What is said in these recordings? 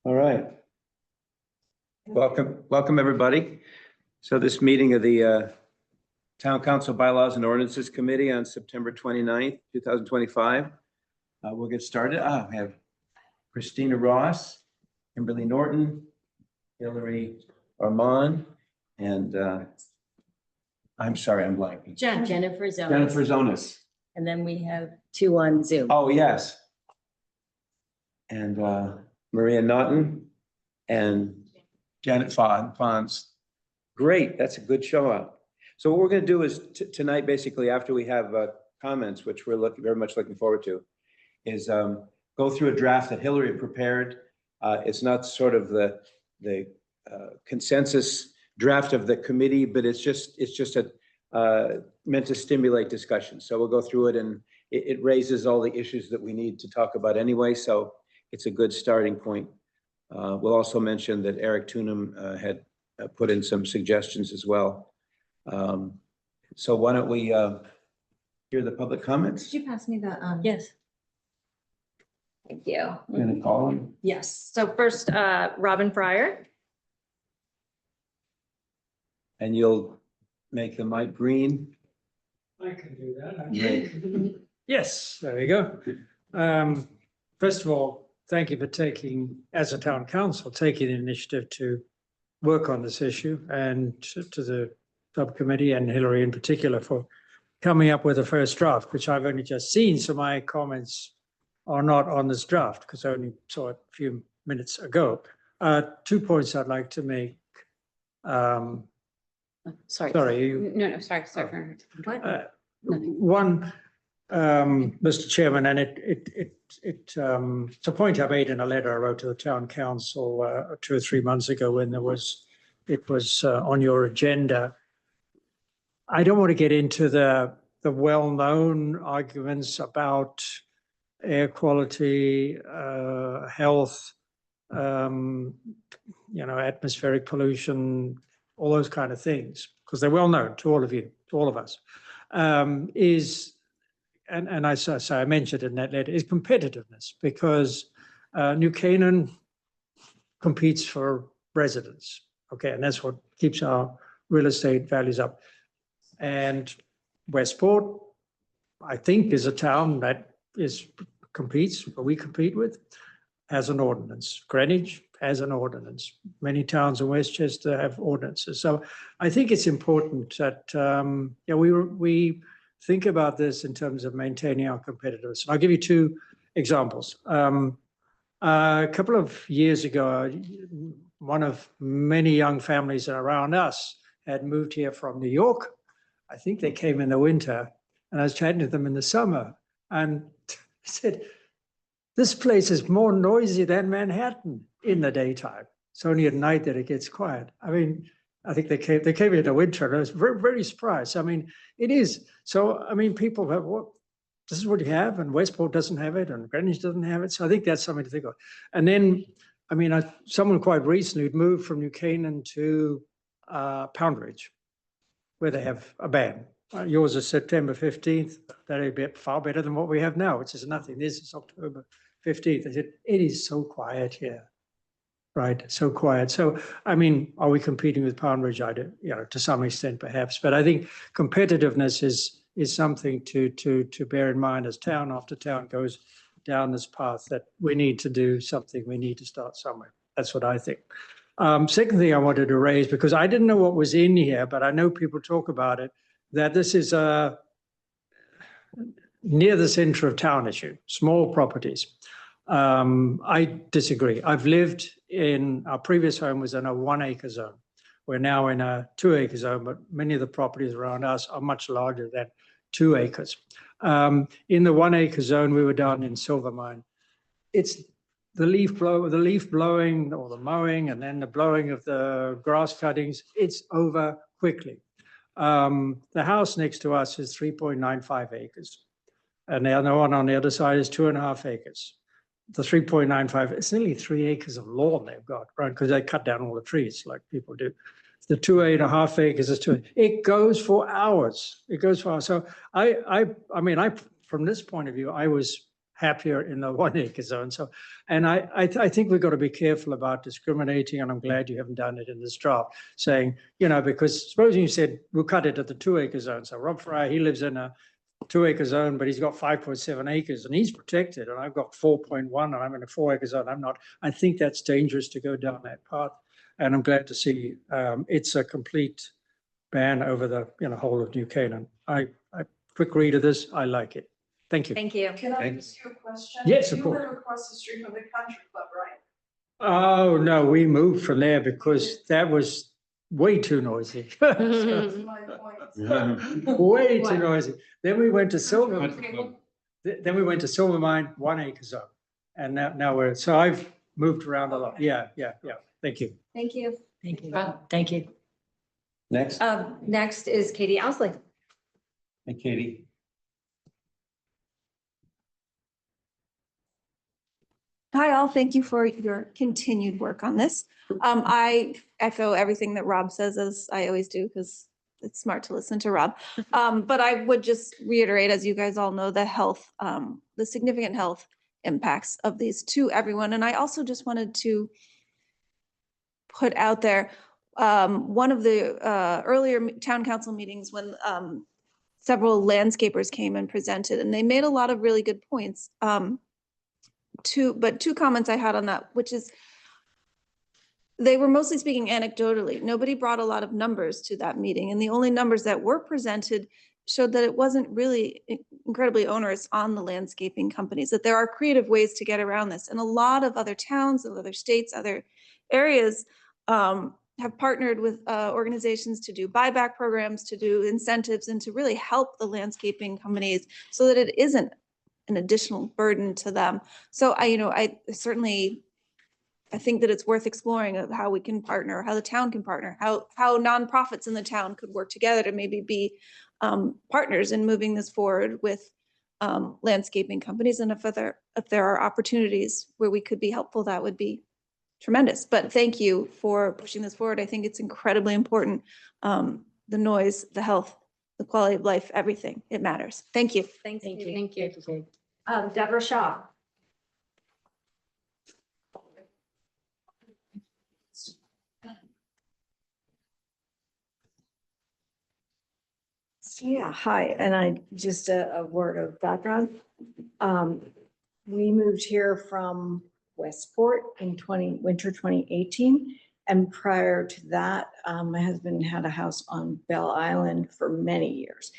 All right. Welcome, everybody. So this meeting of the Town Council Bylaws and Ordinances Committee on September 29th, 2025. We'll get started. We have Christina Ross, Kimberly Norton, Hillary Armand, and I'm sorry, I'm blanking. Jennifer Zonas. Jennifer Zonas. And then we have two on Zoom. Oh, yes. And Maria Naughton and Janet Fons. Great, that's a good show up. So what we're going to do is tonight, basically, after we have comments, which we're very much looking forward to, is go through a draft that Hillary had prepared. It's not sort of the consensus draft of the committee, but it's just meant to stimulate discussion. So we'll go through it, and it raises all the issues that we need to talk about anyway. So it's a good starting point. We'll also mention that Eric Tunham had put in some suggestions as well. So why don't we hear the public comments? Did you pass me the? Yes. Thank you. I'm going to call him. Yes. So first, Robin Fryer. And you'll make the mic green. I can do that. Great. Yes, there we go. First of all, thank you for as a town council, taking the initiative to work on this issue, and to the subcommittee and Hillary in particular for coming up with a first draft, which I've only just seen. So my comments are not on this draft because I only saw it a few minutes ago. 2 points I'd like to make. Sorry. Sorry. No, sorry. For what? One, Mr. Chairman, and it's a point I made in a letter I wrote to the town council 2 or 3 months ago when it was on your agenda. I don't want to get into the well-known arguments about air quality, health, atmospheric pollution, all those kind of things, because they're well known to all of you, to all of us. I mentioned in that letter, is competitiveness, because New Canaan competes for residents, okay, and that's what keeps our real estate values up. And Westport, I think, is a town that competes, or we compete with, has an ordinance. Greenwich has an ordinance. Many towns in Westchester have ordinances. So I think it's important that we think about this in terms of maintaining our competitiveness. And I'll give you 2 examples. A couple of years ago, one of many young families around us had moved here from New York. I think they came in the winter, and I was chatting to them in the summer, and I said, this place is more noisy than Manhattan in the daytime. It's only at night that it gets quiet. I mean, I think they came in the winter, and I was very, very surprised. I mean, it is. So, I mean, people have, this is what you have, and Westport doesn't have it, and Greenwich doesn't have it. So I think that's something to think of. And then, I mean, someone quite recently had moved from New Canaan to Pound Ridge, where they have a ban. Yours is September 15th. That'll be far better than what we have now, which is nothing. This is October 15th. I said, it is so quiet here, right? So quiet. So, I mean, are we competing with Pound Ridge? I do, to some extent, perhaps. But I think competitiveness is something to bear in mind as town after town goes down this path, that we need to do something. We need to start somewhere. That's what I think. Second thing I wanted to raise, because I didn't know what was in here, but I know people talk about it, that this is a near the center of town issue, small properties. I disagree. I've lived in, our previous home was in a 1 acre zone. We're now in a 2 acre zone, but many of the properties around us are much larger than 2 acres. In the 1 acre zone, we were down in Silvermine. It's the leaf blowing or the mowing, and then the blowing of the grass cuttings, it's over quickly. The house next to us is 3.95 acres. And the other one on the other side is 2.5 acres. The 3.95, it's nearly 3 acres of lawn they've got, right? Because they cut down all the trees like people do. The 2.5 acres is it goes for hours. It goes for hours. So I mean, from this point of view, I was happier in the 1 acre zone. So, and I think we've got to be careful about discriminating, and I'm glad you haven't done it in this draft, saying, because supposing you said, we'll cut it at the 2 acre zone. So Rob Fryer, he lives in a 2 acre zone, but he's got 5.7 acres and he's protected, and I've got 4.1 and I'm in a 4 acre zone. I'm not. I think that's dangerous to go down that path. And I'm glad to see it's a complete ban over the whole of New Canaan. I quick read of this. I like it. Thank you. Thank you. Can I Thanks. ask you a question? Yes, of course. You live across the street from the country club, right? Oh, no, we moved from there because that was way too noisy. That's my point. Way too noisy. Then we went to Silver. Then we went to Silver Mine, 1 acre zone. And now so I've moved around a lot. Yeah. Thank you. Thank you. Thank you. Thank you. Next, Next is Katie Owsley. hey, Katie. Hi, all. Thank you for your continued work on this. I echo everything that Rob says, as I always do, because it's smart to listen to Rob. But I would just reiterate, as you guys all know, the significant health impacts of these to everyone. And I also just wanted to put out there, one of the earlier town council meetings when several landscapers came and presented, and they made a lot of really good points. But two comments I had on that, which is they were mostly speaking anecdotally. Nobody brought a lot of numbers to that meeting, and the only numbers that were presented showed that it wasn't really incredibly onerous on the landscaping companies, that there are creative ways to get around this. And a lot of other towns, other states, other areas have partnered with organizations to do buyback programs, to do incentives, and to really help the landscaping companies so that it isn't an additional burden to them. So I certainly think that it's worth exploring of how we can partner, how the town can partner, how nonprofits in the town could work together to maybe be partners in moving this forward with landscaping companies. And if there are opportunities where we could be helpful, that would be tremendous. But thank you for pushing this forward. I think it's incredibly important. The noise, the health, the quality of life, everything, it matters. Thank you. Thanks. Thank you. Thank you. Thank you. Deborah Shaw. Yeah, hi, and I just a word of background. We moved here from Westport in winter 2018. And prior to that, my husband had a house on Bell Island for many years,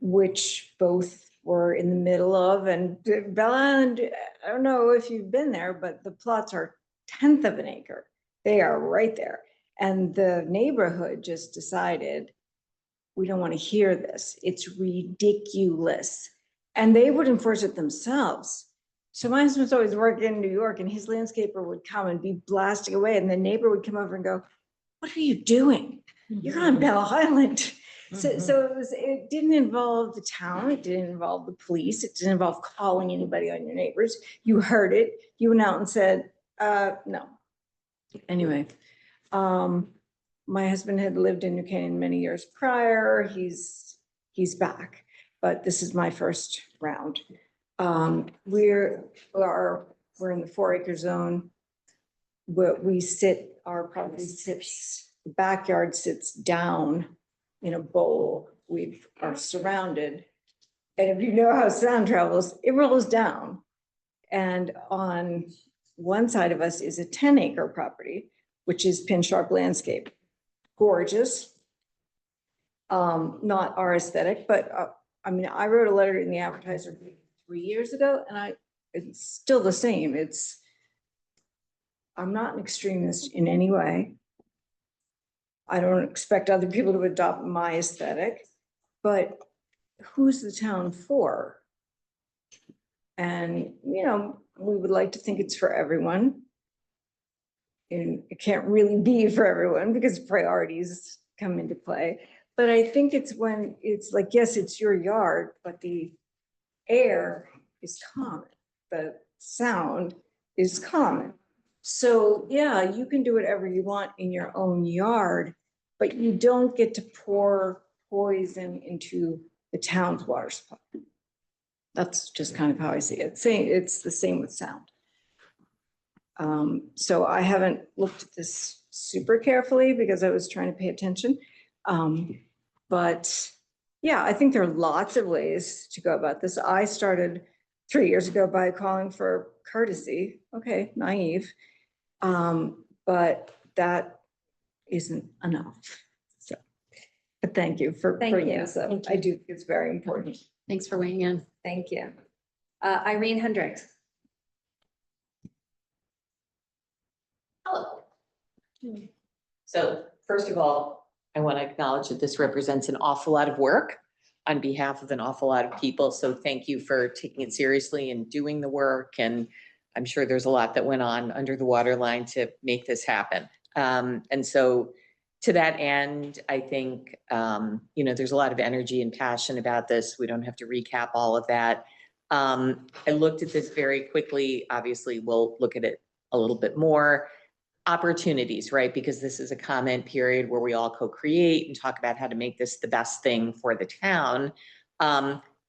which both were in the middle of. And Bell Island, I don't know if you've been there, but the plots are 1/10 of an acre. They are right there. And the neighborhood just decided, we don't want to hear this. It's ridiculous. And they would enforce it themselves. So my husband's always working in New York, and his landscaper would come and be blasting away. And the neighbor would come over and go, what are you doing? You're on Bell Island. So it didn't involve the town. It didn't involve the police. It didn't involve calling anybody on your neighbors. You heard it. You went out and said, no. Anyway, my husband had lived in New Canaan many years prior. He's back, but this is my first round. We're in the 4 acre zone. Where our property sits, the backyard sits down in a bowl. We are surrounded. And if you know how sound travels, it rolls down. And on one side of us is a 10 acre property, which is Pin Sharp Landscape. Gorgeous. Not our aesthetic, but I wrote a letter in the Advertiser 3 years ago, and it's still the same. I'm not an extremist in any way. I don't expect other people to adopt my aesthetic, but who's the town for? And, we would like to think it's for everyone. And it can't really be for everyone because priorities come into play. But I think it's when it's like, yes, it's your yard, but the air is common. The sound is common. So yeah, you can do whatever you want in your own yard, but you don't get to pour poison into the town's water supply. That's just kind of how I see it. It's the same with sound. So I haven't looked at this super carefully because I was trying to pay attention. But yeah, I think there are lots of ways to go about this. I started 3 years ago by calling for courtesy. Okay, naive. But that isn't enough. So, but thank you for Thank bringing you. this up. Thank I do think it's very important. Thanks for weighing in. Thank you. Irene Hendricks. Hello. So first of all, I want to acknowledge that this represents an awful lot of work on behalf of an awful lot of people. So thank you for taking it seriously and doing the work. And I'm sure there's a lot that went on under the waterline to make this happen. And so to that end, I think, there's a lot of energy and passion about this. We don't have to recap all of that. I looked at this very quickly. Obviously, we'll look at it a little bit more. Opportunities, right? Because this is a comment period where we all co-create and talk about how to make this the best thing for the town.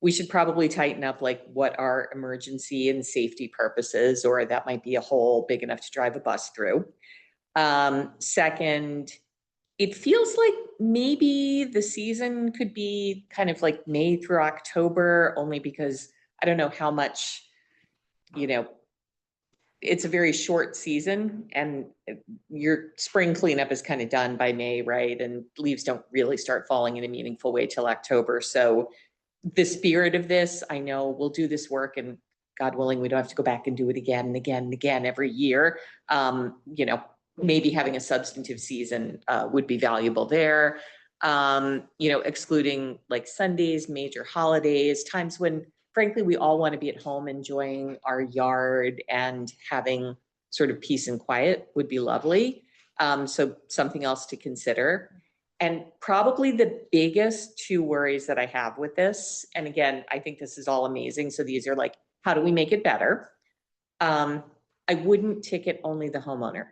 We should probably tighten up like what are emergency and safety purposes, or that might be a hole big enough to drive a bus through. Second, it feels like maybe the season could be kind of like May through October, only because I don't know how much, it's a very short season and your spring cleanup is kind of done by May, right? And leaves don't really start falling in a meaningful way till October. So the spirit of this, I know we'll do this work and God willing, we don't have to go back and do it again and again and again every year. Maybe having a substantive season would be valuable there. Excluding like Sundays, major holidays, times when frankly, we all want to be at home enjoying our yard and having sort of peace and quiet would be lovely. So something else to consider. And probably the biggest two worries that I have with this, and again, I think this is all amazing. So these are like, how do we make it better? I wouldn't ticket only the homeowner,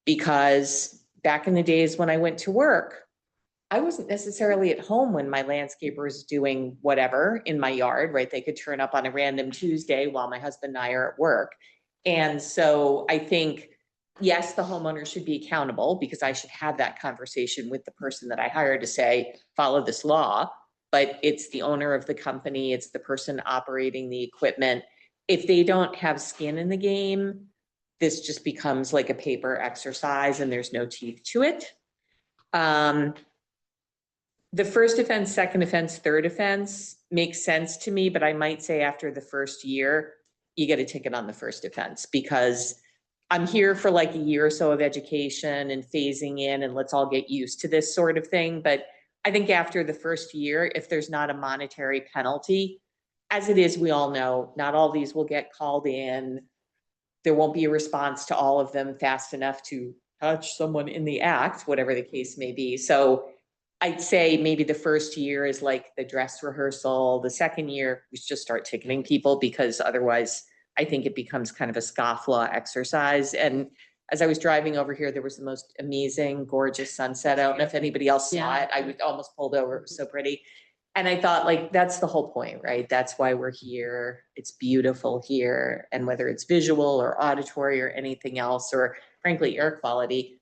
because back in the days when I went to work, I wasn't necessarily at home when my landscaper was doing whatever in my yard, right? They could turn up on a random Tuesday while my husband and I are at work. And so I think, yes, the homeowner should be accountable, because I should have that conversation with the person that I hired to say, follow this law, but it's the owner of the company, it's the person operating the equipment. If they don't have skin in the game, this just becomes like a paper exercise and there's no teeth to it. The first offense, second offense, third offense makes sense to me, but I might say after the first year, you get a ticket on the first offense, because I'm here for like a year or so of education and phasing in and let's all get used to this sort of thing. But I think after the first year, if there's not a monetary penalty, as it is, we all know, not all these will get called in. There won't be a response to all of them fast enough to touch someone in the act, whatever the case may be. So I'd say maybe the first year is like the dress rehearsal. The second year, we should just start ticketing people, because otherwise I think it becomes kind of a scofflaw exercise. And as I was driving over here, there was the most amazing, gorgeous sunset. I don't know if anybody else saw it. I almost pulled over. It was so pretty. And I thought, like, that's the whole point, right? That's why we're here. It's beautiful here. And whether it's visual or auditory or anything else, or frankly, air quality,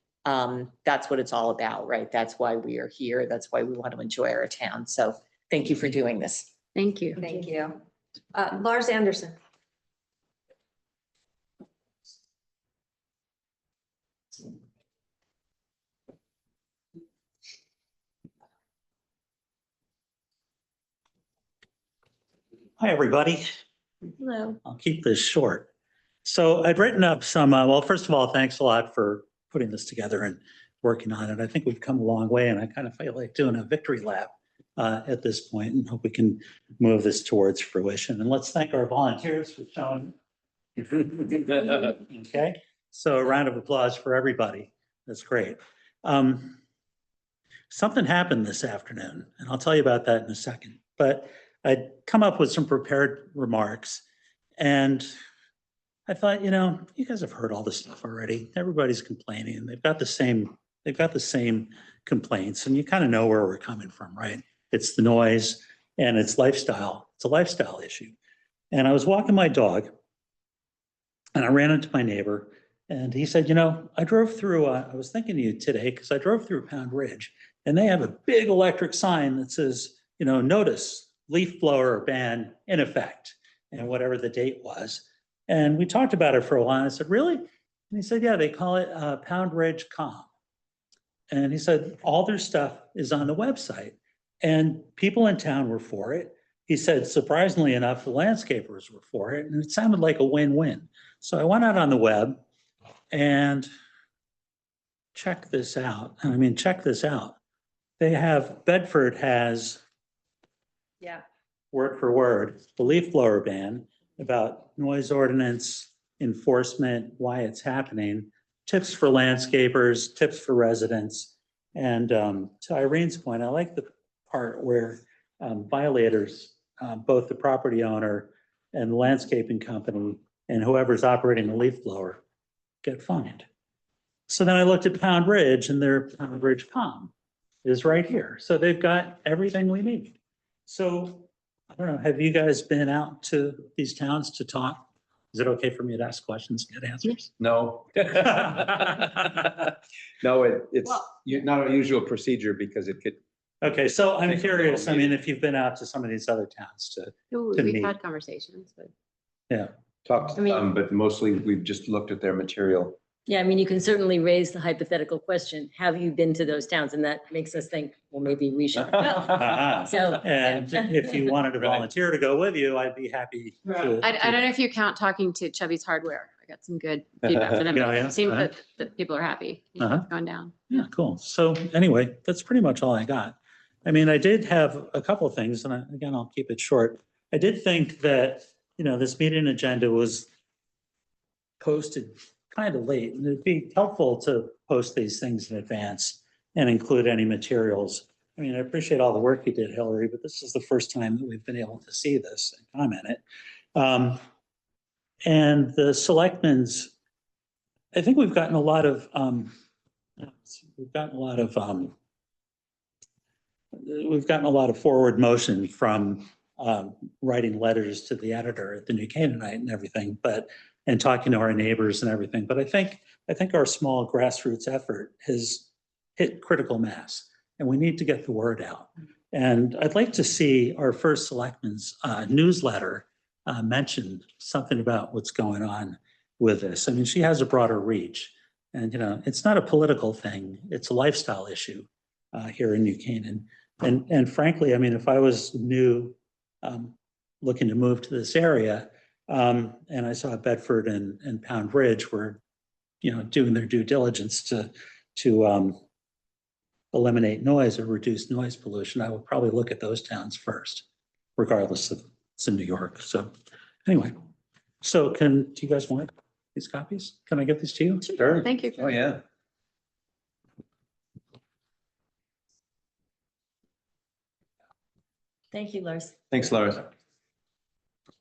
that's what it's all about, right? That's why we are here. That's why we want to enjoy our town. So thank you for doing this. Thank you. Thank you. Lars Anderson. Hi, everybody. Hello. I'll keep this short. So I'd written up some, well, first of all, thanks a lot for putting this together and working on it. I think we've come a long way, and I kind of feel like doing a victory lap at this point, and hope we can move this towards fruition. And let's thank our volunteers for showing. Okay, so a round of applause for everybody. That's great. Something happened this afternoon, and I'll tell you about that in a second. But I'd come up with some prepared remarks, and I thought, you guys have heard all this stuff already. Everybody's complaining. They've got the same complaints, and you kind of know where we're coming from, right? It's the noise and it's lifestyle. It's a lifestyle issue. And I was walking my dog and I ran into my neighbor and he said, I drove through, I was thinking of you today because I drove through Pound Ridge and they have a big electric sign that says, notice leaf blower ban in effect, and whatever the date was. And we talked about it for a while. And I said, really? And he said, yeah, they call it Pound Ridge Calm. And he said, all their stuff is on the website and people in town were for it. He said, surprisingly enough, the landscapers were for it and it sounded like a win-win. So I went out on the web and check this out. And I mean, check this out. Bedford has, Yeah. word for word, the leaf blower ban about noise ordinance, enforcement, why it's happening, tips for landscapers, tips for residents. And to Irene's point, I like the part where violators, both the property owner and the landscaping company and whoever's operating the leaf blower get fined. So then I looked at Pound Ridge and their Pound Ridge Calm is right here. So they've got everything we need. So I don't know, have you guys been out to these towns to talk? Is it okay for me to ask questions and get answers? No. No, it's Well- not a usual procedure because it could, Okay, so I'm Take a curious, I little mean, meeting. if you've been out to some of these other towns to We've meet. had conversations, but yeah. talk to I mean- them, but mostly we've just looked at their material. Yeah, I mean, you can certainly raise the hypothetical question, have you been to those towns? And that makes us think, well, maybe we should. So. And if you wanted to Right. volunteer to go with you, I'd be happy to. I don't know if you count talking to Chubby's Hardware. I got some good feedback for them. Yeah, yeah. It seems Uh-huh. that people are happy. Uh-huh. It's going down. Yeah, cool. So anyway, that's pretty much all I got. I mean, I did have a couple of things, and again, I'll keep it short. I did think that, this meeting agenda was posted kind of late, and it'd be helpful to post these things in advance and include any materials. I mean, I appreciate all the work you did, Hillary, but this is the first time that we've been able to see this and comment it. And the selectmen's, I think we've gotten a lot of, forward motion from writing letters to the editor at the New Canaanite and everything, and talking to our neighbors and everything. But I think our small grassroots effort has hit critical mass and we need to get the word out. And I'd like to see our first selectman's newsletter mention something about what's going on with this. I mean, she has a broader reach and, it's not a political thing. It's a lifestyle issue here in New Canaan. And frankly, I mean, if I was new, looking to move to this area, and I saw Bedford and Pound Ridge were, doing their due diligence to eliminate noise or reduce noise pollution, I would probably look at those towns first, regardless of it's in New York. So anyway, do you guys want these copies? Can I get these to you? Sure. Thank you. Oh, yeah. Thank you, Lars. Thanks, Lars.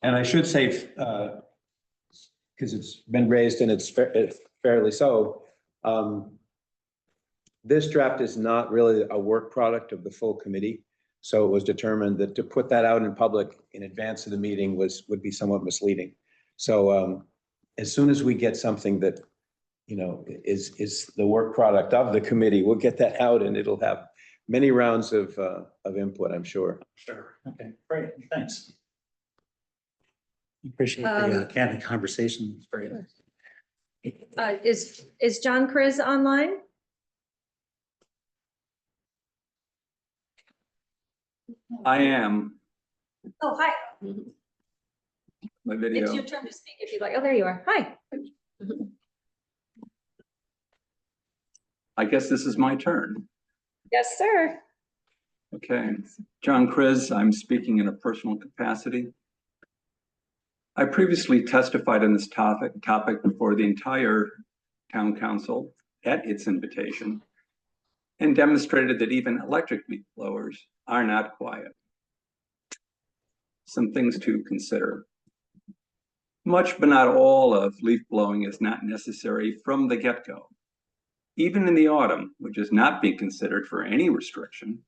And I should say, because it's been raised and it's fairly so, this draft is not really a work product of the full committee. So it was determined that to put that out in public in advance of the meeting would be somewhat misleading. So as soon as we get something that, is the work product of the committee, we'll get that out and it'll have many rounds of input, I'm sure. Sure. Okay, great. Thanks. Appreciate the candid conversation. It's very nice. Is John Chris online? I am. Oh, hi. My It's video. your turn to speak if you'd like. Oh, there you are. Hi. I guess this is my turn. Yes, sir. Okay. John Kriz, I'm speaking in a personal capacity. I previously testified on this topic before the entire town council at its invitation and demonstrated that even electric leaf blowers are not quiet. Some things to consider. Much but not all of leaf blowing is not necessary from the get-go. Even in the autumn, which is not being considered for any restriction,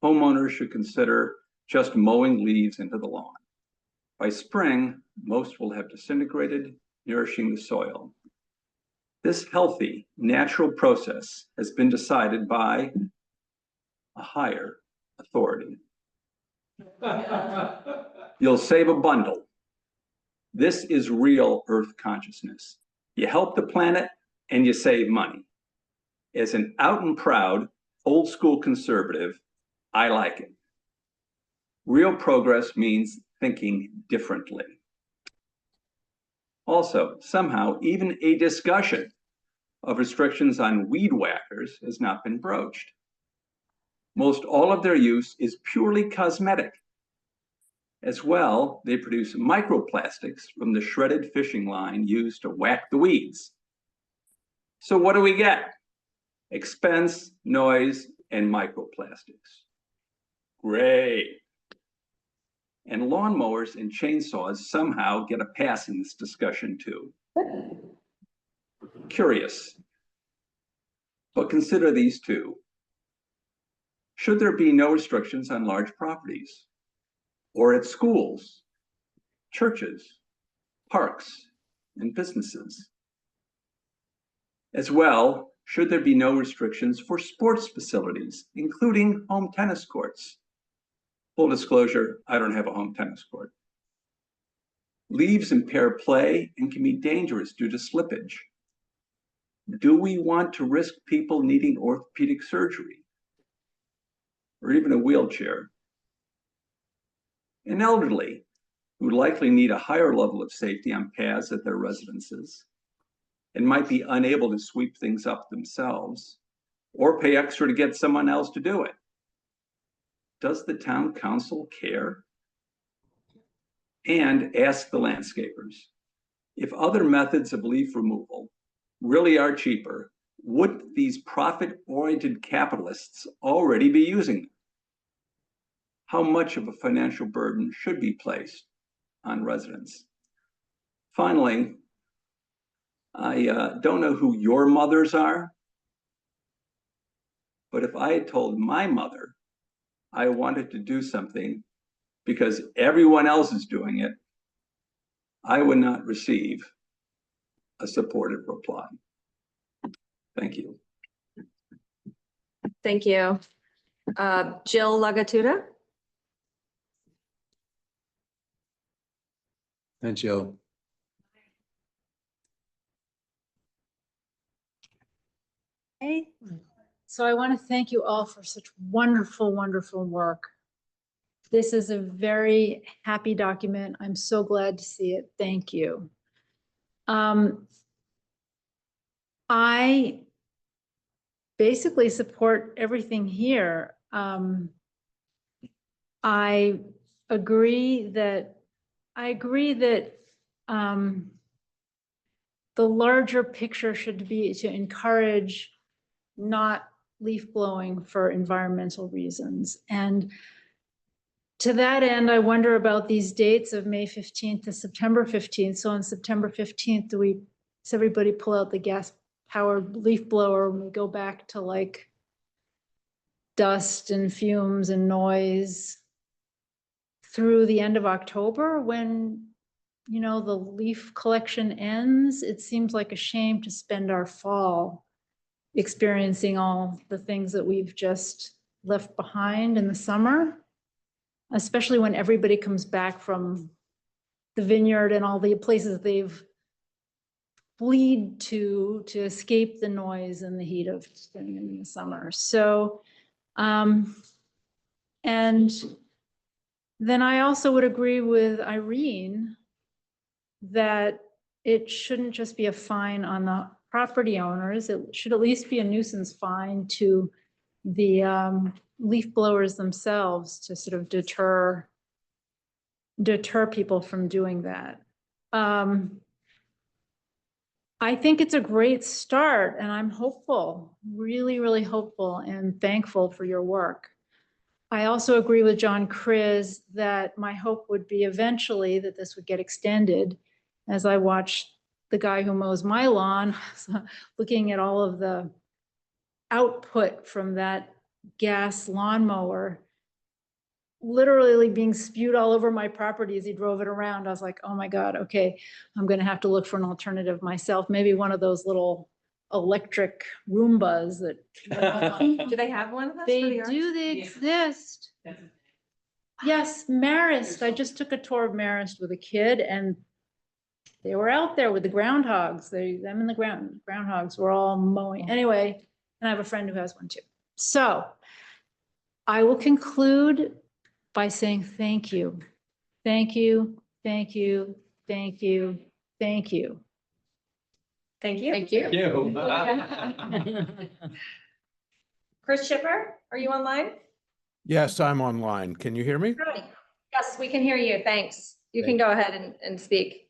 homeowners should consider just mowing leaves into the lawn. By spring, most will have disintegrated, nourishing the soil. This healthy, natural process has been decided by a higher authority. You'll save a bundle. This is real Earth consciousness. You help the planet and you save money. As an out and proud, old school conservative, I like it. Real progress means thinking differently. Also, somehow, even a discussion of restrictions on weed whackers has not been broached. Most all of their use is purely cosmetic. As well, they produce microplastics from the shredded fishing line used to whack the weeds. So what do we get? Expense, noise, and microplastics. Great. And lawnmowers and chainsaws somehow get a pass in this discussion too. Curious. But consider these two. Should there be no restrictions on large properties or at schools, churches, parks, and businesses? As well, should there be no restrictions for sports facilities, including home tennis courts? Full disclosure, I don't have a home tennis court. Leaves impair play and can be dangerous due to slippage. Do we want to risk people needing orthopedic surgery or even a wheelchair? An elderly who likely need a higher level of safety on paths at their residences and might be unable to sweep things up themselves or pay extra to get someone else to do it. Does the town council care? And ask the landscapers, if other methods of leaf removal really are cheaper, would these profit-oriented capitalists already be using them? How much of a financial burden should be placed on residents? Finally, I don't know who your mothers are, but if I had told my mother I wanted to do something because everyone else is doing it, I would not receive a supportive reply. Thank you. Thank you. Jill Lagatuda? And Joe. Hey, so I want to thank you all for such wonderful, wonderful work. This is a very happy document. I'm so glad to see it. Thank you. I basically support everything here. I agree that the larger picture should be to encourage not leaf blowing for environmental reasons. And to that end, I wonder about these dates of May 15th to September 15th. So on September 15th, does everybody pull out the gas powered leaf blower and we go back to like dust and fumes and noise through the end of October when, you know, the leaf collection ends? It seems like a shame to spend our fall experiencing all the things that we've just left behind in the summer, especially when everybody comes back from the vineyard and all the places they've fled to escape the noise and the heat of spring in the summer. So, and then I also would agree with Irene that it shouldn't just be a fine on the property owners. It should at least be a nuisance fine to the leaf blowers themselves to sort of deter people from doing that. I think it's a great start and I'm hopeful, really, really hopeful and thankful for your work. I also agree with John Kriz that my hope would be eventually that this would get extended. As I watched the guy who mows my lawn, looking at all of the output from that gas lawnmower, literally being spewed all over my property as he drove it around. I was like, oh my God, okay, I'm gonna have to look for an alternative myself. Maybe one of those little electric Roombas that. Do they have one of those? for They the arts? do, they exist. Yes, Marist. I just took a tour of Marist with a kid and they were out there with the groundhogs. Them and the groundhogs were all mowing. Anyway, and I have a friend who has one too. So I will conclude by saying thank you. Thank you, thank you, thank you, thank you. Thank you. Thank you. Chris Shipper, are you online? Yes, I'm online. Can you hear me? Yes, we can hear you. Thanks. You can go ahead and speak.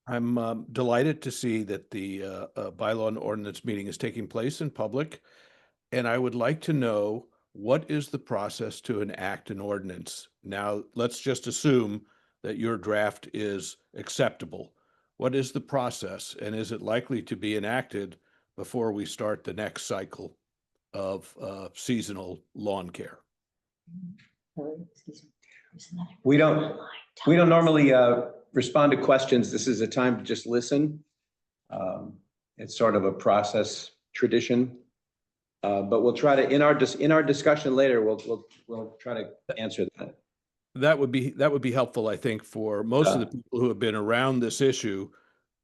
I'm delighted to see that the bylaw and ordinance meeting is taking place in public. And I would like to know, what is the process to enact an ordinance? Now, let's just assume that your draft is acceptable. What is the process, and is it likely to be enacted before we start the next cycle of seasonal lawn care? We don't normally respond to questions. This is a time to just listen. It's sort of a process tradition. But we'll try to, in our discussion later, we'll try to answer that. That would be helpful, I think, for most of the people who have been around this issue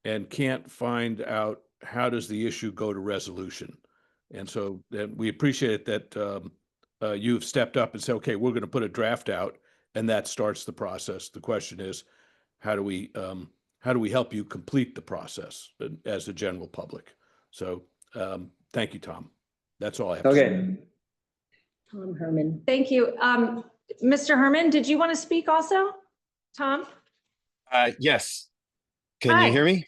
and can't find out how does the issue go to resolution. And so we appreciate that you've stepped up and said, okay, we're going to put a draft out, and that starts the process. The question is, how do we help you complete the process as the general public? So thank you, Tom. That's all I have to say. Okay. Tom Herman. Thank you. Mr. Herman, did you want to speak also? Tom? Yes. Can Hi. you hear me?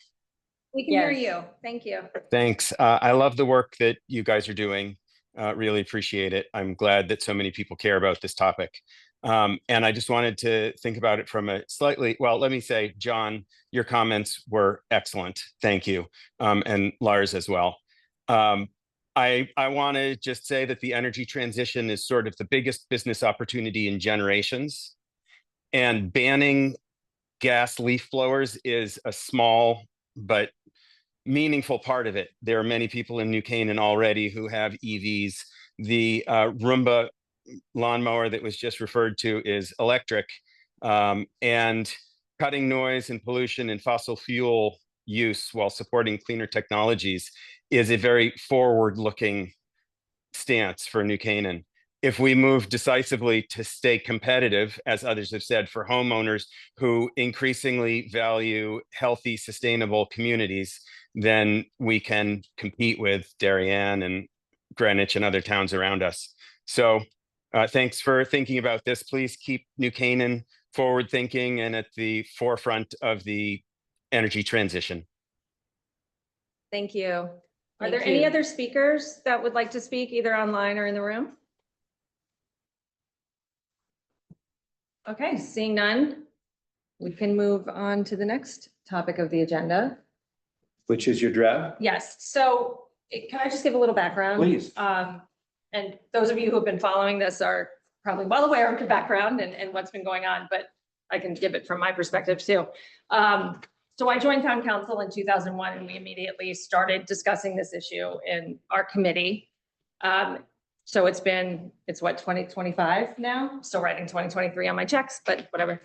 We can hear Yes. you. Thank you. Thanks. I love the work that you guys are doing. Really appreciate it. I'm glad that so many people care about this topic. And I just wanted to think about it from a slightly, well, let me say, John, your comments were excellent. Thank you. And Lars as well. I want to just say that the energy transition is sort of the biggest business opportunity in generations. And banning gas leaf blowers is a small but meaningful part of it. There are many people in New Canaan already who have EVs. The Roomba lawnmower that was just referred to is electric, and cutting noise and pollution and fossil fuel use while supporting cleaner technologies is a very forward-looking stance for New Canaan. If we move decisively to stay competitive, as others have said, for homeowners who increasingly value healthy, sustainable communities, then we can compete with Darien and Greenwich and other towns around us. So thanks for thinking about this. Please keep New Canaan forward thinking and at the forefront of the energy transition. Thank you. Are Thank there any you. other speakers that would like to speak either online or in the room? Okay, seeing none, we can move on to the next topic of the agenda. Which is your draft? Yes, so can I just give a little background? Please. And those of you who have been following this are probably well aware of the background and what's been going on, but I can give it from my perspective too. So I joined town council in 2001 and we immediately started discussing this issue in our committee. So it's what, 2025 now? Still writing 2023 on my checks, but whatever.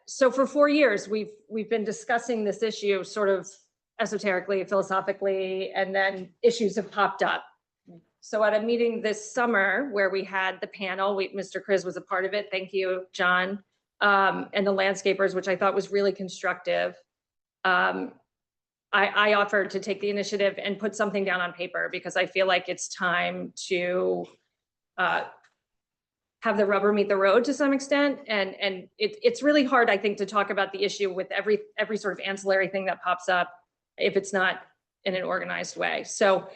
So for 4 years, we've been discussing this issue sort of esoterically, philosophically, and then issues have popped up. So at a meeting this summer where we had the panel, Mr. Chris was a part of it. Thank you, John, and the landscapers, which I thought was really constructive. I offered to take the initiative and put something down on paper because I feel like it's time to have the rubber meet the road to some extent. And it's really hard, I think, to talk about the issue with every sort of ancillary thing that pops up if it's not in an organized way. So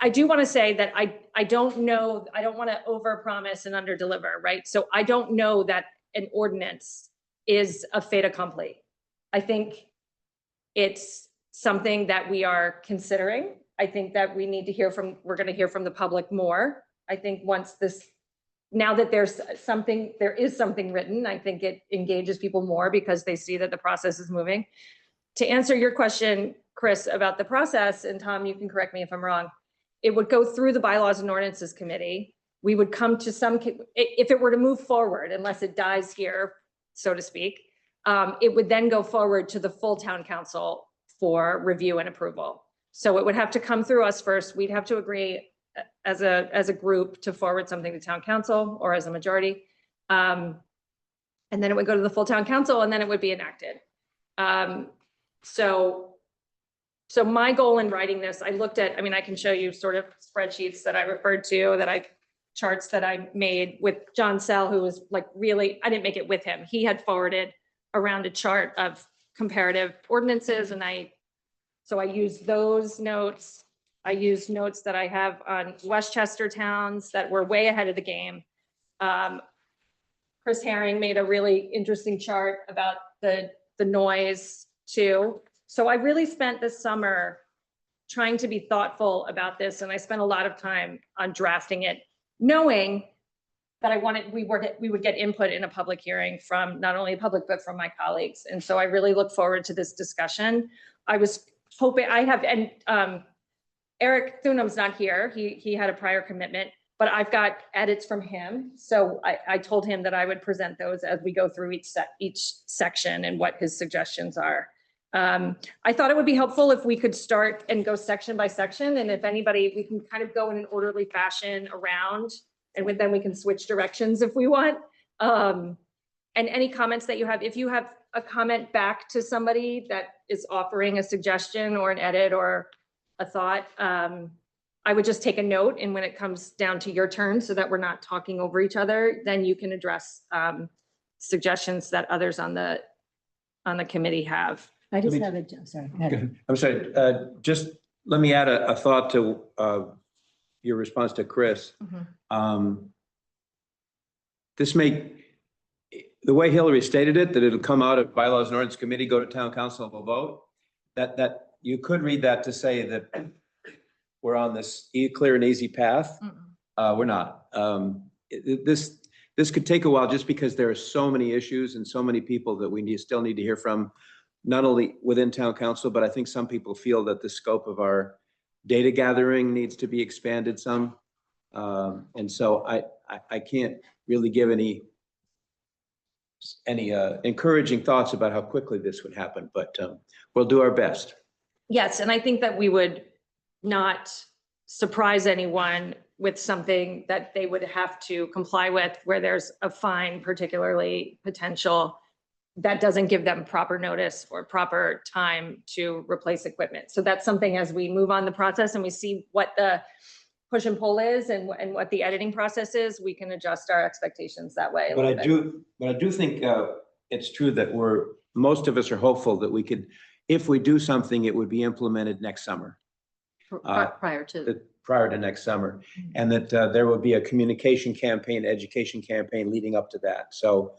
I do want to say that I don't know, I don't want to overpromise and underdeliver, right? So I don't know that an ordinance is a fait accompli. I think it's something that we are considering. I think that we need to we're going to hear from the public more. I think once this now that there is something written, I think it engages people more because they see that the process is moving. To answer your question, Chris, about the process, and Tom, you can correct me if I'm wrong, it would go through the Bylaws and Ordinances Committee. We would come to if it were to move forward, unless it dies here, so to speak, it would then go forward to the full town council for review and approval. So it would have to come through us first. We'd have to agree as a group to forward something to town council or as a majority. And then it would go to the full town council and then it would be enacted. So my goal in writing this, I looked at, I mean, I can show you sort of spreadsheets that I referred to, charts that I made with John Sell, who was like really, I didn't make it with him. He had forwarded around a chart of comparative ordinances, and so I used those notes. I used notes that I have on Westchester towns that were way ahead of the game. Chris Herring made a really interesting chart about the noise too. So I really spent this summer trying to be thoughtful about this, and I spent a lot of time on drafting it, knowing that we would get input in a public hearing from not only the public, but from my colleagues. And so I really look forward to this discussion. I was hoping Eric Thunum's not here. He had a prior commitment, but I've got edits from him. So I told him that I would present those as we go through each section and what his suggestions are. I thought it would be helpful if we could start and go section by section. And if anybody, we can kind of go in an orderly fashion around, and then we can switch directions if we want. And any comments that you have, if you have a comment back to somebody that is offering a suggestion or an edit or a thought, I would just take a note, and when it comes down to your turn, so that we're not talking over each other, then you can address suggestions that others on the committee have. I just have sorry. Go ahead. I'm sorry, just let me add a thought to your response to Chris. The way Hillary stated it, that it'll come out of Bylaws and Ordinance Committee, go to Town Council and we'll vote, that you could read that to say that we're on this clear and easy path. We're not. This could take a while just because there are so many issues and so many people that we still need to hear from, not only within Town Council, but I think some people feel that the scope of our data gathering needs to be expanded some. And so I can't really give any encouraging thoughts about how quickly this would happen, but we'll do our best. Yes, and I think that we would not surprise anyone with something that they would have to comply with, where there's a fine, particularly potential, that doesn't give them proper notice or proper time to replace equipment. So that's something, as we move on the process and we see what the push and pull is and what the editing process is, we can adjust our expectations that way. But I do think it's true that most of us are hopeful that we could, if we do something, it would be implemented next summer. Prior to next summer, and that there will be a communication campaign, education campaign leading up to that. So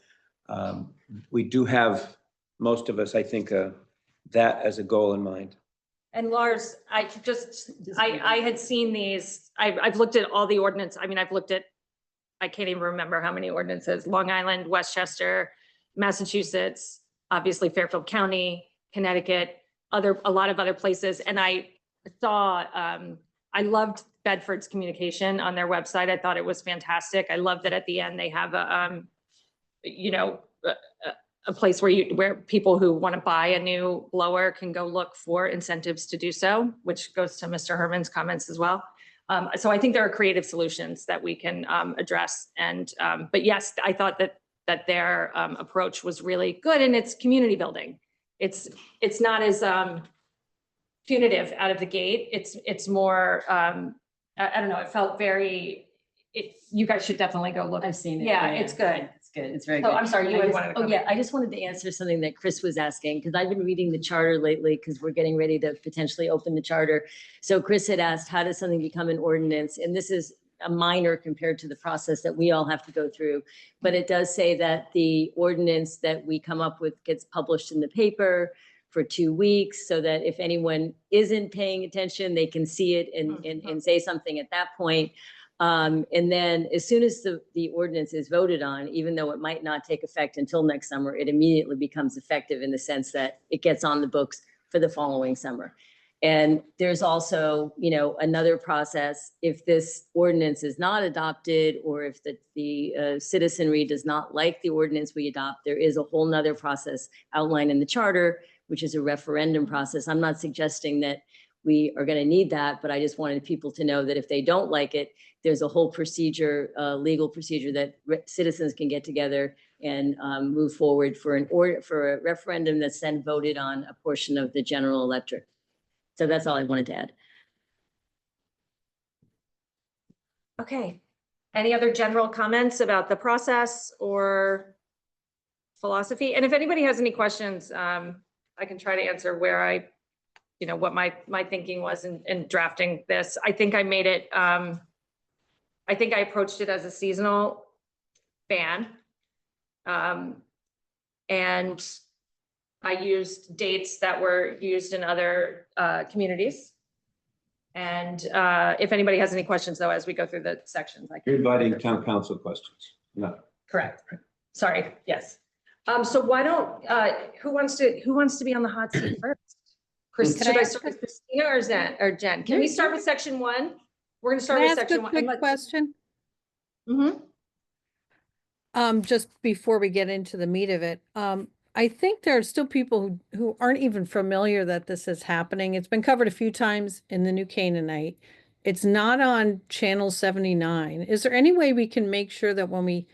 we do have, most of us, I think, that as a goal in mind. And Lars, I had seen these, I've looked at all the ordinance. I mean, I can't even remember how many ordinances: Long Island, Westchester, Massachusetts, obviously Fairfield County, Connecticut, a lot of other places. And I saw, I loved Bedford's communication on their website. I thought it was fantastic. I love that at the end they have a place where people who want to buy a new blower can go look for incentives to do so, which goes to Mr. Herman's comments as well. So I think there are creative solutions that we can address. And but yes, I thought that their approach was really good, and it's community building. It's not as punitive out of the gate. It's more, I don't know, it felt very, you guys should definitely go look. I've seen it. Yeah, it's good. It's good. It's very So good. I'm sorry, you had wanted to Oh comment. yeah, I just wanted to answer something that Chris was asking, because I've been reading the charter lately, because we're getting ready to potentially open the charter. So Chris had asked, how does something become an ordinance? And this is a minor compared to the process that we all have to go through. But it does say that the ordinance that we come up with gets published in the paper for 2 weeks, so that if anyone isn't paying attention, they can see it and say something at that point. And then as soon as the ordinance is voted on, even though it might not take effect until next summer, it immediately becomes effective in the sense that it gets on the books for the following summer. And there's also, another process. If this ordinance is not adopted, or if the citizenry does not like the ordinance we adopt, there is a whole nother process outlined in the charter, which is a referendum process. I'm not suggesting that we are going to need that, but I just wanted people to know that if they don't like it, there's a whole procedure, legal procedure that citizens can get together and move forward for a referendum that's then voted on a portion of the general electorate. So that's all I wanted to add. Okay. Any other general comments about the process or philosophy? And if anybody has any questions, I can try to answer where what my thinking was in drafting this. I think I made it, I think I approached it as a seasonal ban. And I used dates that were used in other communities. And if anybody has any questions, though, as we go through the sections, You're inviting town council questions. No. Correct. Sorry. Yes. So why don't who wants to be on the hot seat first? Chris, should I start with Christina or Jen? Can we start with section 1? We're going to start with section 1. Quick question. Mm-hmm. Just before we get into the meat of it, I think there are still people who aren't even familiar that this is happening. It's been covered a few times in the New Canaanite. It's not on Channel 79. Is there any way we can make sure that when we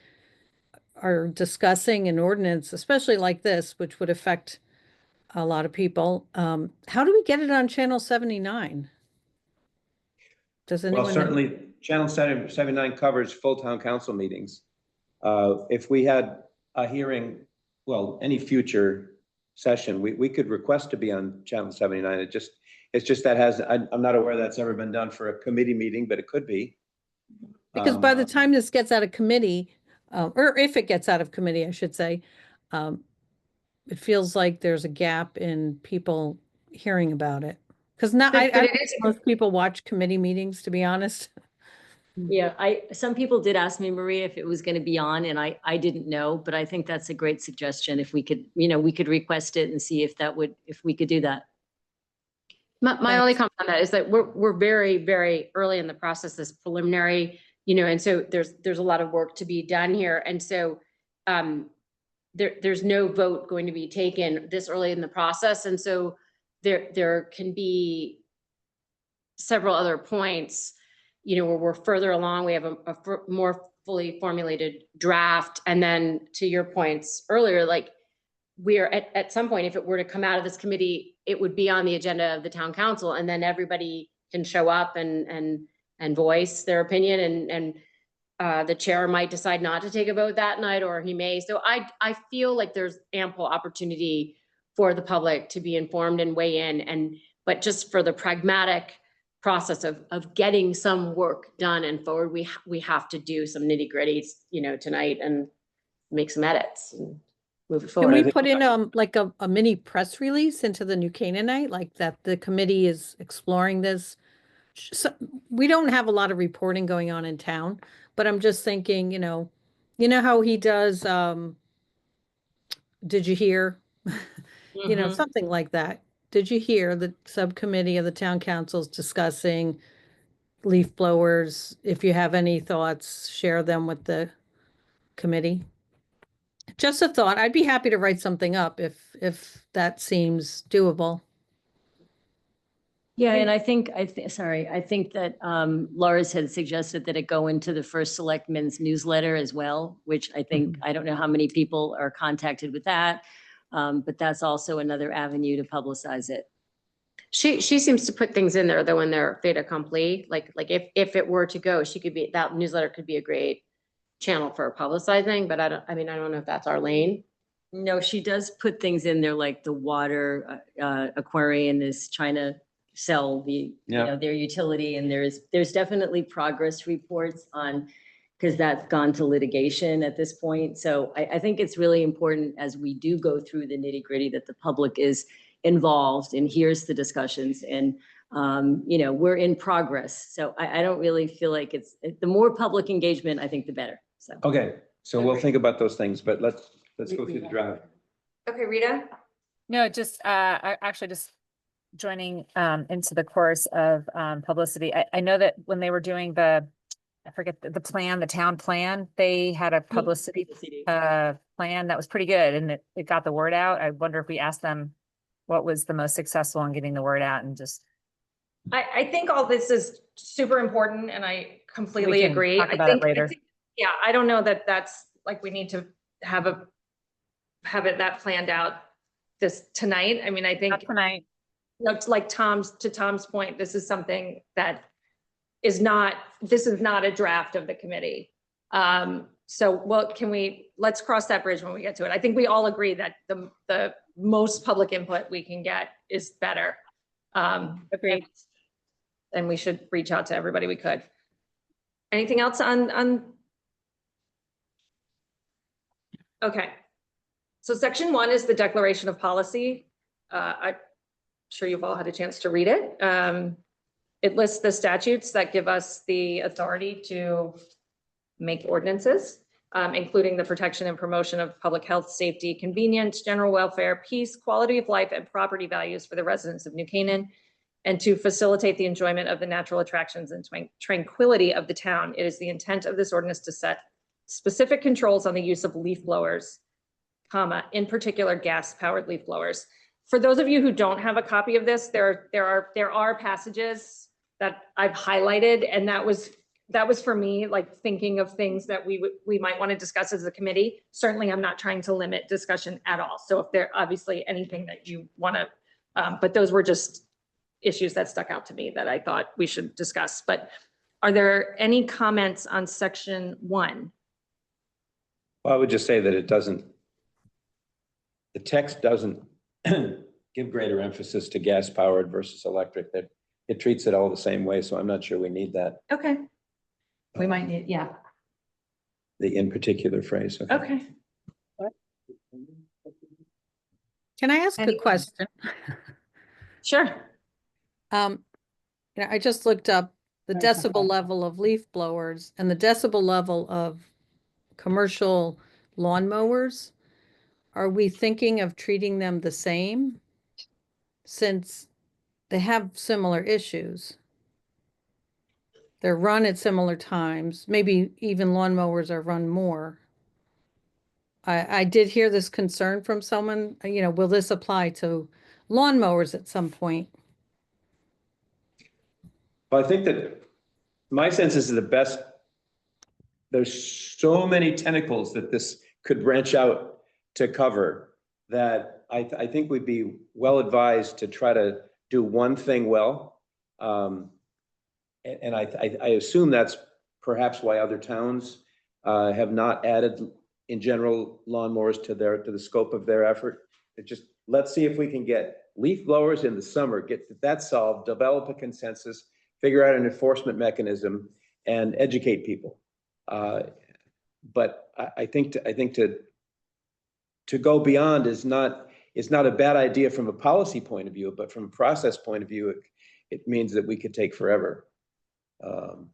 are discussing an ordinance, especially like this, which would affect a lot of people, how do we get it on Channel 79? Does anyone Well, know? certainly Channel 79 covers full town council meetings. If we had a hearing, well, any future session, we could request to be on Channel 79. It's just that I'm not aware that's ever been done for a committee meeting, but it could be. Because by the time this gets out of committee, or if it gets out of committee, I should say, it feels like there's a gap in people hearing about it. Because I don't think most people watch committee meetings, to be honest. Yeah, some people did ask me, Maria, if it was going to be on, and I didn't know, but I think that's a great suggestion. If we could, we could request it and see if we could do that. My only comment on that is that we're very, very early in the process, this preliminary, and so there's a lot of work to be done here. And so there's no vote going to be taken this early in the process. And so there can be several other points, where we're further along, we have a more fully formulated draft. And then to your points earlier, like we're at some point, if it were to come out of this committee, it would be on the agenda of the town council, and then everybody can show up and voice their opinion, and the chair might decide not to take a vote that night, or he may. So I feel like there's ample opportunity for the public to be informed and weigh in, but just for the pragmatic process of getting some work done and forward, we have to do some nitty gritties, tonight, and make some edits and move it forward. Can we put in like a mini press release into the New Canaanite, like that the committee is exploring this? So we don't have a lot of reporting going on in town, but I'm just thinking, how he does, did you hear? Something like that. Did you hear the subcommittee of the town councils discussing leaf blowers? If you have any thoughts, share them with the committee. Just a thought. I'd be happy to write something up if that seems doable. Yeah, and I think that Laura's had suggested that it go into the first selectman's newsletter as well, which I think, I don't know how many people are contacted with that, but that's also another avenue to publicize it. She seems to put things in there though when they're fait accompli. Like if it were to go, that newsletter could be a great channel for publicizing, but I don't know if that's our lane. No, she does put things in there like the water aquarium is trying to sell their utility, and there's definitely progress reports on, because that's gone to litigation at this point. So I think it's really important as we do go through the nitty gritty that the public is involved and hears the discussions. And You know, we're in progress. So I don't really feel like the more public engagement, I think the better. So. Okay, so we'll think about those things, but let's go through the draft. Okay, Rita? No, just I actually just joining into the course of publicity. I know that when they were doing I forget the plan, the town plan, they had a publicity plan that was pretty good and it got the word out. I wonder if we asked them what was the most successful in getting the word out and just. I think all this is super important and I completely can agree. talk about it later. Yeah, I don't know that that's like, we need to have it that planned out tonight. I mean, I think. Not tonight. It's like Tom's point, this is something that is not a draft of the committee. So let's cross that bridge when we get to it. I think we all agree that the most public input we can get is better. Agreed. And we should reach out to everybody we could. Anything else on? Okay. So section 1 is the declaration of policy. I'm sure you've all had a chance to read it. It lists the statutes that give us the authority to make ordinances, including the protection and promotion of public health, safety, convenience, general welfare, peace, quality of life, and property values for the residents of New Canaan, and to facilitate the enjoyment of the natural attractions and tranquility of the town. It is the intent of this ordinance to set specific controls on the use of leaf blowers, in particular gas-powered leaf blowers. For those of you who don't have a copy of this, there are passages that I've highlighted, and that was for me, like thinking of things that we might want to discuss as a committee. Certainly, I'm not trying to limit discussion at all. So if there obviously anything that you want to, but those were just issues that stuck out to me that I thought we should discuss. But are there any comments on section 1? Well, I would just say that the text doesn't give greater emphasis to gas powered versus electric, that it treats it all the same way. So I'm not sure we need that. Okay. We might need, yeah. The in particular phrase. Okay. Can I ask a question? Sure. I just looked up the decibel level of leaf blowers and the decibel level of commercial lawnmowers. Are we thinking of treating them the same since they have similar issues? They're run at similar times. Maybe even lawnmowers are run more. I did hear this concern from someone, will this apply to lawnmowers at some point? Well, I think that my sense is there's so many tentacles that this could branch out to cover that I think we'd be well advised to try to do one thing well. And I assume that's perhaps why other towns have not added in general lawnmowers to the scope of their effort. Let's see if we can get leaf blowers in the summer, get that solved, develop a consensus, figure out an enforcement mechanism, and educate people. But I think to go beyond is not a bad idea from a policy point of view, but from a process point of view, it means that we could take forever.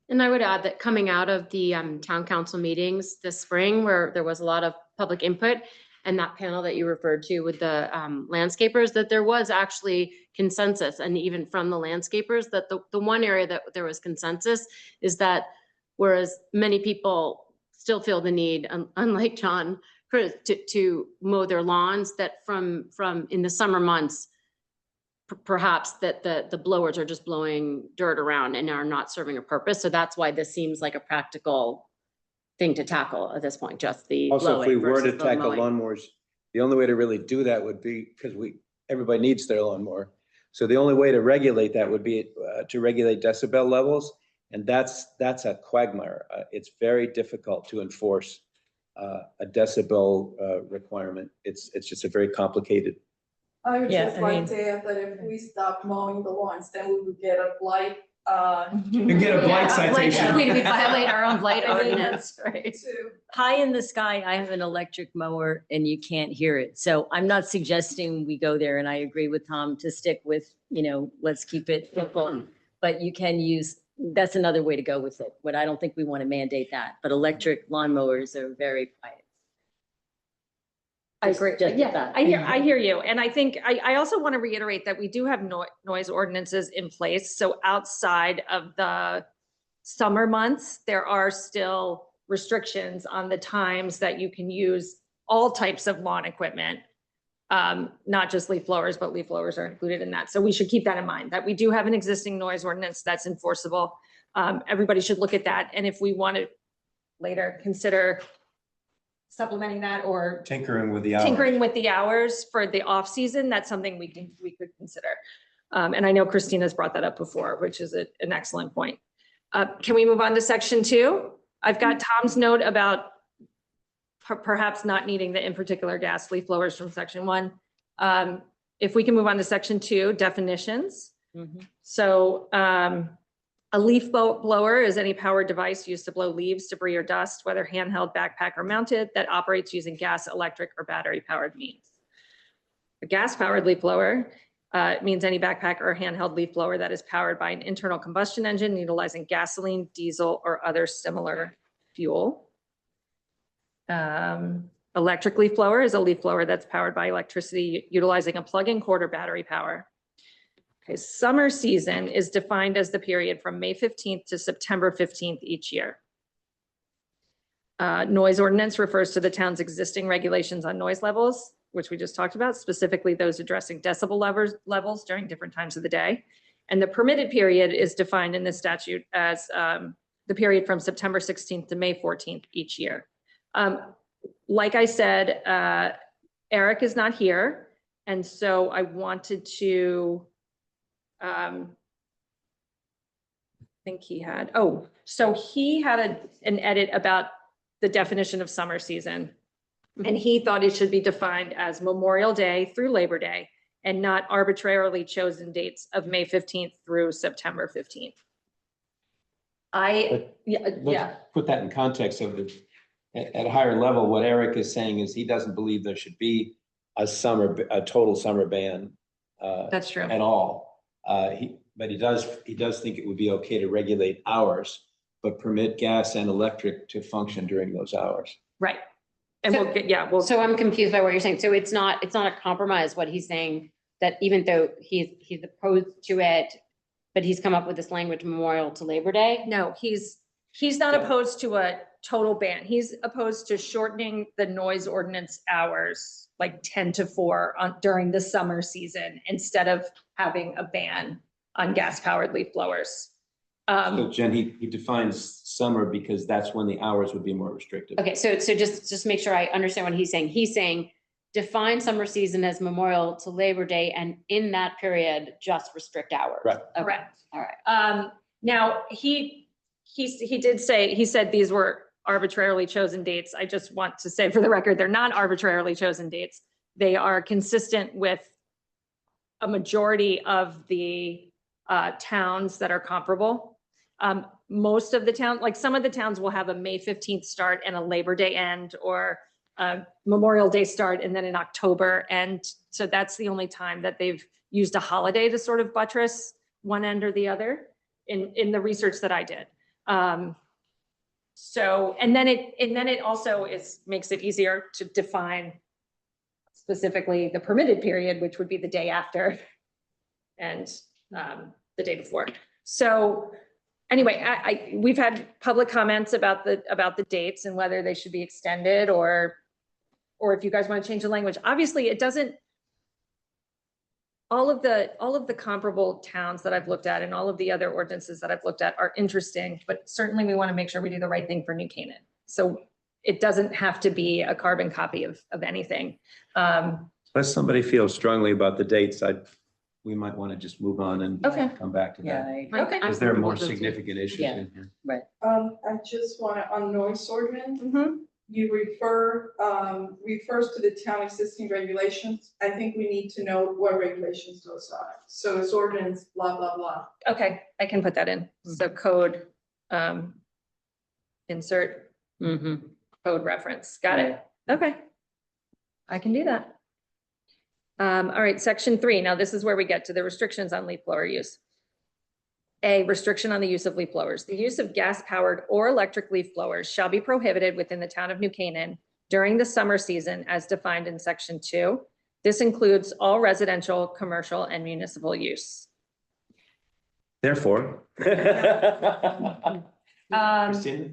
And I would add that coming out of the town council meetings this spring, where there was a lot of public input, and that panel that you referred to with the landscapers, that there was actually consensus, and even from the landscapers, that the one area that there was consensus is that whereas many people still feel the need, unlike John, to mow their lawns, that from in the summer months, perhaps that the blowers are just blowing dirt around and are not serving a purpose. So that's why this seems like a practical thing to tackle at this point, just the Also, if we blowing were to versus the tackle mowing. lawnmowers, the only way to really do that would be, because everybody needs their lawnmower. So the only way to regulate that would be to regulate decibel levels. And that's a quagmire. It's very difficult to enforce a decibel requirement. It's just a very complicated. I would Yeah, just I like mean- to add that if we stop mowing the lawns, then we would get a blight You can get a blight citation. We violate our own blight I mean, ordinance. right. to High in the sky, I have an electric mower and you can't hear it. So I'm not suggesting we go there, and I agree with Tom to stick with, let's keep it simple. But you can use, that's another way to go with it. But I don't think we want to mandate that. But electric lawnmowers are very quiet. I agree. Just Yeah, that. I hear you. And I think, I also want to reiterate that we do have noise ordinances in place. So outside of the summer months, there are still restrictions on the times that you can use all types of lawn equipment. Not just leaf blowers, but leaf blowers are included in that. So we should keep that in mind, that we do have an existing noise ordinance that's enforceable. Everybody should look at that. And if we want to later consider supplementing that or Tinkering with the hours. tinkering with the hours for the off season, that's something we could consider. And I know Christina's brought that up before, which is an excellent point. Can we move on to section 2? I've got Tom's note about perhaps not needing the in particular gas leaf blowers from section 1. If we can move on to section 2, definitions. So a leaf blower is any powered device used to blow leaves, debris, or dust, whether handheld, backpack, or mounted, that operates using gas, electric, or battery-powered means. A gas-powered leaf blower means any backpack or handheld leaf blower that is powered by an internal combustion engine utilizing gasoline, diesel, or other similar fuel. Electric leaf blower is a leaf blower that's powered by electricity utilizing a plug-in cord or battery power. Okay, summer season is defined as the period from May 15th to September 15th each year. Noise ordinance refers to the town's existing regulations on noise levels, which we just talked about, specifically those addressing decibel levels during different times of the day. And the permitted period is defined in this statute as the period from September 16th to May 14th each year. Like I said, Eric is not here. And so I wanted to, I think he had, so he had an edit about the definition of summer season. And he thought it should be defined as Memorial Day through Labor Day and not arbitrarily chosen dates of May 15th through September 15th. Let's put that in context of at a higher level, what Eric is saying is he doesn't believe there should be a total summer ban. That's true. At all. But he does think it would be okay to regulate hours, but permit gas and electric to function during those hours. Right. And we'll So I'm confused by what you're saying. So it's not a compromise, what he's saying, that even though he's opposed to it, but he's come up with this language Memorial to Labor Day? No, he's not opposed to a total ban. He's opposed to shortening the noise ordinance hours, like 10 to 4 during the summer season, instead of having a ban on gas-powered leaf blowers. So Jen, he defines summer because that's when the hours would be more restrictive. Okay, so just make sure I understand what he's saying. He's saying define summer season as Memorial to Labor Day, and in that period, just restrict hours. Right. Okay. Correct. All right. Now, he said these were arbitrarily chosen dates. I just want to say for the record, they're not arbitrarily chosen dates. They are consistent with a majority of the towns that are comparable. Most of the towns, like some of the towns will have a May 15th start and a Labor Day end, or a Memorial Day start and then in October. And so that's the only time that they've used a holiday to sort of buttress one end or the other in the research that I did. So, and then it also makes it easier to define specifically the permitted period, which would be the day after and the day before. So anyway, we've had public comments about the dates and whether they should be extended or if you guys want to change the language. Obviously, it doesn't. All of the comparable towns that I've looked at and all of the other ordinances that I've looked at are interesting, but certainly we want to make sure we do the right thing for New Canaan. So it doesn't have to be a carbon copy of anything. Unless somebody feels strongly about the dates, we might want to just move on and come back to that. Okay. Because there are more significant issues in here. I just want to, on noise ordinance, you refers to the town existing regulations. I think we need to know what regulations those are. So it's ordinance, blah, blah, blah. Okay, I can put that in. So code, insert code reference. Got it. Okay. I can do that. All right, section 3. Now this is where we get to the restrictions on leaf blower use. A, restriction on the use of leaf blowers. The use of gas-powered or electric leaf blowers shall be prohibited within the town of New Canaan during the summer season as defined in section 2. This includes all residential, commercial, and municipal use. Therefore. Christina,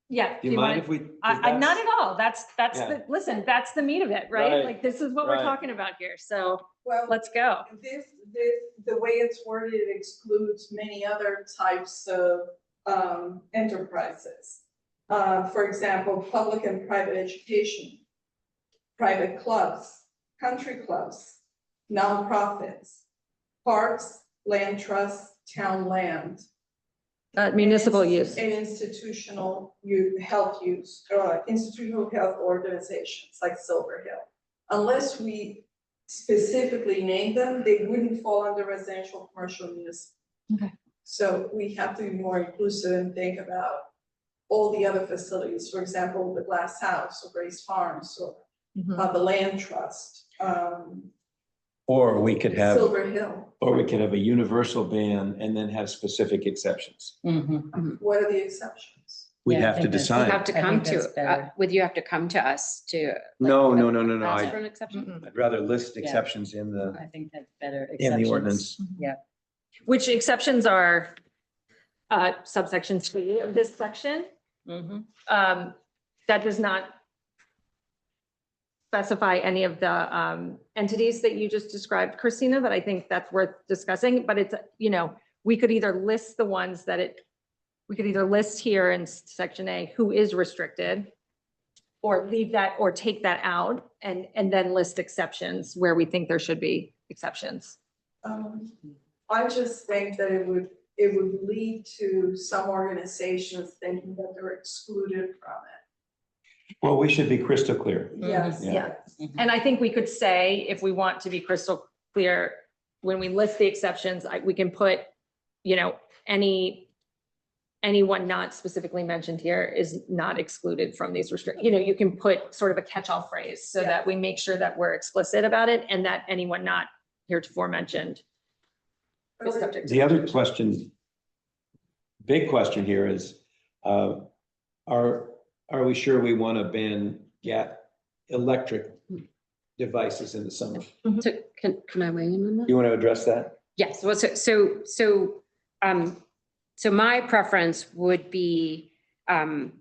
Yeah. do you mind if we? I'm not at all. That's Yeah. listen, that's the meat of it, right? Right, Like, this is what we're right. talking about here. So Well, let's go. the way it's worded, it excludes many other types of enterprises. For example, public and private education, private clubs, country clubs, nonprofits, parks, land trusts, town land. Municipal use. And institutional health use, institutional health organizations like Silver Hill. Unless we specifically name them, they wouldn't fall under residential, commercial, municipal. Okay. So we have to be more inclusive and think about all the other facilities, for example, the Glass House or Grace Farms or the Land Trust, Or we could have, Silver Hill. or we could have a universal ban and then have specific exceptions. What are the exceptions? We'd Yeah, I have to think that's- You decide. have to I come think that's to, better. you have to come to us to. No. Ask for I'd an exception? rather list Yeah. exceptions in the, I think that's better. in the Exceptions. ordinance. Yeah. Which exceptions are subsection 3 of this section. That does not specify any of the entities that you just described, Christina, but I think that's worth discussing. But it's, we could either list the ones that we could either list here in section A who is restricted, or leave that, or take that out and then list exceptions where we think there should be exceptions. I just think that it would lead to some organizations thinking that they're excluded from it. Well, we should be crystal clear. Yes, Yeah. yes. And I think we could say, if we want to be crystal clear, when we list the exceptions, we can put, anyone not specifically mentioned here is not excluded from these restrictions. You can put sort of a catch-all phrase so that we make sure that we're explicit about it and that anyone not heretofore mentioned is subject to. The other question, big question here is, are we sure we want to ban electric devices in the summer? So can I weigh in on that? You want to address that? Yes, well, so my preference would be, and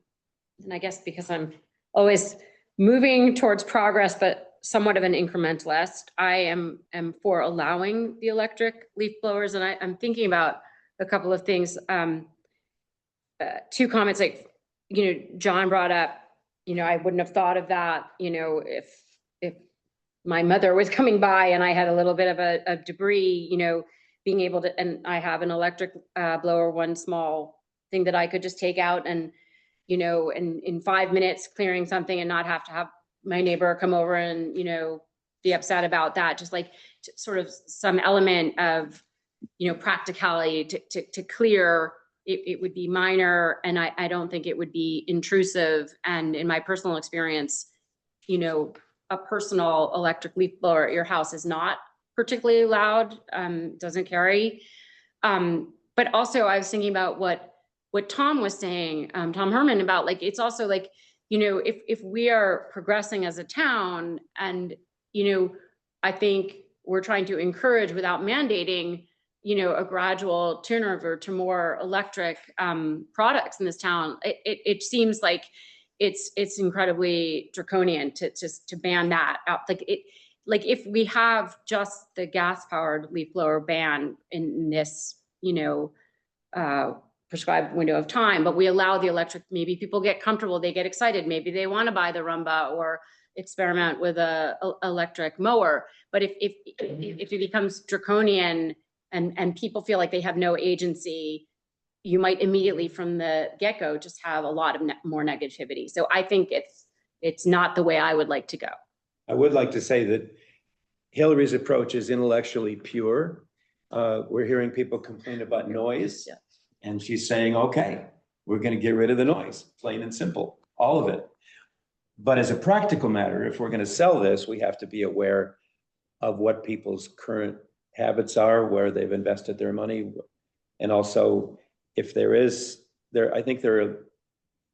I guess because I'm always moving towards progress, but somewhat of an incrementalist, I am for allowing the electric leaf blowers, and I'm thinking about a couple of things. 2 comments, like, John brought up, I wouldn't have thought of that, if my mother was coming by and I had a little bit of a debris, being able to, and I have an electric blower, one small thing that I could just take out and, in 5 minutes clearing something and not have to have my neighbor come over and, be upset about that. Just like sort of some element of, practicality to clear. It would be minor, and I don't think it would be intrusive. And in my personal experience, a personal electric leaf blower at your house is not particularly loud, doesn't carry. But also I was thinking about what Tom was saying, Tom Herman, about, like, it's also like, if we are progressing as a town and, I think we're trying to encourage without mandating, a gradual turnover to more electric products in this town. It seems like it's incredibly draconian to ban that out. Like if we have just the gas-powered leaf blower ban in this, prescribed window of time, but we allow the electric, maybe people get comfortable, they get excited, maybe they want to buy the Rumba or experiment with a electric mower. But if it becomes draconian and people feel like they have no agency, you might immediately from the get-go just have a lot of more negativity. So I think It's not the way I would like to go. I would like to say that Hillary's approach is intellectually pure. We're hearing people complain about noise. Yeah. And she's saying, okay, we're going to get rid of the noise, plain and simple, all of it. But as a practical matter, if we're going to sell this, we have to be aware of what people's current habits are, where they've invested their money. And also, if I think there are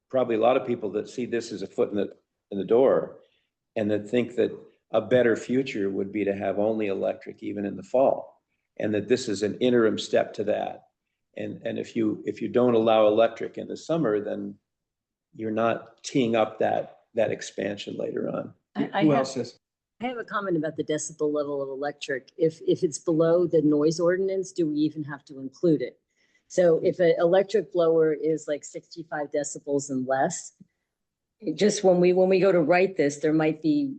probably a lot of people that see this as a foot in the door and that think that a better future would be to have only electric even in the fall. And that this is an interim step to that. And if you don't allow electric in the summer, then you're not teeing up that expansion later on. Who else is? I have a comment about the decibel level of electric. If it's below the noise ordinance, do we even have to include it? So if an electric blower is like 65 decibels and less, just when we go to write this, there might be,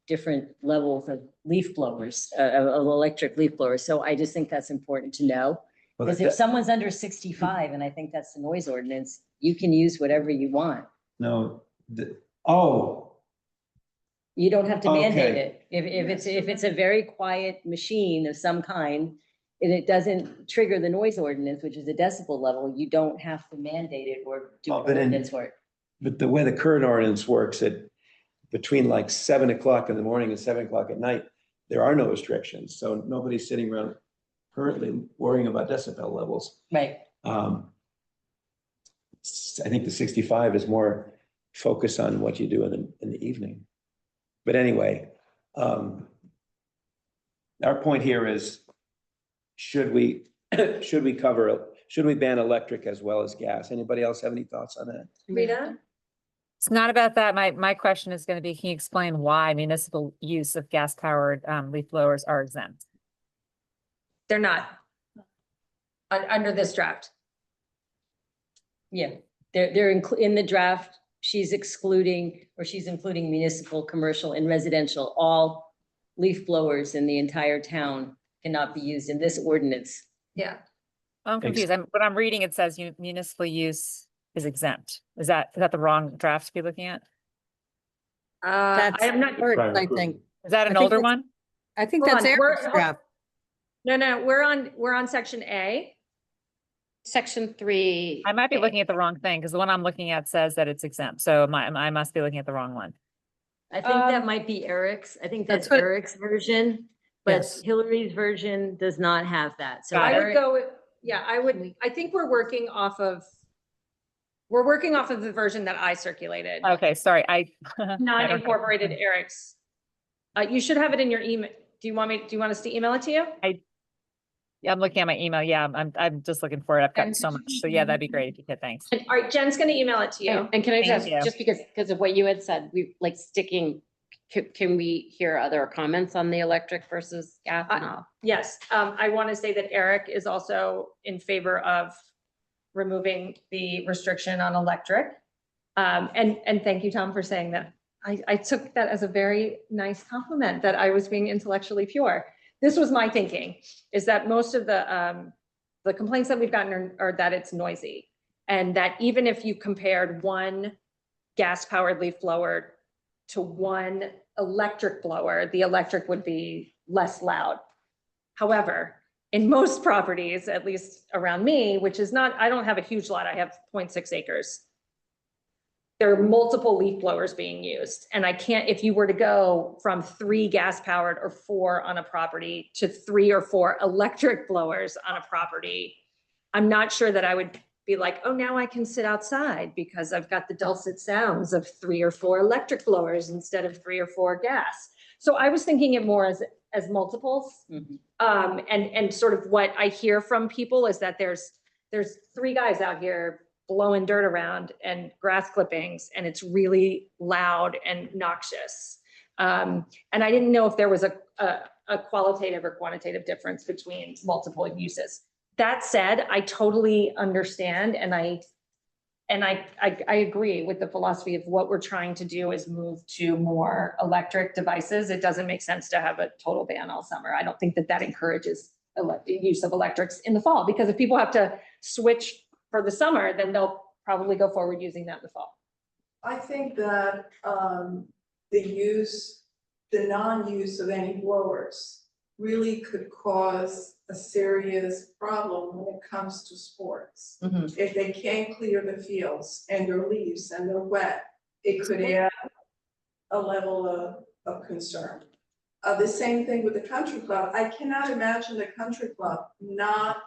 different levels of leaf blowers, of electric leaf blowers. So I just think that's important to know. Well, Because if someone's under 65, and I think that's the noise ordinance, you can use whatever you want. No, You don't have to mandate Okay. it. If it's a very quiet machine of some kind, and it doesn't trigger the noise ordinance, which is a decibel level, you don't have to mandate it or do Oh, an but in- ordinance for it. but the way the current ordinance works, between like 7 o'clock in the morning and 7 o'clock at night, there are no restrictions. So nobody's sitting around currently worrying about decibel levels. Right. I think the 65 is more focused on what you do in the evening. But anyway, our point here is, should we ban electric as well as gas? Anybody else have any thoughts on that? Rita? It's not about that. My question is going to be, can you explain why municipal use of gas powered leaf blowers are exempt? They're not. Under this draft. Yeah, they're in the draft. She's including municipal, commercial, and residential. All leaf blowers in the entire town cannot be used in this ordinance. Yeah. I'm confused. When I'm reading, it says municipal use is exempt. Is that the wrong draft to be looking at? That's I'm not. Eric's, I think. Is that an I think older that's- one? I think Hold that's on, Eric's draft. No, we're on section A. Section 3. I might be looking at the wrong thing because the one I'm looking at says that it's exempt. So I must be looking at the wrong one. I think that might be Eric's. I think that's That's what- Eric's version, but Yes. Hillary's version does not have that. So Got it. I would Eric, go with, I think we're working off of the version that I circulated, Okay, sorry. I not don't- incorporated Eric's. You should have it in your email. Do you want us to email it to you? Yeah, I'm looking at my email. Yeah, I'm just looking for it. I've got so much. So yeah, that'd be great if you could. Thanks. All right, Jen's gonna email it to you. And can I Thank just, you. just because of what you had said, we like sticking, can we hear other comments on the electric versus gas and all? Yes, I want to say that Eric is also in favor of removing the restriction on electric. And thank you, Tom, for saying that. I took that as a very nice compliment that I was being intellectually pure. This was my thinking, is that most of the complaints that we've gotten are that it's noisy. And that even if you compared one gas powered leaf blower to one electric blower, the electric would be less loud. However, in most properties, at least around me, which is not, I don't have a huge lot, I have 0.6 acres. There are multiple leaf blowers being used. And I can't, if you were to go from 3 gas powered or 4 on a property to 3 or 4 electric blowers on a property, I'm not sure that I would be like, oh, now I can sit outside because I've got the dulcet sounds of 3 or 4 electric blowers instead of 3 or 4 gas. So I was thinking it more as multiples. And sort of what I hear from people is that there's 3 guys out here blowing dirt around and grass clippings, and it's really loud and noxious. And I didn't know if there was a qualitative or quantitative difference between multiple uses. That said, I totally understand, and I agree with the philosophy of what we're trying to do is move to more electric devices. It doesn't make sense to have a total ban all summer. I don't think that encourages use of electrics in the fall, because if people have to switch for the summer, then they'll probably go forward using that in the fall. I think that the non-use of any blowers really could cause a serious problem when it comes to sports. If they can't clear the fields and their leaves and they're wet, it could add a level of concern. The same thing with the country club. I cannot imagine the country club not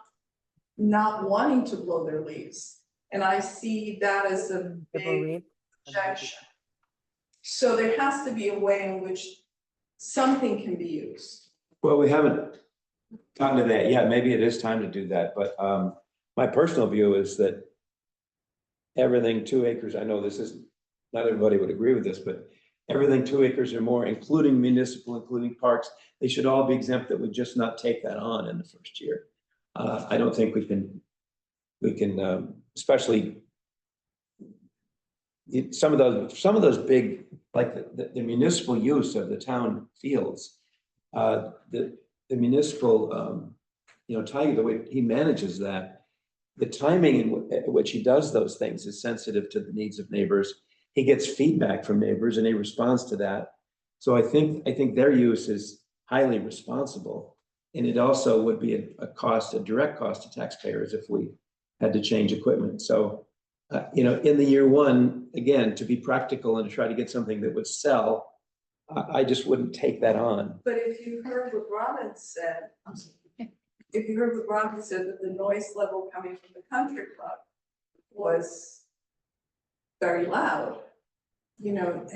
wanting to blow their leaves. And I see that as a big objection. So there has to be a way in which something can be used. Well, we haven't gotten to that yet. Maybe it is time to do that, but my personal view is that everything 2 acres, I know this is, not everybody would agree with this, but everything 2 acres or more, including municipal, including parks, they should all be exempt, that we just not take that on in the first year. I don't think we can, especially some of those big, like the municipal use of the town fields, the municipal, Tiger, the way he manages that, the timing in which he does those things is sensitive to the needs of neighbors. He gets feedback from neighbors and he responds to that. So I think their use is highly responsible. And it also would be a direct cost to taxpayers if we had to change equipment. So, in the year one, again, to be practical and to try to get something that would sell, I just wouldn't take that on. But if you heard what Robin said, that the noise level coming from the country club was very loud,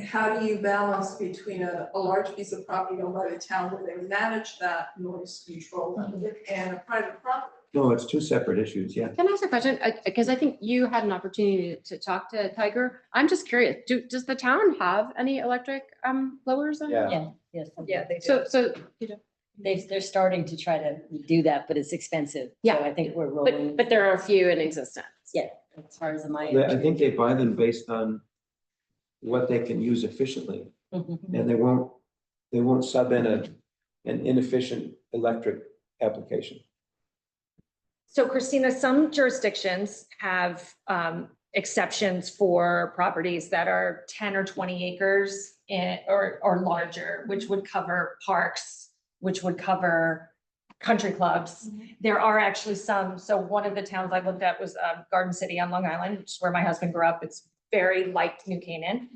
how do you balance between a large piece of property owned by the town where they manage that noise control and a private property? No, it's two separate issues, yeah. Can I ask a question? Because I think you had an opportunity to talk to Tiger. I'm just curious, does the town have any electric blowers? Yeah. Yes. Yeah, they do. So They're starting to try to do that, but it's expensive. Yeah. So I think we're rolling. but there are a few in existence. Yeah, as far as my. I think they buy them based on what they can use efficiently, and they won't sub in an inefficient electric application. So Christina, some jurisdictions have exceptions for properties that are 10 or 20 acres or larger, which would cover parks, which would cover country clubs. There are actually some. So one of the towns I looked at was Garden City on Long Island, which is where my husband grew up. It's very like New Canaan.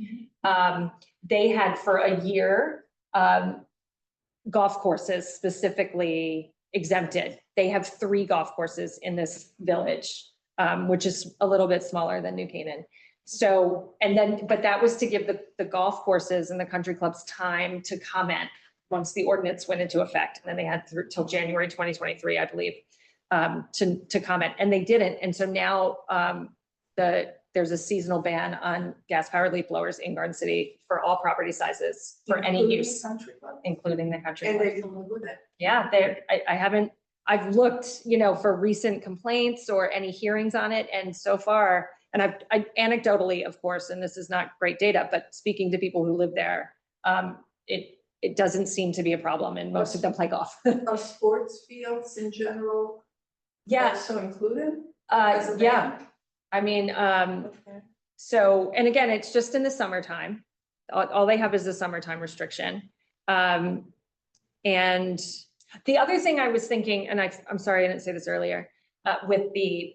They had for a year golf courses specifically exempted. They have 3 golf courses in this village, which is a little bit smaller than New Canaan. So, but that was to give the golf courses and the country clubs time to comment once the ordinance went into effect. And then they had till January 2023, I believe, to comment, and they didn't. And so now there's a seasonal ban on gas-powered leaf blowers in Garden City for all property sizes for any use, including the country And club. they can live with it. Yeah, I've looked, for recent complaints or any hearings on it, and so far, and I anecdotally, of course, and this is not great data, but speaking to people who live there, it doesn't seem to be a problem, and most of them play golf. Are sports fields in general also included? Yeah. I mean, so, and again, it's just in the summertime. All they have is the summertime restriction. And the other thing I was thinking, and I'm sorry I didn't say this earlier, with the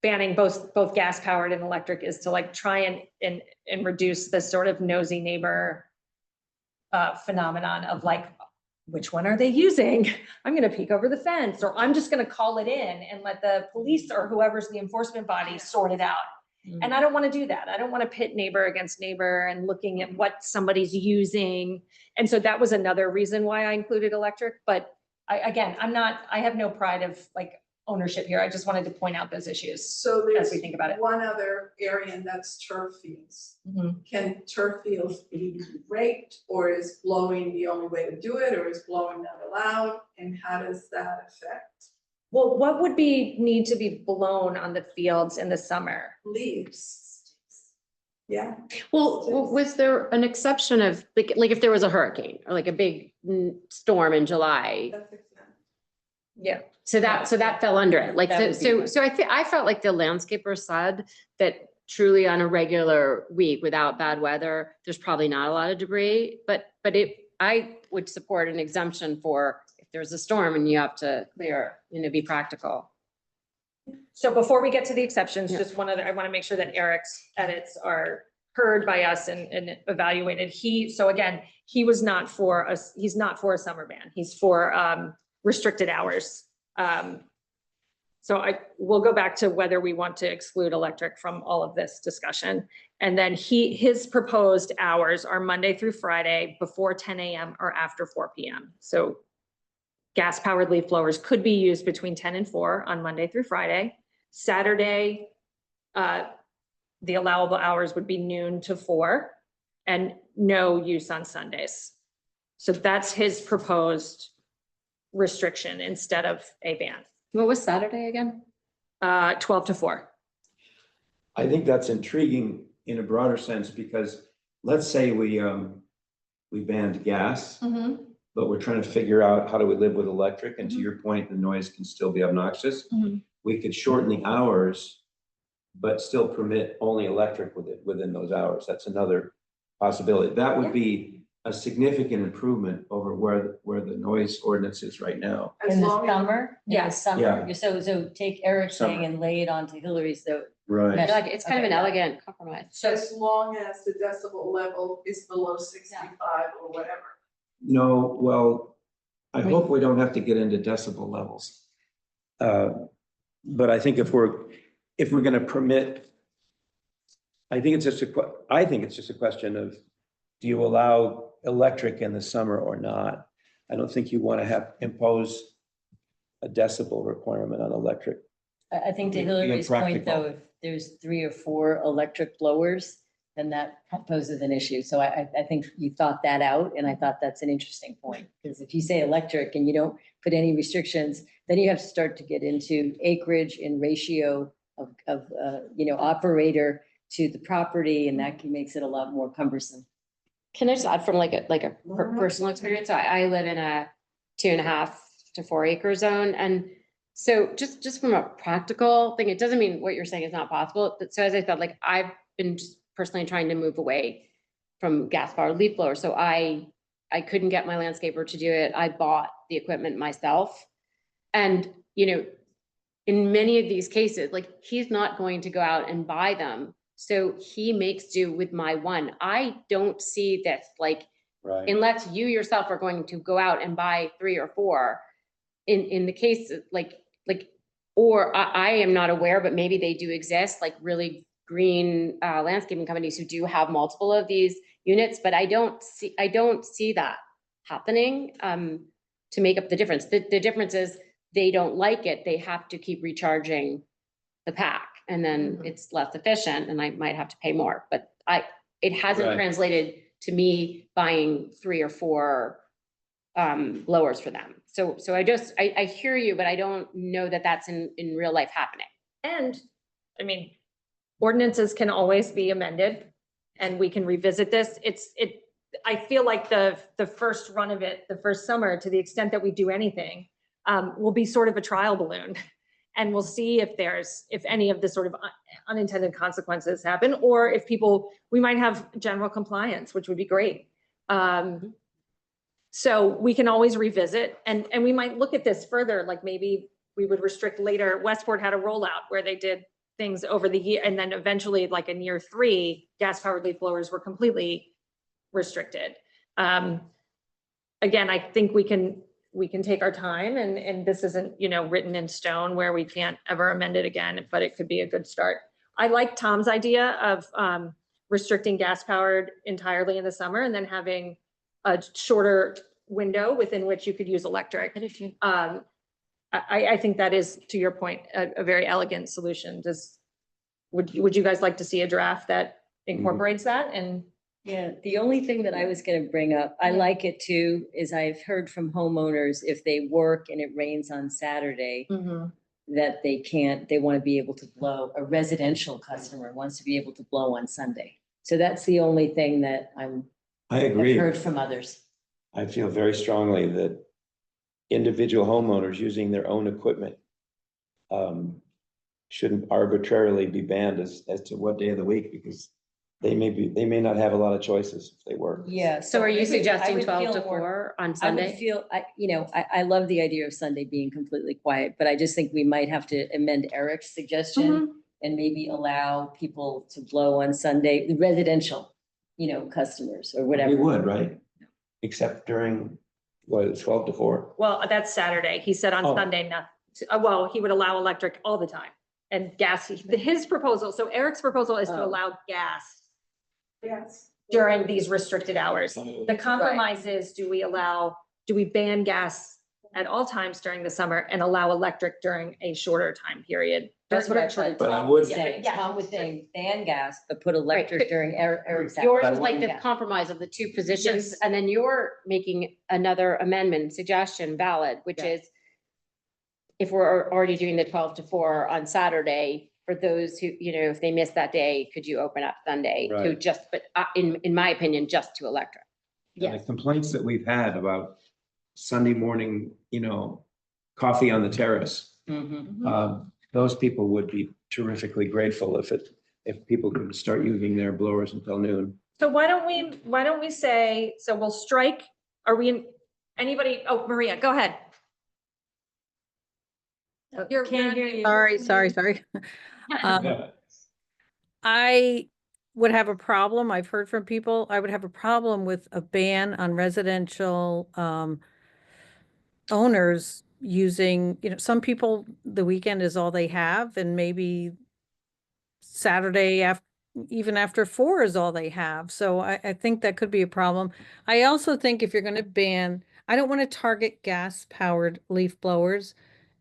banning both gas powered and electric, is to try and reduce the sort of nosy neighbor phenomenon of which one are they using? I'm going to peek over the fence, or I'm just going to call it in and let the police or whoever's the enforcement body sort it out. And I don't want to do that. I don't want to pit neighbor against neighbor and looking at what somebody's using. And so that was another reason why I included electric. But I have no pride of ownership here. I just wanted to point out those issues. So there's as we think about it. one other area, and that's turf fields. Can turf fields be raked, or is blowing the only way to do it, or is blowing not allowed? And how does that affect? Well, what would need to be blown on the fields in the summer? Leaves. Yeah. Well, was there an exception of like if there was a hurricane or a big storm in July? Yeah. So that fell under it. I felt like the landscaper said that truly on a regular week without bad weather, there's probably not a lot of debris, but I would support an exemption for if there's a storm and you have to clear, be practical. So before we get to the exceptions, Yeah. just I want to make sure that Eric's edits are heard by us and evaluated. So again, he's not for a summer ban. He's for restricted hours. So we'll go back to whether we want to exclude electric from all of this discussion. And then his proposed hours are Monday through Friday before 10 a.m. or after 4 p.m. So gas powered leaf blowers could be used between 10 and 4 on Monday through Friday. Saturday, the allowable hours would be noon to 4 and no use on Sundays. So that's his proposed restriction instead of a ban. What was Saturday again? 12 to 4. I think that's intriguing in a broader sense, because let's say we banned gas, but we're trying to figure out how do we live with electric, and to your point, the noise can still be obnoxious. We could shorten the hours, but still permit only electric within those hours. That's another possibility. That would be a significant improvement over where the noise ordinance is right now. As In the long as- summer? Yes. Summer, so take Eric's thing Summer. and lay it onto Hillary's, so. Right. I feel like it's kind of an Okay. elegant compromise. As long as the decibel level is below 65 or whatever. No, well, I hope we don't have to get into decibel levels. But I think if we're going to permit, I think it's just a question of, do you allow electric in the summer or not? I don't think you want to impose a decibel requirement on electric. I think to Being Hillary's point, practical. though, if there's 3 or 4 electric blowers, then that poses an issue. So I think you thought that out, and I thought that's an interesting point. Because if you say electric and you don't put any restrictions, then you have to start to get into acreage and ratio of operator to the property, and that makes it a lot more cumbersome. Can I just add from like a personal experience? So I live in a 2.5 to 4 acre zone. And so just from a practical thing, it doesn't mean what you're saying is not possible. But so as I said, like I've been just personally trying to move away from gas powered leaf blowers. So I couldn't get my landscaper to do it. I bought the equipment myself. And, in many of these cases, like he's not going to go out and buy them. So he makes do with my one. I don't see this like, Right. unless you yourself are going to go out and buy 3 or 4 in the case or I am not aware, but maybe they do exist, like really green landscaping companies who do have multiple of these units, but I don't see that happening to make up the difference. The difference is they don't like it. They have to keep recharging the pack, and then it's less efficient and I might have to pay more, but it hasn't Right. translated to me buying 3 or 4 blowers for them. So I hear you, but I don't know that that's in real life happening. And I mean, ordinances can always be amended and we can revisit this. I feel like the first run of it, the first summer, to the extent that we do anything, will be sort of a trial balloon. And we'll see if any of the sort of unintended consequences happen, or if we might have general compliance, which would be great. So we can always revisit, and we might look at this further, like maybe we would restrict later. Westport had a rollout where they did things over the year, and then eventually, like in year 3, gas powered leaf blowers were completely restricted. Again, I think we can take our time, and this isn't, written in stone where we can't ever amend it again, but it could be a good start. I like Tom's idea of restricting gas powered entirely in the summer and then having a shorter window within which you could use electric. I think that is, to your point, a very elegant solution. Would you guys like to see a draft that incorporates that? And Yeah, the only thing that I was going to bring up, I like it too, is I've heard from homeowners, if they work and it rains on Saturday, that they want to be able to blow. A residential customer wants to be able to blow on Sunday. So that's the only thing that I I've agree. heard from others. I feel very strongly that individual homeowners using their own equipment shouldn't arbitrarily be banned as to what day of the week, because they may not have a lot of choices if they work. Yeah. So are I you would- I suggesting would 12 feel to more- 4 on I would Sunday? feel, I love the idea of Sunday being completely quiet, but I just think we might have to amend Eric's suggestion and maybe allow people to blow on Sunday, the residential, customers or whatever. They would, right? Except during, what, 12 to 4? Well, that's Saturday. He said on Oh. Sunday, not, well, he would allow electric all the time and gas. His proposal, so Eric's proposal is to Oh. allow gas Yes. during these restricted hours. The compromise is, do we ban gas at all times during the summer and allow electric during a shorter time period? That's what I tried. But I Tom would- was saying. Yeah. Tom was saying ban gas, but put electric but during Eric's. Yours But I is like the wouldn't- compromise of the two positions, Yes. and then you're making another amendment suggestion valid, which Yeah. is if we're already doing the 12 to 4 on Saturday, for those who, if they miss that day, could you open up Sunday to Right. just, but in my opinion, just to electric? And the complaints that we've had about Sunday morning, coffee on the terrace, those people would be terrifically grateful if people could start using their blowers until noon. So why don't we say, so we'll strike, anybody, oh, Maria, go ahead. Can't hear you. Sorry. I would have a problem, I've heard from people, I would have a problem with a ban on residential owners using, some people, the weekend is all they have, and maybe Saturday even after 4 is all they have. So I think that could be a problem. I also think if you're gonna ban, I don't want to target gas-powered leaf blowers.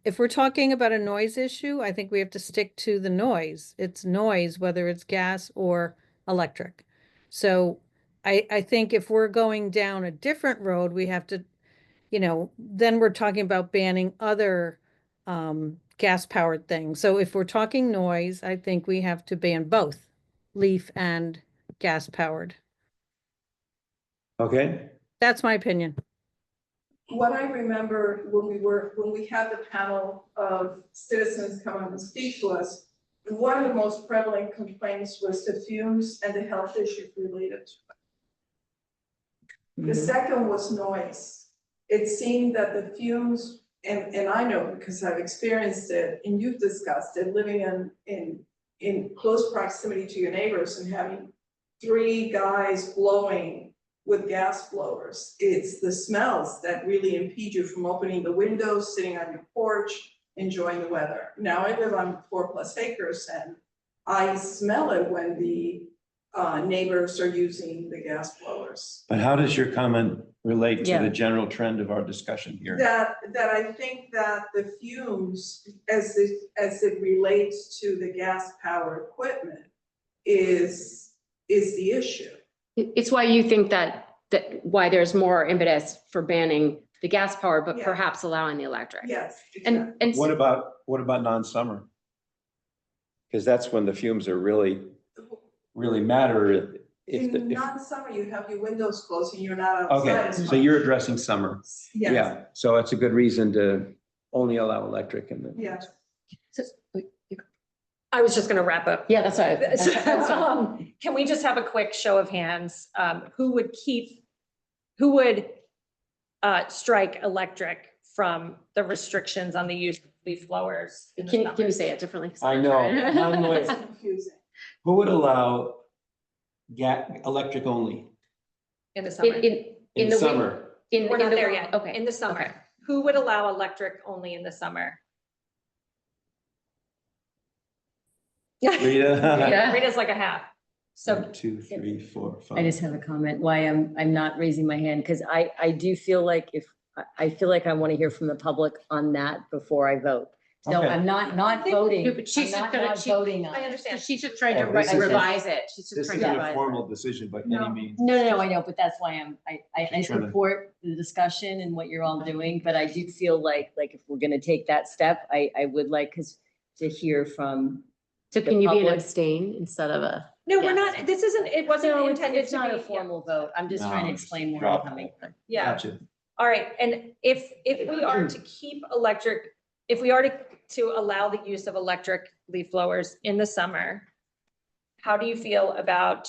If we're talking about a noise issue, I think we have to stick to the noise. It's noise, whether it's gas or electric. So I think if we're going down a different road, we have to, then we're talking about banning other gas-powered things. So if we're talking noise, I think we have to ban both leaf and gas-powered. Okay? That's my opinion. What I remember when we had the panel of citizens come and speak to us, one of the most prevalent complaints was the fumes and the health issues related to it. The second was noise. It seemed that the fumes, and I know because I've experienced it, and you've discussed it, living in close proximity to your neighbors and having 3 guys blowing with gas blowers. It's the smells that really impede you from opening the windows, sitting on your porch, enjoying the weather. Now I live on 4+ acres and I smell it when the neighbors are using the gas blowers. But how does your comment relate to Yeah. the general trend of our discussion here? That I think that the fumes, as it relates to the gas powered equipment, is the issue. It's why you think that why there's more impetus for banning the gas power, but Yeah. perhaps allowing the electric. Yes, exactly. And What about non-summer? Because that's when the fumes are really matter. In non-summer, you have your windows closed and you're not outside Okay, as so much. you're addressing summer. Yes, Yeah, so it's a good reason to only allow electric in the. yes. I was just gonna wrap up. Yeah, that's right. Can we just have a quick show of hands? Who would strike electric from the restrictions on the use of leaf blowers? in the Can summer? you say it differently? I know. It's confusing. Who would allow electric only In the summer? in the the summer? We're not there yet. Okay. In the summer. Okay. Who would allow electric only in the summer? Rita? Yeah. Rita's like a half. So 1, 2, 3, 4, 5. I just have a comment why I'm not raising my hand, because I do feel like I feel like I want to hear from the public on that before I vote. So Okay. I'm not think- voting. No, but she's I'm just gonna- not she- voting on I it. understand. She's just trying to Oh, this is- revise it. She's just This trying isn't to a revise it. formal decision by any means. No, I know, but that's why I She's trying to- support the discussion and what you're all doing, but I do feel like if we're gonna take that step, I would like to hear from. So the can you be an public. abstain instead of a? No, we're Yes. not, this isn't, it wasn't No, intended it's to be. not a yeah. formal vote. I'm just No, trying to it's explain where drop I'm coming from. Yeah. Gotcha. All right, and if we are to keep electric, if we are to allow the use of electric leaf blowers in the summer. How do you feel about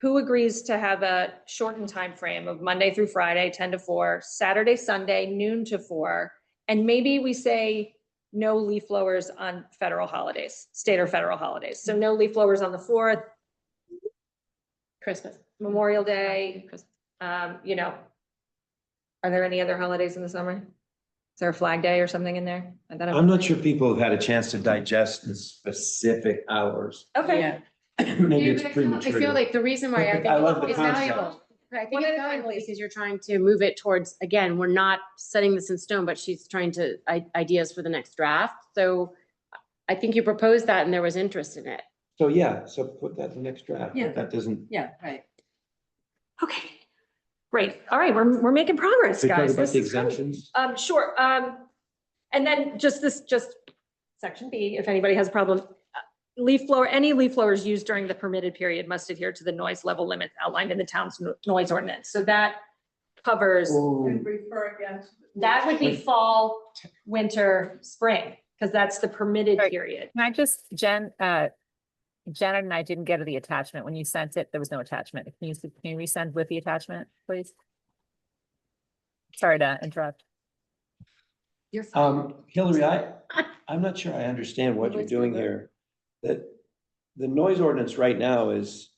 who agrees to have a shortened time frame of Monday through Friday, 10 to 4, Saturday, Sunday, noon to 4, and maybe we say no leaf blowers on federal holidays, state or federal holidays. So no leaf blowers on the 4th, Christmas. Memorial Day, you know. Are there any other holidays in the summer? Is there a Flag Day or something in there? I'm not sure people have had a chance to digest the specific hours. Okay. Yeah. Maybe Yeah, it's but premature. I feel like the reason why I think I love the it's concept. valuable. I think One at it's a time, valuable please. because you're trying to move it towards, again, we're not setting this in stone, but she's trying to, ideas for the next draft. So I think you proposed that and there was interest in it. So yeah, so put that in the next draft. Yeah. That doesn't. Yeah, right. Okay. Great. All right, we're making progress, We talk guys. about This the is great. exemptions. Sure. And then just section B, if anybody has a problem. Any leaf blowers used during the permitted period must adhere to the noise level limits outlined in the town's noise ordinance. So that covers, And refer again to. that would be fall, winter, spring, because that's the permitted Right. period. Can I just, Jen and I didn't get the attachment. When you sent it, there was no attachment. Can you resend with the attachment, please? Sorry to interrupt. You're fine. Hillary, I'm not sure I understand what you're doing here. That the noise ordinance right now is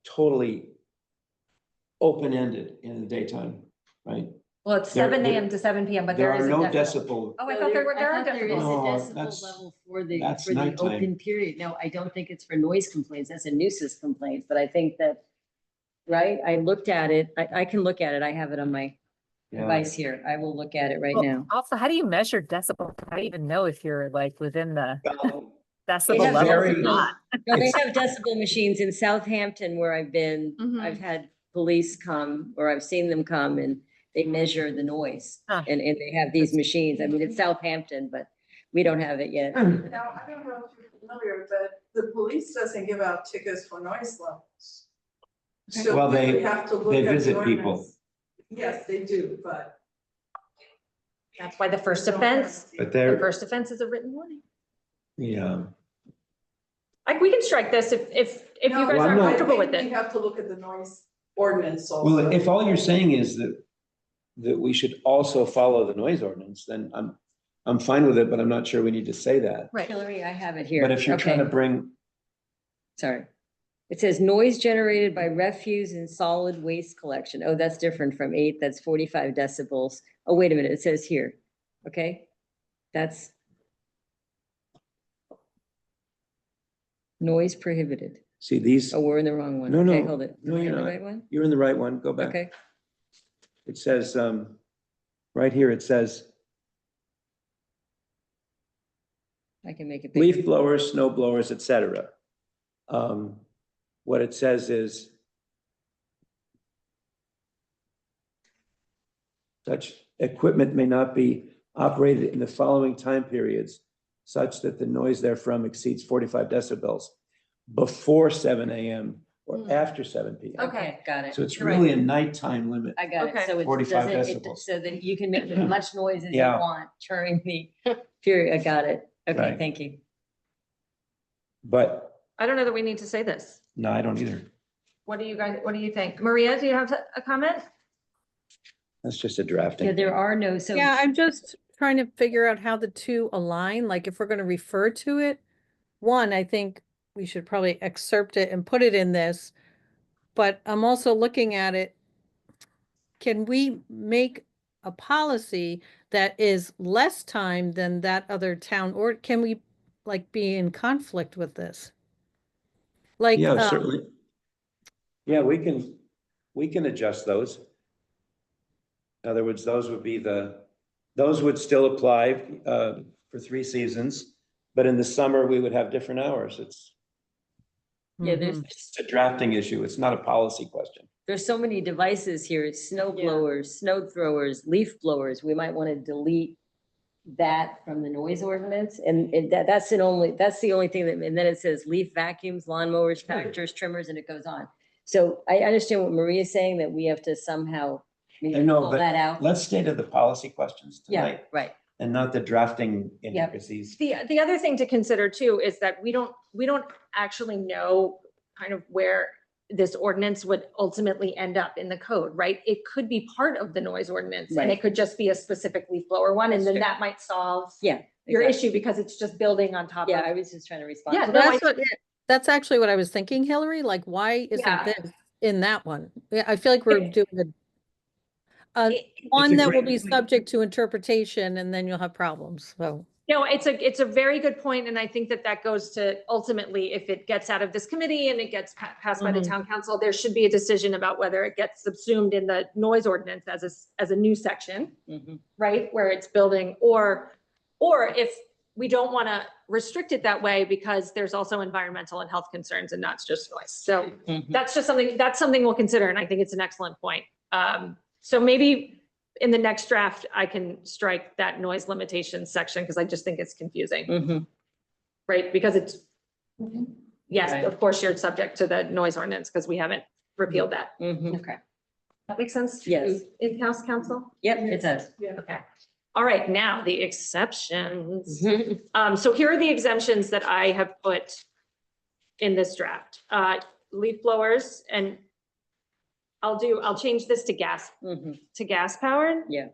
totally open-ended in the daytime, right? Well, it's There- 7 AM to 7 PM, but There there is are a no decibel. decibel. Oh, I thought there I are thought there is a No, decibel that's- level for the that's open nighttime. period. No, I don't think it's for noise complaints. That's a nuisance complaint, but I think that, right? I looked at it. I can look at it. I have it on my Yeah. device here. I will look at it right Well, now. Also, how do you measure decibel? How do you even know if you're like within the They decibel have level or very- not? No, they have decibel machines in Southampton where I've been. Mhm. I've had police come or I've seen them come and they measure the noise. Huh. And they have these machines. I mean, it's Southampton, but we don't have it yet. Now, I don't know if you're familiar, but the police doesn't give out tickets for noise levels. So Well, we they- would have to look they at the visit people. ordinance. Yes, they do, but. That's why the first offense, But the they're, first offense is a written warning. yeah. Like, we can strike this if you No, guys Well, I'm aren't not- comfortable with We it. have to look at the noise ordinance also. Well, if all you're saying is that we should also follow the noise ordinance, then I'm fine with it, but I'm not sure we need to say that. Right. Hillary, I have it here. But if you're trying to Okay. bring, Sorry. It says noise generated by refuse and solid waste collection. Oh, that's different from 8. That's 45 decibels. Oh, wait a minute. It says here. Okay. That's noise prohibited. see these, Oh, we're in the wrong one. No, Okay, no. hold it. No, Am I you're in the not. right one? you're in the right one, go back. Okay. It says, right here, it says I can make it big. leaf blowers, snow blowers, et cetera. What it says is such equipment may not be operated in the following time periods such that the noise therefrom exceeds 45 decibels before 7 AM or after 7 PM. Okay, got it. So it's You're right. really a nighttime limit. I got it. Okay. So it 45 doesn't, decibels. so that you can make as much noise as you Yeah. want during the period. I got it. Okay, Right. thank you. But I don't know that we need to say this. no, I don't either. What do you think? Maria, do you have a comment? That's just a drafting. Yeah, there are no, so. Yeah, I'm just trying to figure out how the two align, like if we're gonna refer to it. One, I think we should probably excerpt it and put it in this, but I'm also looking at it. Can we make a policy that is less time than that other town, or can we like be in conflict with this? Like, Yeah, certainly. Yeah, we can adjust those. In other words, those would still apply for 3 seasons, but in the summer, we would have different hours. Yeah, there's, It's a drafting issue. It's not a policy question. there's so many devices here, snow blowers, snow throwers, leaf blowers. We might want to delete that from the noise ordinance. And that's the only thing that, and then it says leaf vacuums, lawnmowers, tractors, trimmers, and it goes on. So I understand what Maria's saying, that we have to somehow I know, pull but that out. let's stay to the policy questions Yeah, tonight. right. and not the drafting intricacies. The other thing to consider too is that we don't actually know kind of where this ordinance would ultimately end up in the code, right? It could be part of the noise ordinance and Right. it could just be a specific leaf blower one, and That's then true. that might solve Yeah. your exactly. issue because it's just building on top Yeah, of. I was just trying to respond. Yeah, to no, that. That's actually what I was thinking, Hillary, like, why isn't Yeah. this in that one? Yeah, I feel like we're doing It- one a that will great be point. subject to interpretation, and then you'll have problems, so. No, it's a very good point, and I think that goes to ultimately, if it gets out of this committee and it gets passed by the Mhm. town council, there should be a decision about whether it gets subsumed in the noise ordinance as a new section, Mhm. right? Where it's building, or if we don't want to restrict it that way because there's also environmental and health concerns and not just noise. So Mhm. that's something we'll consider, and I think it's an excellent point. So maybe in the next draft, I can strike that noise limitation section because I just think it's confusing, Mhm. right? Because it's, yes, Right. of course, you're subject to the noise ordinance because we haven't repealed that. Mhm. Okay. That makes sense? Yes. In-house counsel? Yep, it does. Okay. All right, now the exceptions. Mhm. So here are the exemptions that I have put in this draft. Leaf blowers, and I'll change this to gas Mhm. powered. Yeah.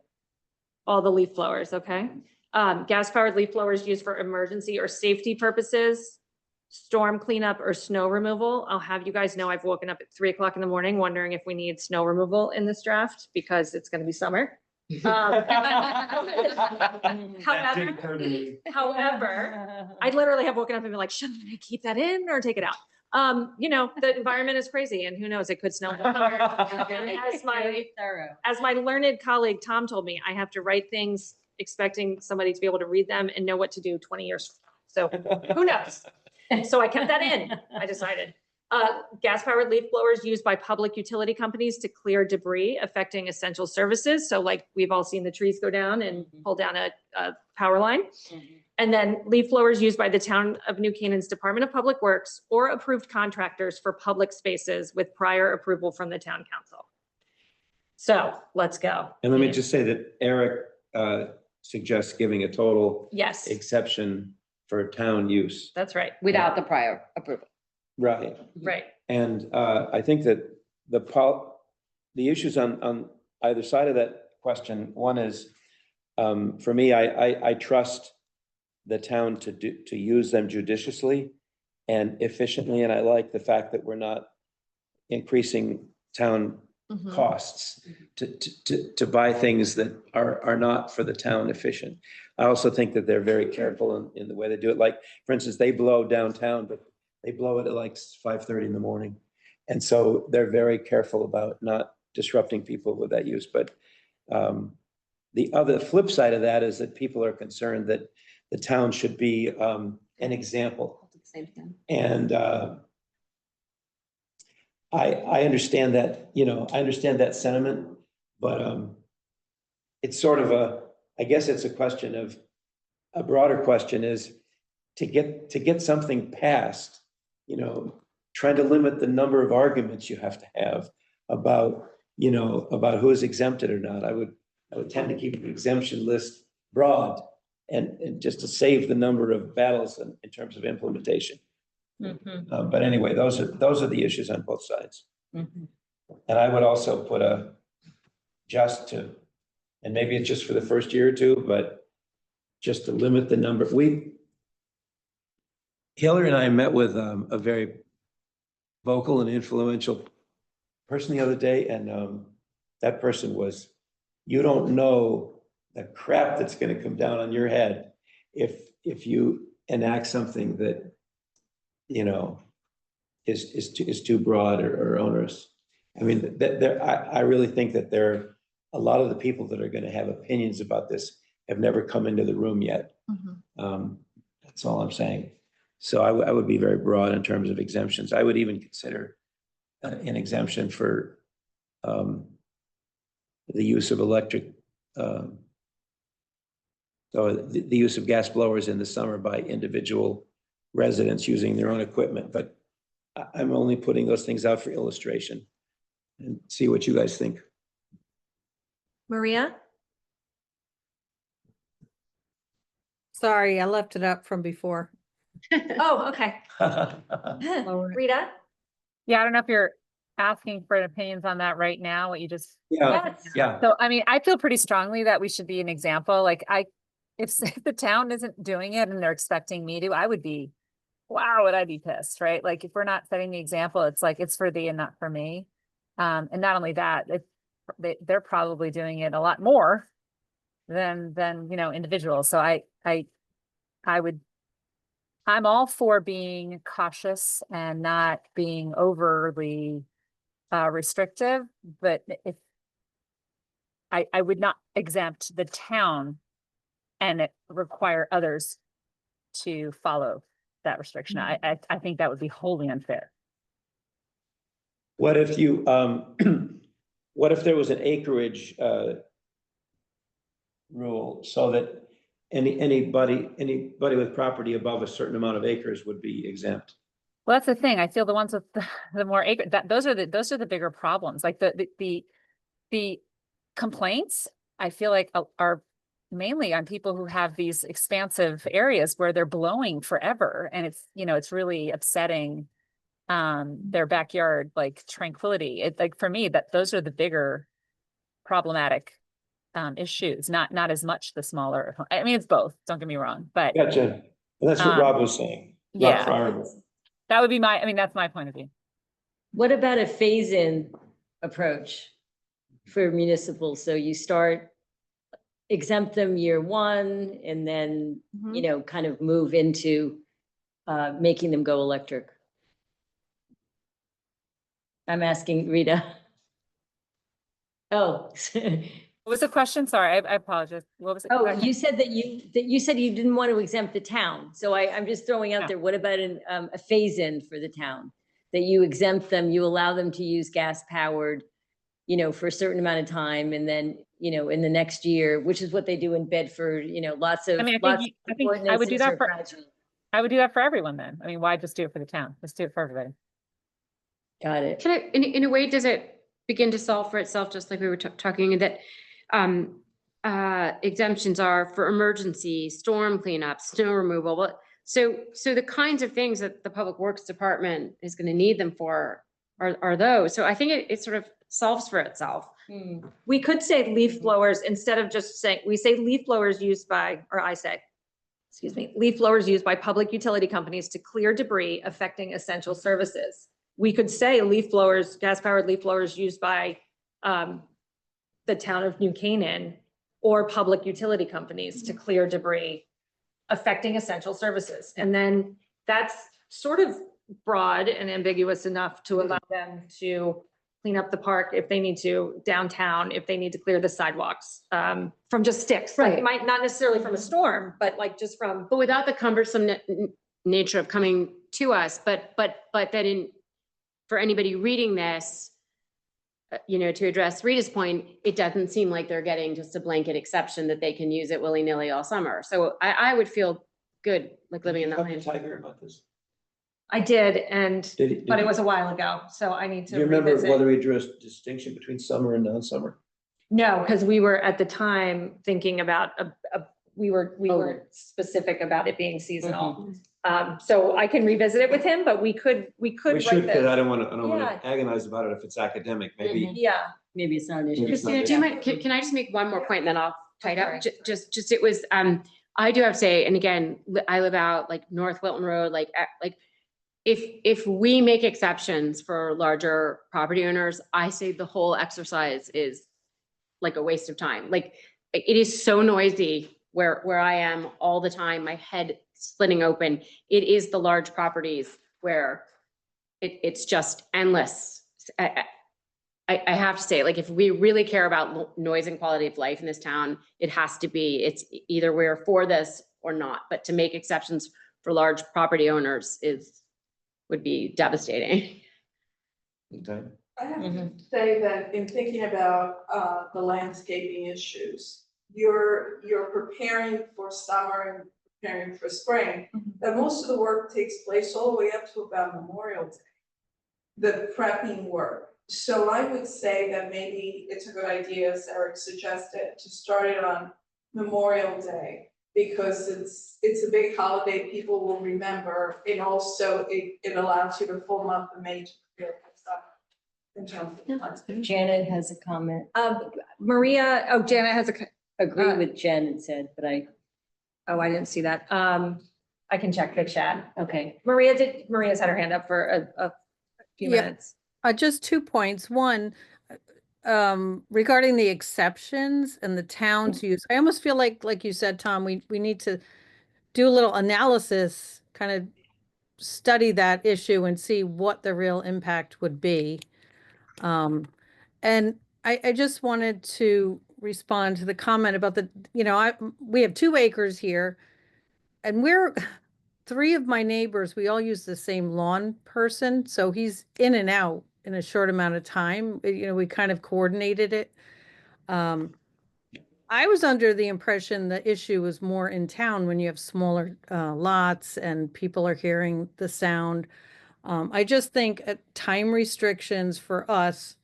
All the leaf blowers, okay? Gas powered leaf blowers used for emergency or safety purposes, storm cleanup or snow removal. I'll have you guys know I've woken up at 3 o'clock in the morning wondering if we need snow removal in this draft because it's gonna be summer. However, I literally have woken up and been like, should I keep that in or take it out? The environment is crazy and who knows, it could snow. As my learned colleague, Tom told me, I have to write things expecting somebody to be able to read them and know what to do 20 years from now. So who knows? So I kept that in, I decided. Gas powered leaf blowers used by public utility companies to clear debris affecting essential services. So like we've all seen the trees go down and pull down a power line. And then leaf blowers used by the town of New Canaan's Department of Public Works or approved contractors for public spaces with prior approval from the town council. So let's go. And let me just say that Eric suggests giving a total Yes, exception for town use. that's right. Without the prior approval. Right. Right. And I think that the issues on either side of that question, one is, for me, I trust the town to use them judiciously and efficiently, and I like the fact that we're not increasing town costs to buy things that are not for the town efficient. I also think that they're very careful in the way they do it. Like, for instance, they blow downtown, but they blow it at like 5:30 in the morning. And so they're very careful about not disrupting people with that use. But the other flip side of that is that people are concerned that the town should be an example. Same thing. And I understand that, I understand that sentiment, but it's sort of I guess it's a broader question is to get something passed, trying to limit the number of arguments you have to have about who is exempted or not. I would tend to keep the exemption list broad and just to save the number of battles in terms of implementation. But anyway, those are the issues on both sides. Mhm. And I would also put and maybe it's just for the first year or two, but just to limit the number. Hillary and I met with a very vocal and influential person the other day, and that person was, you don't know the crap that's going to come down on your head if you enact something that is too broad or onerous. I mean, I really think that there are a lot of the people that are going to have opinions about this have never come into the room yet. That's all I'm saying. So I would be very broad in terms of exemptions. I would even consider an exemption for the use of electric, so the use of gas blowers in the summer by individual residents using their own equipment. But I'm only putting those things out for illustration and see what you guys think. Maria? Sorry, I left it up from before. Oh, okay. Lower it. Rita? Yeah, I don't know if you're asking for opinions on that right now, what you just. Yeah, yeah. So, I mean, I feel pretty strongly that we should be an example. Like if the town isn't doing it and they're expecting me to, I would be, wow, would I be pissed, right? Like if we're not setting the example, it's like, it's for thee and not for me. And not only that, they're probably doing it a lot more than, individuals. So I'm all for being cautious and not being overly restrictive, but if I would not exempt the town and require others to follow that restriction. I think that would be wholly unfair. What if you, what if there was an acreage rule so that anybody with property above a certain amount of acres would be exempt? Well, that's the thing. I feel the ones with the more acre, those are the bigger problems. Like the complaints, I feel like are mainly on people who have these expansive areas where they're blowing forever. And it's really upsetting their backyard, like tranquility. Like for me, those are the bigger problematic issues, not as much the smaller. I mean, it's both, don't get me wrong, but. Gotcha. That's what Rob was saying. Yeah. That would be that's my point of view. What about a phase-in approach for municipal? So you exempt them year one and then, kind of move into making them go electric. I'm asking Rita. Oh. What was the question? Sorry, I apologize. What was it? Oh, you said that you said you didn't want to exempt the town. So I'm just throwing out there, what about a phase-in for the town? That you exempt them, you allow them to use gas powered, for a certain amount of time, and then, in the next year, which is what they do in Bedford, lots of. I mean, I think I would do that for. I would do that for everyone then. I mean, why just do it for the town? Let's do it for everybody. Got it. Can it, in a way, does it begin to solve for itself, just like we were talking that exemptions are for emergency, storm cleanup, snow removal? But so the kinds of things that the Public Works Department is going to need them for are those. So I think it sort of solves for itself. We could say leaf blowers instead of just saying, we say leaf blowers used by, or I say, excuse me, leaf blowers used by public utility companies to clear debris affecting essential services. We could say leaf blowers, gas-powered leaf blowers used by the town of New Canaan or public utility companies to clear debris affecting essential services. And then that's sort of broad and ambiguous enough to allow them to clean up the park if they need to, downtown, if they need to clear the sidewalks from just sticks. Like it might not necessarily from a storm, but like just from. But without the cumbersome nature of coming to us, but then for anybody reading this, to address Rita's point, it doesn't seem like they're getting just a blanket exception that they can use it willy-nilly all summer. So I would feel good, like living in that land. Tiger about this. I did, but it you- was a while ago, so I need to Do you remember revisit. whether we drew a distinction between summer and non-summer? No, because we were at the time thinking about we were specific about it being seasonal. So I can revisit it with him, but we could We write should, because I this. don't want to Yeah. agonize about it if it's academic, maybe. Yeah, Maybe it's not an issue. Maybe it's not Christina, an do you issue. mind, can I just make one more point and then I'll tie it Sorry. up? Just it was, I do have to say, and again, I live out like North Wilton Road, like if we make exceptions for larger property owners, I say the whole exercise is like a waste of time. Like it is so noisy where I am all the time, my head splitting open. It is the large properties where it's just endless. I have to say, like, if we really care about noise and quality of life in this town, it has to be, it's either we're for this or not, but to make exceptions for large property owners would be devastating. Okay. I have to say that in thinking about the landscaping issues, you're preparing for summer and preparing for spring, that most of the work takes place all the way up to about Memorial Day, the prepping work. So I would say that maybe it's a good idea, as Eric suggested, to start it on Memorial Day. because it's a big holiday people will remember, and also it allows you the full month of May to prepare for stuff in terms of plans. Janet has a comment. Maria, oh, Janet has Agree with Jen and said, but I, I didn't see that. I can check the chat. okay. Maria's had her hand up for a few Yeah. minutes. Just 2 points. One, regarding the exceptions and the town's use, I almost feel like you said, Tom, we need to do a little analysis, kind of study that issue and see what the real impact would be. And I just wanted to respond to the comment about we have 2 acres here, and we're 3 of my neighbors, we all use the same lawn person, so he's in and out in a short amount of time. We kind of coordinated it. I was under the impression the issue was more in town when you have smaller lots and people are hearing the sound. I just think time restrictions for us,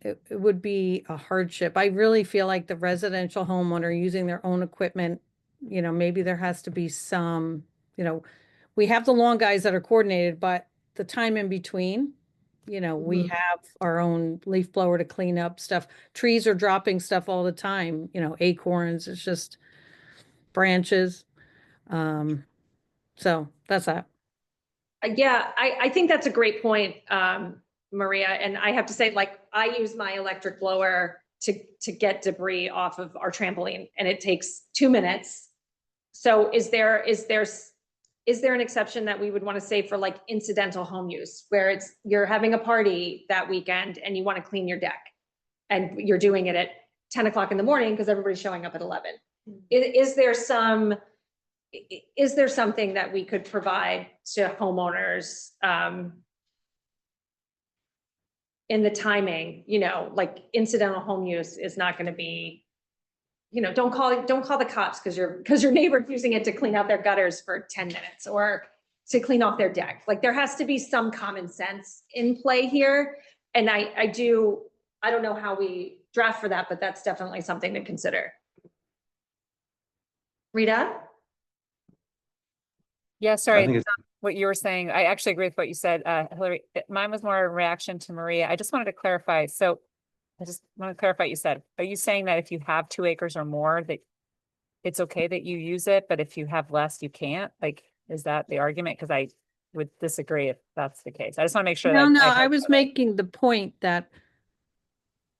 it would be a hardship. I really feel like the residential homeowner using their own equipment, maybe there has to be some, we have the lawn guys that are coordinated, but the time in between, we have our own leaf blower to clean up stuff. Trees are dropping stuff all the time, acorns, it's just branches. So that's that. Yeah, I think that's a great point, Maria. And I have to say, like, I use my electric blower to get debris off of our trampoline, and it takes 2 minutes. So is there an exception that we would want to say for like incidental home use, where you're having a party that weekend and you want to clean your deck, and you're doing it at 10 o'clock in the morning because everybody's showing up at 11? Is there something that we could provide to homeowners in the timing, like incidental home use is not going to be, don't call the cops because your neighbor's using it to clean out their gutters for 10 minutes or to clean off their deck. Like, there has to be some common sense in play here. And I don't know how we draft for that, but that's definitely something to consider. Rita? Yeah, I sorry, think what you were saying, I actually agree with what you said, Hillary. Mine was more a reaction to Maria. I just wanted to clarify. So I just want to clarify what you said. Are you saying that if you have 2 acres or more, that it's okay that you use it, but if you have less, you can't? Like, is that the argument? Because I would disagree if that's the case. I just want to make sure that. No, I was making the point that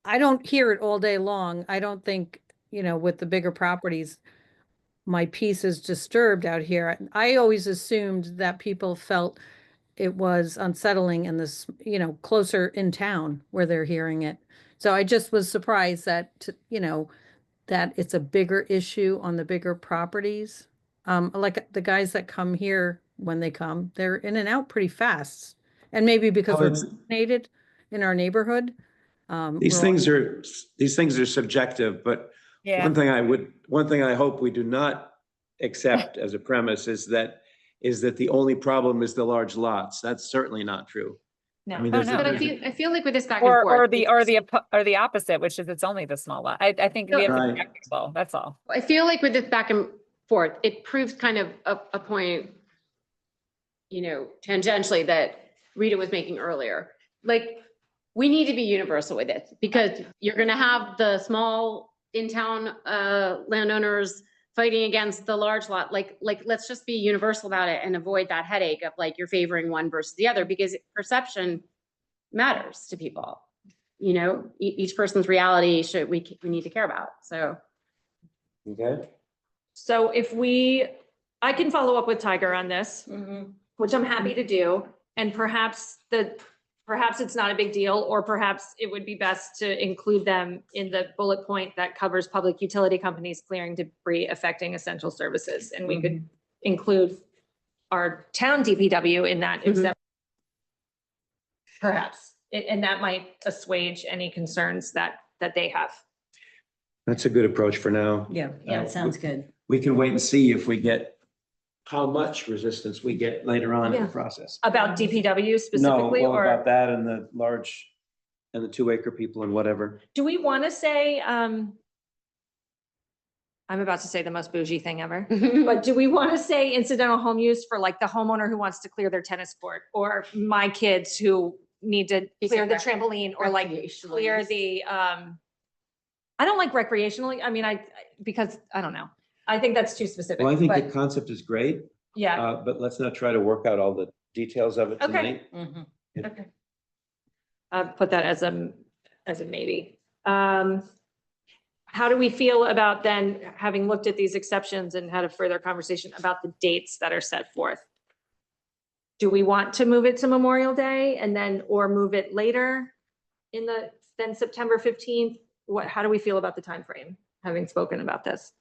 I don't hear it all day long. I don't think, with the bigger properties, my peace is disturbed out here. I always assumed that people felt it was unsettling in this, closer in town where they're hearing it. So I just was surprised that, that it's a bigger issue on the bigger properties. Like the guys that come here, when they come, they're in and out pretty fast. And maybe because we're coordinated in our neighborhood. These things are subjective, but Yeah. one thing I hope we do not accept as a premise is that the only problem is the large lots. That's certainly not true. No. I mean, But I feel like with this back and Or forth. the opposite, which is it's only the small lot. I think we have to be Right. equitable, that's all. I feel like with this back and forth, it proves kind of a point, tangentially that Rita was making earlier. Like, we need to be universal with it, because you're gonna have the small in-town landowners fighting against the large lot. Like, let's just be universal about it and avoid that headache of like you're favoring one versus the other, because perception matters to people. Each person's reality we need to care about. So. Okay. So I can follow up with Tiger on this, which I'm happy to do. And perhaps it's not a big deal, or perhaps it would be best to include them in the bullet point that covers public utility companies clearing debris affecting essential services. And we could include our town DPW in that exception. Perhaps, and that might assuage any concerns that they have. That's a good approach for now. Yeah, it sounds good. We can wait and see if we get how much resistance we get later on in the process. About DPW specifically, No, well, or about that and the 2 acre people and whatever. do we want to say, I'm about to say the most bougie thing ever, but do we want to say incidental home use for like the homeowner who wants to clear their tennis court, or my kids who need to You clear said the trampoline, or like recreational clear use. the, I don't like recreationally, I mean, because I don't know. I think that's too specific, Well, I think the but concept is great, yeah, but let's not try to work out all the details of it Okay. tonight. okay. Put that as a maybe. How do we feel about then, having looked at these exceptions and had a further conversation about the dates that are set forth? Do we want to move it to Memorial Day and then, or move it later then September 15th? How do we feel about the time frame? Having spoken about this?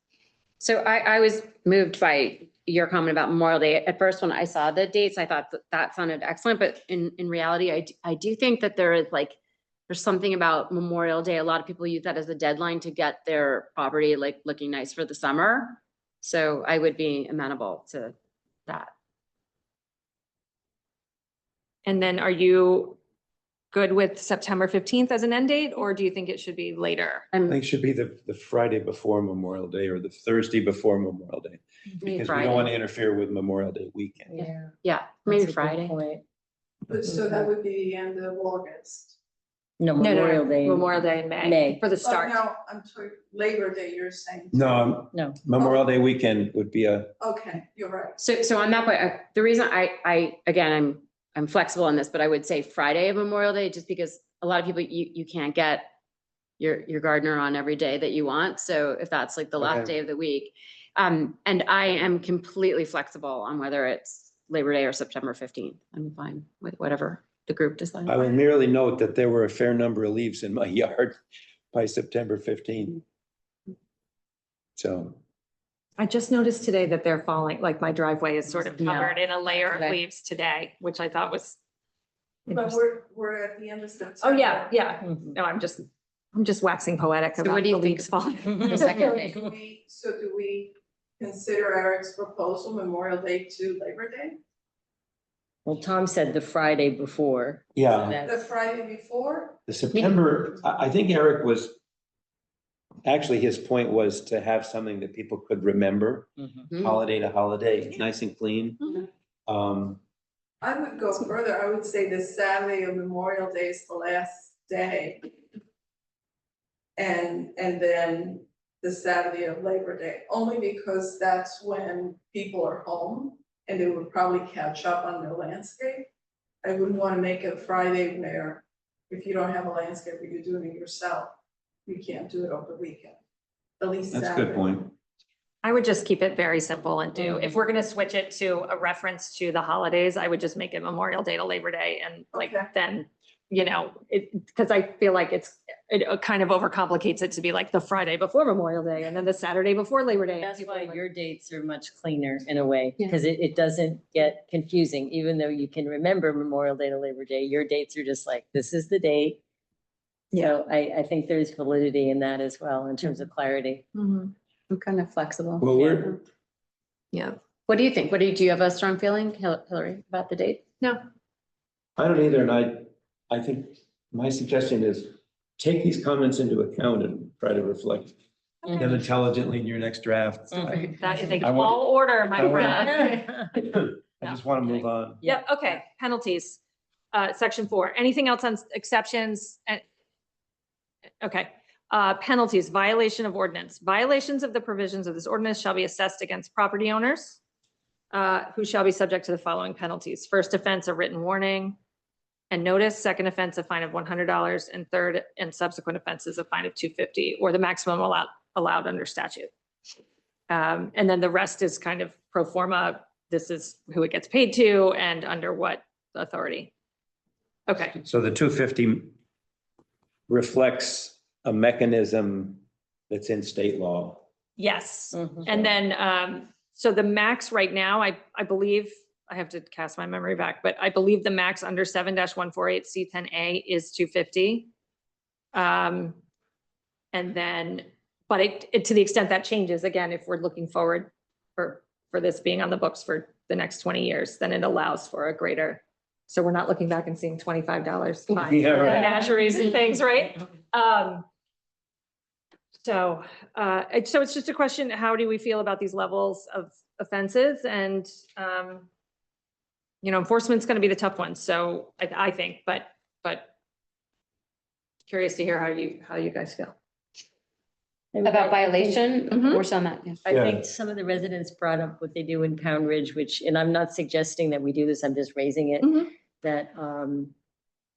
So I was moved by your comment about Memorial Day. At first, when I saw the dates, I thought that sounded excellent, but in reality, I do think that there's something about Memorial Day. A lot of people use that as a deadline to get their property like looking nice for the summer. So I would be amenable to that. And then are you good with September 15th as an end date, or do you think it should be later? I think it should be the Friday before Memorial Day or the Thursday before Memorial Day, because we don't want to interfere with Memorial Day weekend. Yeah, maybe Friday. So that would be the end of August. No, Memorial Day. Memorial Day in May. May. For the But start. now, I'm sorry, Labor Day, you're saying? No, No. Memorial Day weekend would be Okay, you're right. So on that point, the reason again, I'm flexible on this, but I would say Friday of Memorial Day, just because a lot of people, you can't get your gardener on every day that you want. So if that's like the last Okay. day of the week. And I am completely flexible on whether it's Labor Day or September 15th. I'm fine with whatever the group decides. I will merely note that there were a fair number of leaves in my yard by September 15th. So. I just noticed today that they're falling, like my driveway is sort of Yeah. covered in a layer of Today. leaves today, which I thought was. But interesting. we're at the end of September. Oh, yeah, yeah. Mhm. No, I'm just waxing poetic So about what do the you think? leaves falling. The second day. Do we consider Eric's proposal Memorial Day to Labor Day? Well, Tom said the Friday before. Yeah, The Friday before? the September, I think Eric was, actually, his point was to have something that people could remember, Mhm. holiday to holiday, nice and clean. I would go further. I would say the Saturday of Memorial Day is the last day. And then the Saturday of Labor Day, only because that's when people are home and they would probably catch up on their landscape. I wouldn't want to make it Friday where if you don't have a landscape or you're doing it yourself, you can't do it over the weekend. At least That's a Saturday. good point. I would just keep it very simple and do, if we're gonna switch it to a reference to the holidays, I would just make it Memorial Day to Labor Day and like, Okay. then, because I feel like it kind of overcomplicates it to be like the Friday before Memorial Day and then the Saturday before Labor Day. That's why your dates are much cleaner in a way, because it doesn't get confusing, even though you can remember Memorial Day to Labor Day, your dates are just like, this is the date. So I think there's validity in that as well, in terms of clarity. I'm kind of flexible. Well, Yeah. What do you think? Do you have a strong feeling, Hillary, about the date? No. I don't either, and I think my suggestion is take these comments into account and try to reflect them intelligently in your next draft. That is a I want- tall order, my I want- friend. I just want to move on. Yep, okay, penalties. Section 4, anything else on exceptions? Okay, penalties, violation of ordinance. Violations of the provisions of this ordinance shall be assessed against property owners who shall be subject to the following penalties. First offense, a written warning and notice. Second offense, a fine of $100, and third and subsequent offenses, a fine of $250, or the maximum allowed under statute. And then the rest is kind of pro forma. This is who it gets paid to and under what authority. Okay, So the 250 reflects a mechanism that's in state law. yes. Mhm. And then, so the max right now, I believe, I have to cast my memory back, but I believe the max under 7-148 C10A is 250. And then, but it to the extent that changes, again, if we're looking forward for this being on the books for the next 20 years, then it allows for a greater, so we're not looking back and seeing $25 fines Yeah, for right. menageries and things, right? So it's just a question, how do we feel about these levels of offenses? And, enforcement's going to be the tough one. So I think, but curious to hear how you guys feel. About violation, Mhm. or some that, yeah. I think some of the residents brought up what they do in Pound Ridge, which, and I'm not suggesting that we do this, I'm just raising it, Mhm. that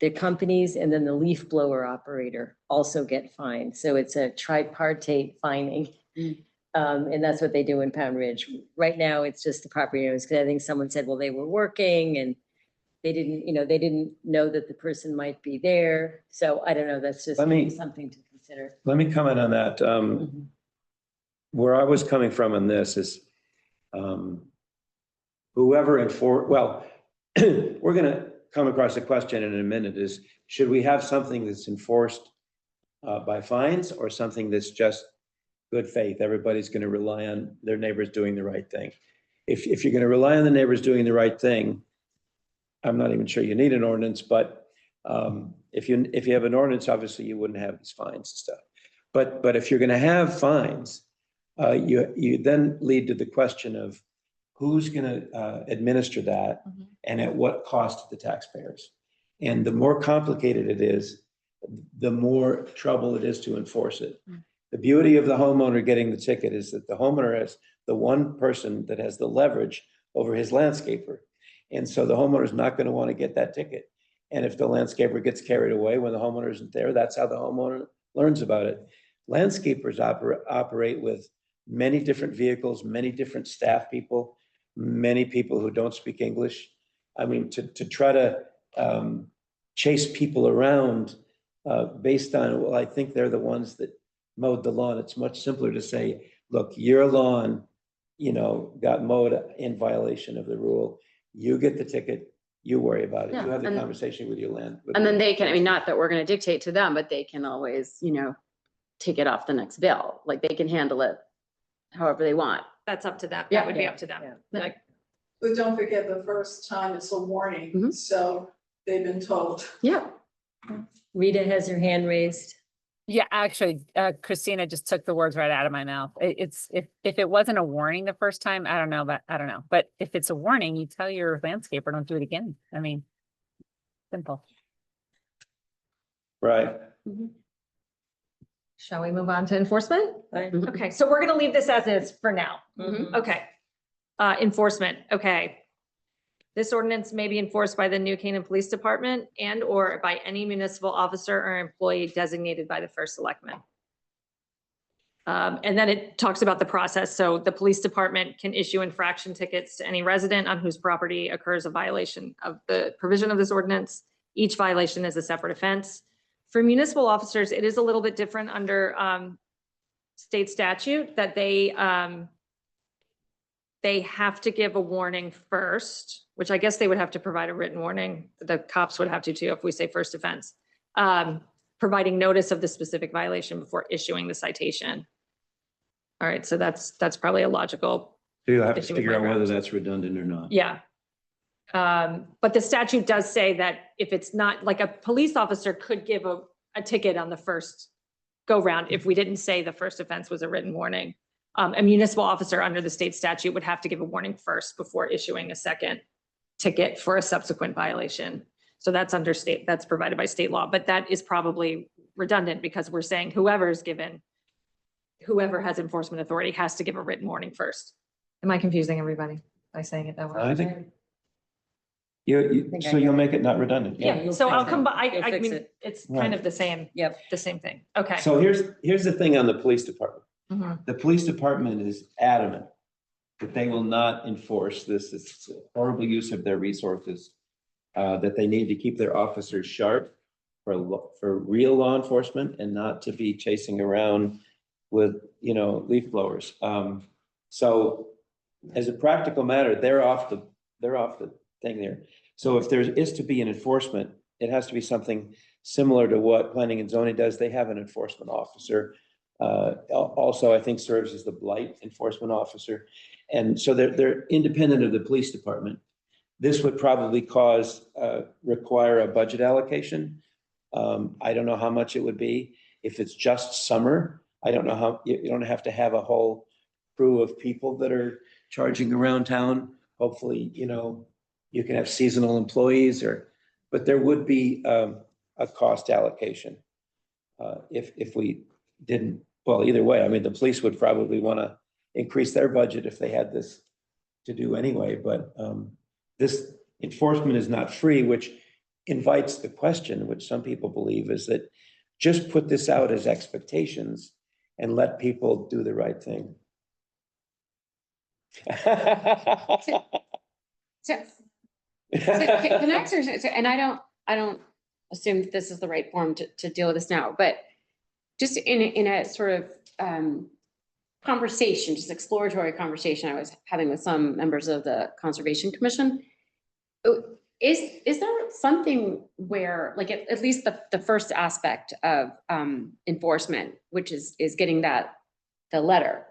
the companies and then the leaf blower operator also get fined. So it's a tripartite fining. And that's what they do in Pound Ridge. Right now, it's just the property owners, because I think someone said, well, they were working and they didn't know that the person might be there. So I don't know, that's just something to consider. Let me comment on that. Where I was coming from in this is whoever we're going to come across a question in a minute is, should we have something that's enforced by fines or something that's just good faith? Everybody's going to rely on their neighbors doing the right thing. If you're going to rely on the neighbors doing the right thing, I'm not even sure you need an ordinance, but if you have an ordinance, obviously you wouldn't have these fines and stuff. But if you're going to have fines, you then lead to the question of who's going to administer that and at what cost to the taxpayers. And the more complicated it is, the more trouble it is to enforce it. The beauty of the homeowner getting the ticket is that the homeowner has the one person that has the leverage over his landscaper. And so the homeowner is not going to want to get that ticket. And if the landscaper gets carried away when the homeowner isn't there, that's how the homeowner learns about it. Landscapers operate with many different vehicles, many different staff people, many people who don't speak English. I mean, to try to chase people around based on, well, I think they're the ones that mowed the lawn. It's much simpler to say, look, your lawn, got mowed in violation of the rule. You get the ticket, you worry about it. Yeah, You have the and- conversation with your land. And then they can, I mean, not that we're gonna dictate to them, but they can always, take it off the next bill. Like they can handle it however they want. That's up to them. Yeah. That would be up to them. Yeah. But don't forget, the first time it's a warning, so they've been told. Yeah. Rita has her hand raised. Yeah, actually, Christina just took the words right out of my mouth. It's, if it wasn't a warning the first time, I don't know. But if it's a warning, you tell your landscaper, don't do it again. I mean, simple. Right. Shall we move on to enforcement? Fine. Okay, so we're going to leave this as is for now. Mhm. Okay. Enforcement, okay. This ordinance may be enforced by the New Canaan Police Department and or by any municipal officer or employee designated by the first selectman. And then it talks about the process. So the police department can issue infraction tickets to any resident on whose property occurs a violation of the provision of this ordinance. Each violation is a separate offense. For municipal officers, it is a little bit different under state statute that they have to give a warning first, which I guess they would have to provide a written warning. The cops would have to too, if we say first offense, providing notice of the specific violation before issuing the citation. All right, so that's probably a logical. So you'll have to issue with figure out my whether grounds. that's redundant or not. Yeah. But the statute does say that if it's not, like a police officer could give a ticket on the first go round if we didn't say the first offense was a written warning. A municipal officer under the state statute would have to give a warning first before issuing a second ticket for a subsequent violation. So that's that's provided by state law, but that is probably redundant because we're saying whoever has enforcement authority has to give a written warning first. Am I confusing everybody by saying it that way? I think think I so you'll got make it not redundant. Yeah, you'll so I'll fix it. come back. You'll I fix mean, it. it's Right. kind of the same, Yep. the same thing. Okay. So here's the thing on the police department. Mhm. The police department is adamant that they will not enforce this. It's a horrible use of their resources. That they need to keep their officers sharp for real law enforcement and not to be chasing around with, leaf blowers. So as a practical matter, they're off the thing there. So if there is to be an enforcement, it has to be something similar to what planning and zoning does. They have an enforcement officer. Also, I think serves as the blight enforcement officer. And so they're independent of the police department. This would probably require a budget allocation. I don't know how much it would be. If it's just summer, I don't know how, you don't have to have a whole crew of people that are charging around town. Hopefully, you can have seasonal employees but there would be a cost allocation. If we didn't, well, either way, I mean, the police would probably want to increase their budget if they had this to do anyway, but this enforcement is not free, which invites the question, which some people believe, is that just put this out as expectations and let people do the right thing. So, can I actually, and I don't assume that this is the right form to deal with this now, but just in a sort of conversation, just exploratory conversation I was having with some members of the Conservation Commission, is there something where, like, at least the first aspect of enforcement, which is getting the letter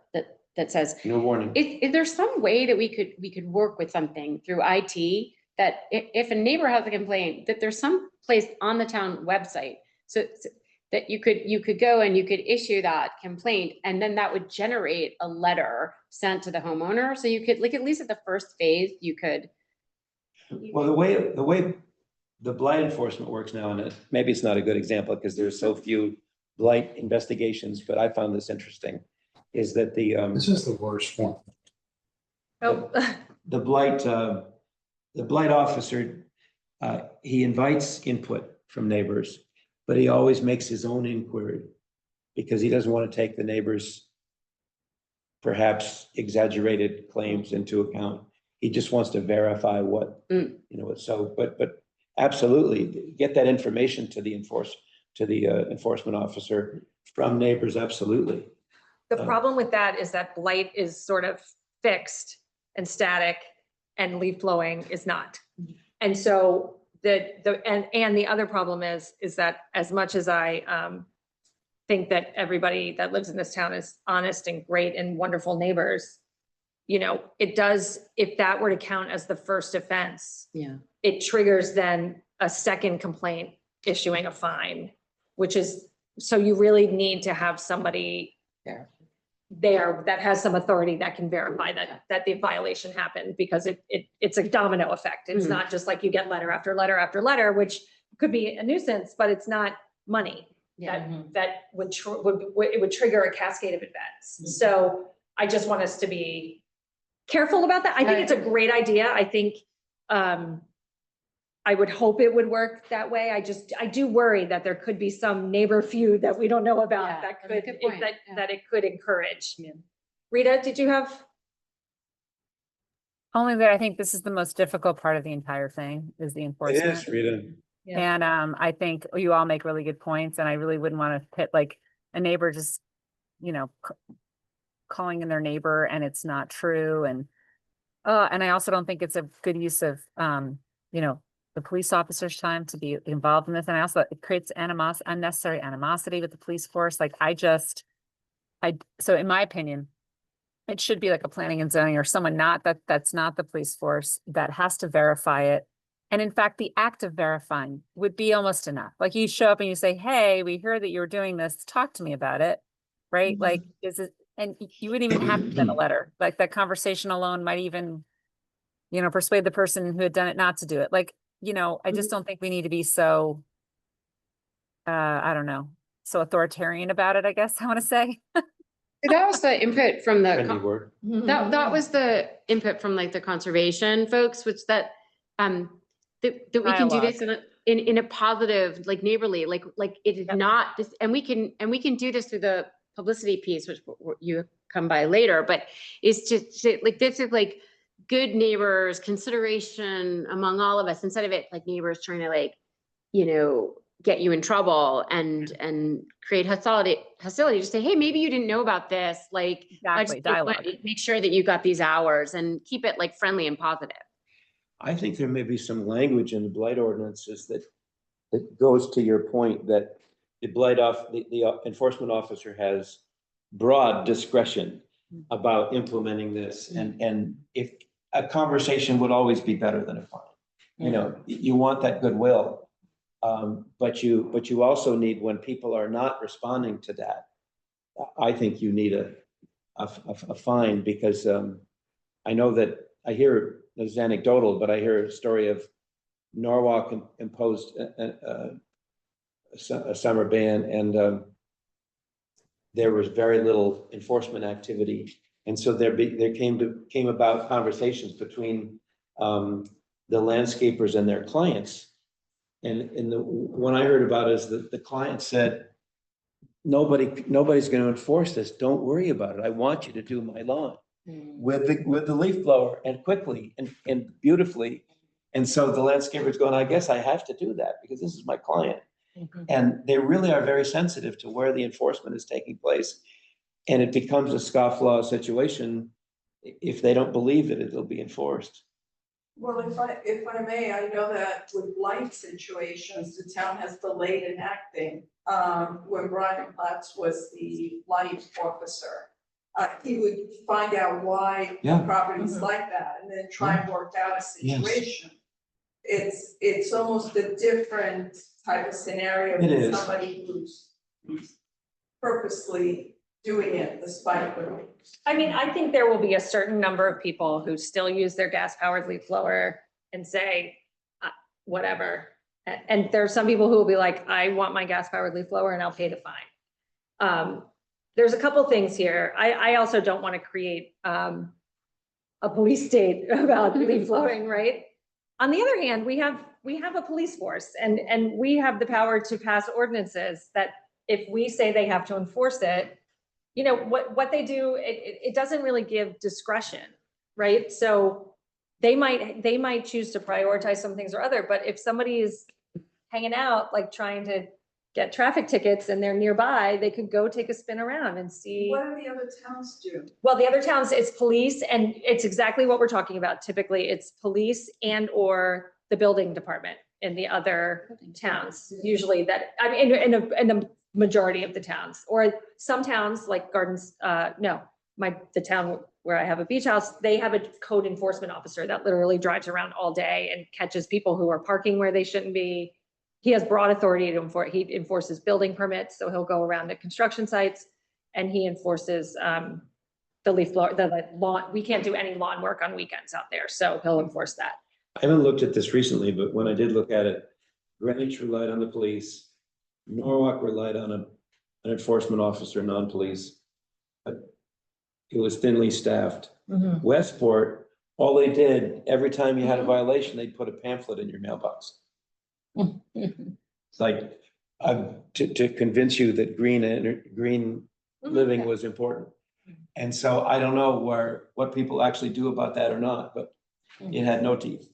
that says no warning. Is there some way that we could work with something through IT that if a neighbor has a complaint, that there's some place on the town website so that you could go and you could issue that complaint, and then that would generate a letter sent to the homeowner. So you could, like, at least at the first phase, you could. Well, the way the blight enforcement works now, and maybe it's not a good example because there's so few blight investigations, but I found this interesting, is that This is the worst form. Oh, the blight officer, he invites input from neighbors, but he always makes his own inquiry because he doesn't want to take the neighbors' perhaps exaggerated claims into account. He just wants to verify what, but absolutely get that information to the enforcement officer from neighbors, absolutely. the problem with that is that blight is sort of fixed and static and leaf blowing is not. And so the other problem is that as much as I think that everybody that lives in this town is honest and great and wonderful neighbors, it does, if that were to count as the first offense, it triggers then a second complaint issuing a fine, which is, so you really need to have somebody there that has some authority that can verify that the violation happened, because it's a domino effect. It's not just like you get letter after letter after letter, which could be a nuisance, but it's not money. That would trigger a cascade of events. So I just want us to be careful about that. I think it's a great idea. I think I would hope it would work that way. I do worry that there could be some neighbor feud that we don't know about that it could encourage. Rita, did you have? Only that I think this is the most difficult part of the entire thing is the enforcement. It is, Rita. And I think you all make really good points, and I really wouldn't want to pit like a neighbor just, calling in their neighbor and it's not true. And I also don't think it's a good use of, the police officer's time to be involved in this. And I also, it creates unnecessary animosity with the police force. Like so in my opinion, it should be like a planning and zoning or someone that's not the police force that has to verify it. And in fact, the act of verifying would be almost enough. Like you show up and you say, hey, we heard that you were doing this. Talk to me about it. Right? Like, and you wouldn't even have to send a letter. Like that conversation alone might even, persuade the person who had done it not to do it. Like, I just don't think we need to be so, I don't know, so authoritarian about it, I guess I want to say. That was the input from Trendy word. that was the input from like the conservation folks, which that we can do this in a positive, like neighborly, like it is not this, and we can do this through the publicity piece, which you come by later, but it's just like, this is like good neighbors, consideration among all of us, instead of it like neighbors trying to like, get you in trouble and create hostility, just say, hey, maybe you didn't know about this. Like, Exactly, dialogue. Make sure that you got these hours and keep it like friendly and positive. I think there may be some language in the blight ordinances that goes to your point that the enforcement officer has broad discretion about implementing this, and if a conversation would always be better than a fine. You want that goodwill, but you also need, when people are not responding to that, I think you need a fine because I know that I hear, it's anecdotal, but I hear a story of Norwalk imposed a summer ban and there was very little enforcement activity. And so there came about conversations between the landscapers and their clients. And the one I heard about is that the client said, nobody's going to enforce this. Don't worry about it. I want you to do my lawn with the leaf blower and quickly and beautifully. And so the landscaper's going, I guess I have to do that because this is my client. And they really are very sensitive to where the enforcement is taking place. And it becomes a scofflaw situation. If they don't believe it, it'll be enforced. Well, if I may, I know that with blight situations, the town has delayed enacting. When Brian Platts was the blight officer, he would find out why properties like that and then try and work out a situation. It's almost a different type of scenario than somebody who's purposely doing it despite the rules. I mean, I think there will be a certain number of people who still use their gas-powered leaf blower and say, whatever. And there are some people who will be like, I want my gas-powered leaf blower and I'll pay the fine. There's a couple things here. I also don't want to create a police state about leaf blowing, right? On the other hand, we have a police force and we have the power to pass ordinances that if we say they have to enforce it, you know, what they do, it doesn't really give discretion, right? So they might choose to prioritize some things or other, but if somebody is hanging out, like trying to get traffic tickets and they're nearby, they could go take a spin around and see. What do the other towns do? Well, the other towns, it's police, and it's exactly what we're talking about. Typically, it's police and or the building department in the other towns. Usually that, I mean, in the majority of the towns, or some towns like Gardens, the town where I have a beach house, they have a code enforcement officer that literally drives around all day and catches people who are parking where they shouldn't be. He has broad authority to enforce, he enforces building permits, so he'll go around the construction sites and he enforces the leaf blower, the lawn. We can't do any lawn work on weekends out there, so he'll enforce that. I haven't looked at this recently, but when I did look at it, Greenwich relied on the police, Norwalk relied on an enforcement officer, non-police, but it was thinly staffed. Westport, all they did, every time you had a violation, they'd put a pamphlet in your mailbox. It's like, to convince you that green living was important. And so I don't know what people actually do about that or not, but it had no teeth.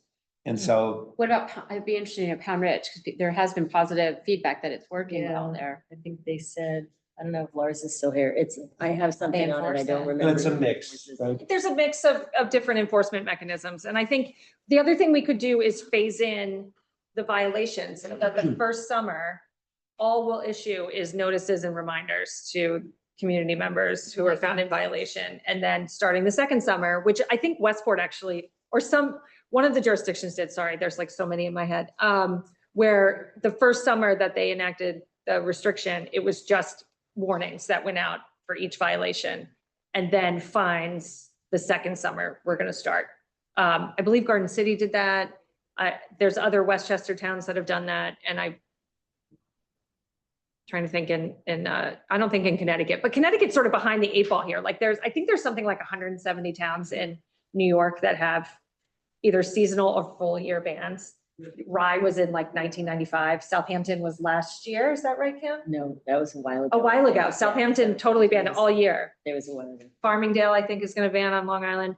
And so. What about, I'd be interested in Pound Ridge, because there has been positive feedback that it's working well there. I think they said, I don't know if Lars is still here. I have something on it, I don't remember. It's a mix, right? There's a mix of different enforcement mechanisms. And I think the other thing we could do is phase in the violations, so that the first summer, all we'll issue is notices and reminders to community members who are found in violation. And then starting the second summer, which I think Westport actually, or one of the jurisdictions did, sorry, there's like so many in my head, where the first summer that they enacted the restriction, it was just warnings that went out for each violation, and then fines the second summer we're going to start. I believe Garden City did that. There's other Westchester towns that have done that, and I'm trying to think I don't think in Connecticut, but Connecticut's sort of behind the 8 ball here. Like I think there's something like 170 towns in New York that have either seasonal or full year bans. Rye was in like 1995. Southampton was last year. Is that right, Kim? No, that was a while ago. A while ago. Southampton totally banned all year. There was a while ago. Farmingdale, I think, is going to ban on Long Island.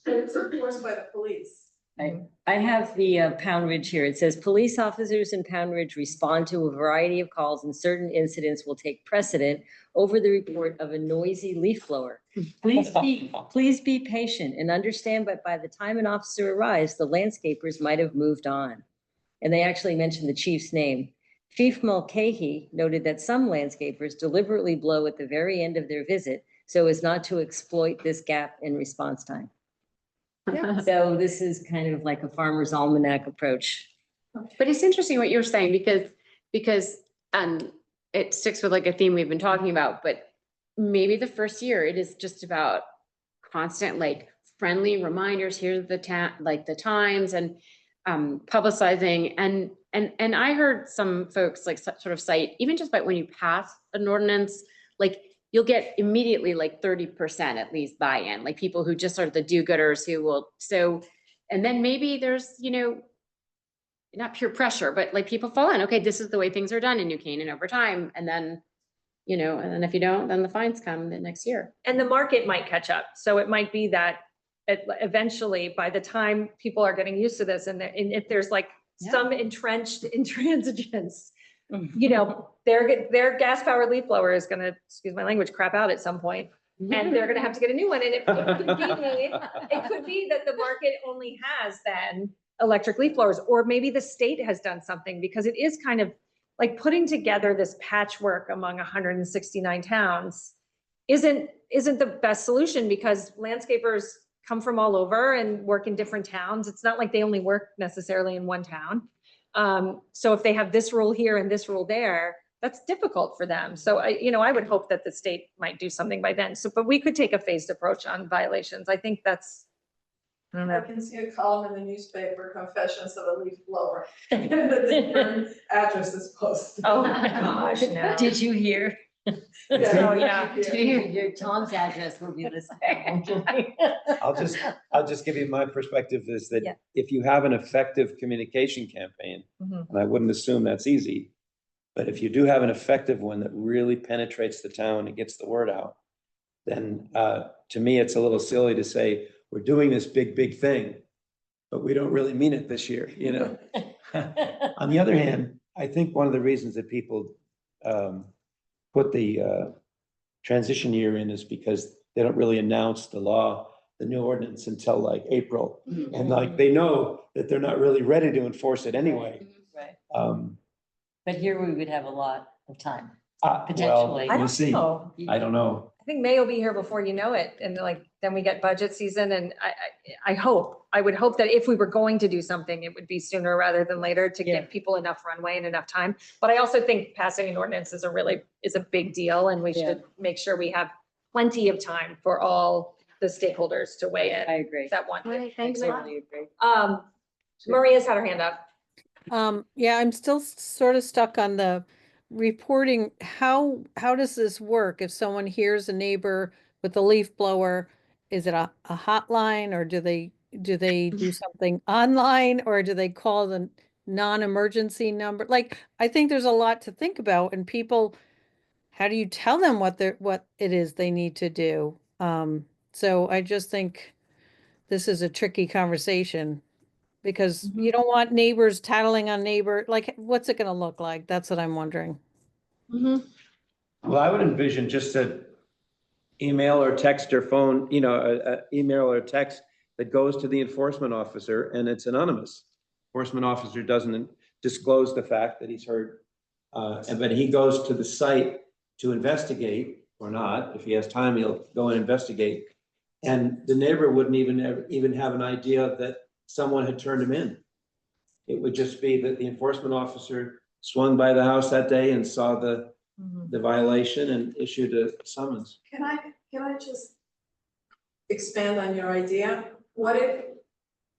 It's enforced by the police. I have the Pound Ridge here. It says police officers in Pound Ridge respond to a variety of calls, and certain incidents will take precedent over the report of a noisy leaf blower. Please be patient and understand, but by the time an officer arrives, the landscapers might have moved on. And they actually mentioned the chief's name. Chief Mulcahy noted that some landscapers deliberately blow at the very end of their visit so as not to exploit this gap in response time. So this is kind of like a farmer's almanac approach. But it's interesting what you're saying, because it sticks with like a theme we've been talking about, but maybe the first year, it is just about constant, like friendly reminders, here's the like the times and publicizing. And I heard some folks like sort of cite, even just by when you pass an ordinance, like you'll get immediately like 30% at least buy-in, like people who just are the do-gooders who will, so, and then maybe there's, you know, not pure pressure, but like people fall in, okay, this is the way things are done in New Canaan over time. And then, you know, and then if you don't, then the fines come the next year. And the market might catch up. So it might be that eventually, by the time people are getting used to this, and if there's like some entrenched intransigence, you know, their gas powered leaf blower is gonna, excuse my language, crap out at some point. And they're gonna have to get a new one. And it could be that the market only has then electric leaf blowers, or maybe the state has done something, because it is kind of like putting together this patchwork among 169 towns isn't the best solution, because landscapers come from all over and work in different towns. It's not like they only work necessarily in one town. So if they have this rule here and this rule there, that's difficult for them. So I would hope that the state might do something by then. So, but we could take a phased approach on violations. I think that's, I don't know. I can see a column in the newspaper, confessions of a leaf blower. And the different addresses posted. Oh my gosh, no. Did you hear? Yeah. Oh, yeah. Your Tom's address will be listed. I'll just give you my perspective is that Yeah. if you have an effective communication campaign, Mhm. and I wouldn't assume that's easy, but if you do have an effective one that really penetrates the town and gets the word out, then to me, it's a little silly to say, we're doing this big thing, but we don't really mean it this year, you know? On the other hand, I think one of the reasons that people put the transition year in is because they don't really announce the law, the new ordinance until like April. And like, they know that they're not really ready to enforce it anyway. Right. But here we would have a lot of time, Well, potentially. we'll see. know. I don't know. I think May will be here before you know it. And like, then we get budget season, and I would hope that if we were going to do something, it would be sooner rather than later to Yeah. give people enough runway and enough time. But I also think passing an ordinance is a big deal, and we should make sure we have plenty of time for all the stakeholders to weigh in. I agree. That one. Right, I thanks a lot. totally agree. Maria's had her hand up. Yeah, I'm still sort of stuck on the reporting. How does this work? If someone hears a neighbor with a leaf blower, is it a hotline, or do they do something online, or do they call the non-emergency number? Like, I think there's a lot to think about, and people, how do you tell them what it is they need to do? So I just think this is a tricky conversation, because you don't want neighbors tattling on neighbor. Like, what's it gonna look like? That's what I'm wondering. Well, I would envision just a email or text or phone, you know, a email or text that goes to the enforcement officer, and it's anonymous. Enforcement officer doesn't disclose the fact that he's heard, but he goes to the site to investigate or not. If he has time, he'll go and investigate. And the neighbor wouldn't even have an idea that someone had turned him in. It would just be that the enforcement officer swung by the house that day and saw the violation and issued a summons. Can I just expand on your idea? What if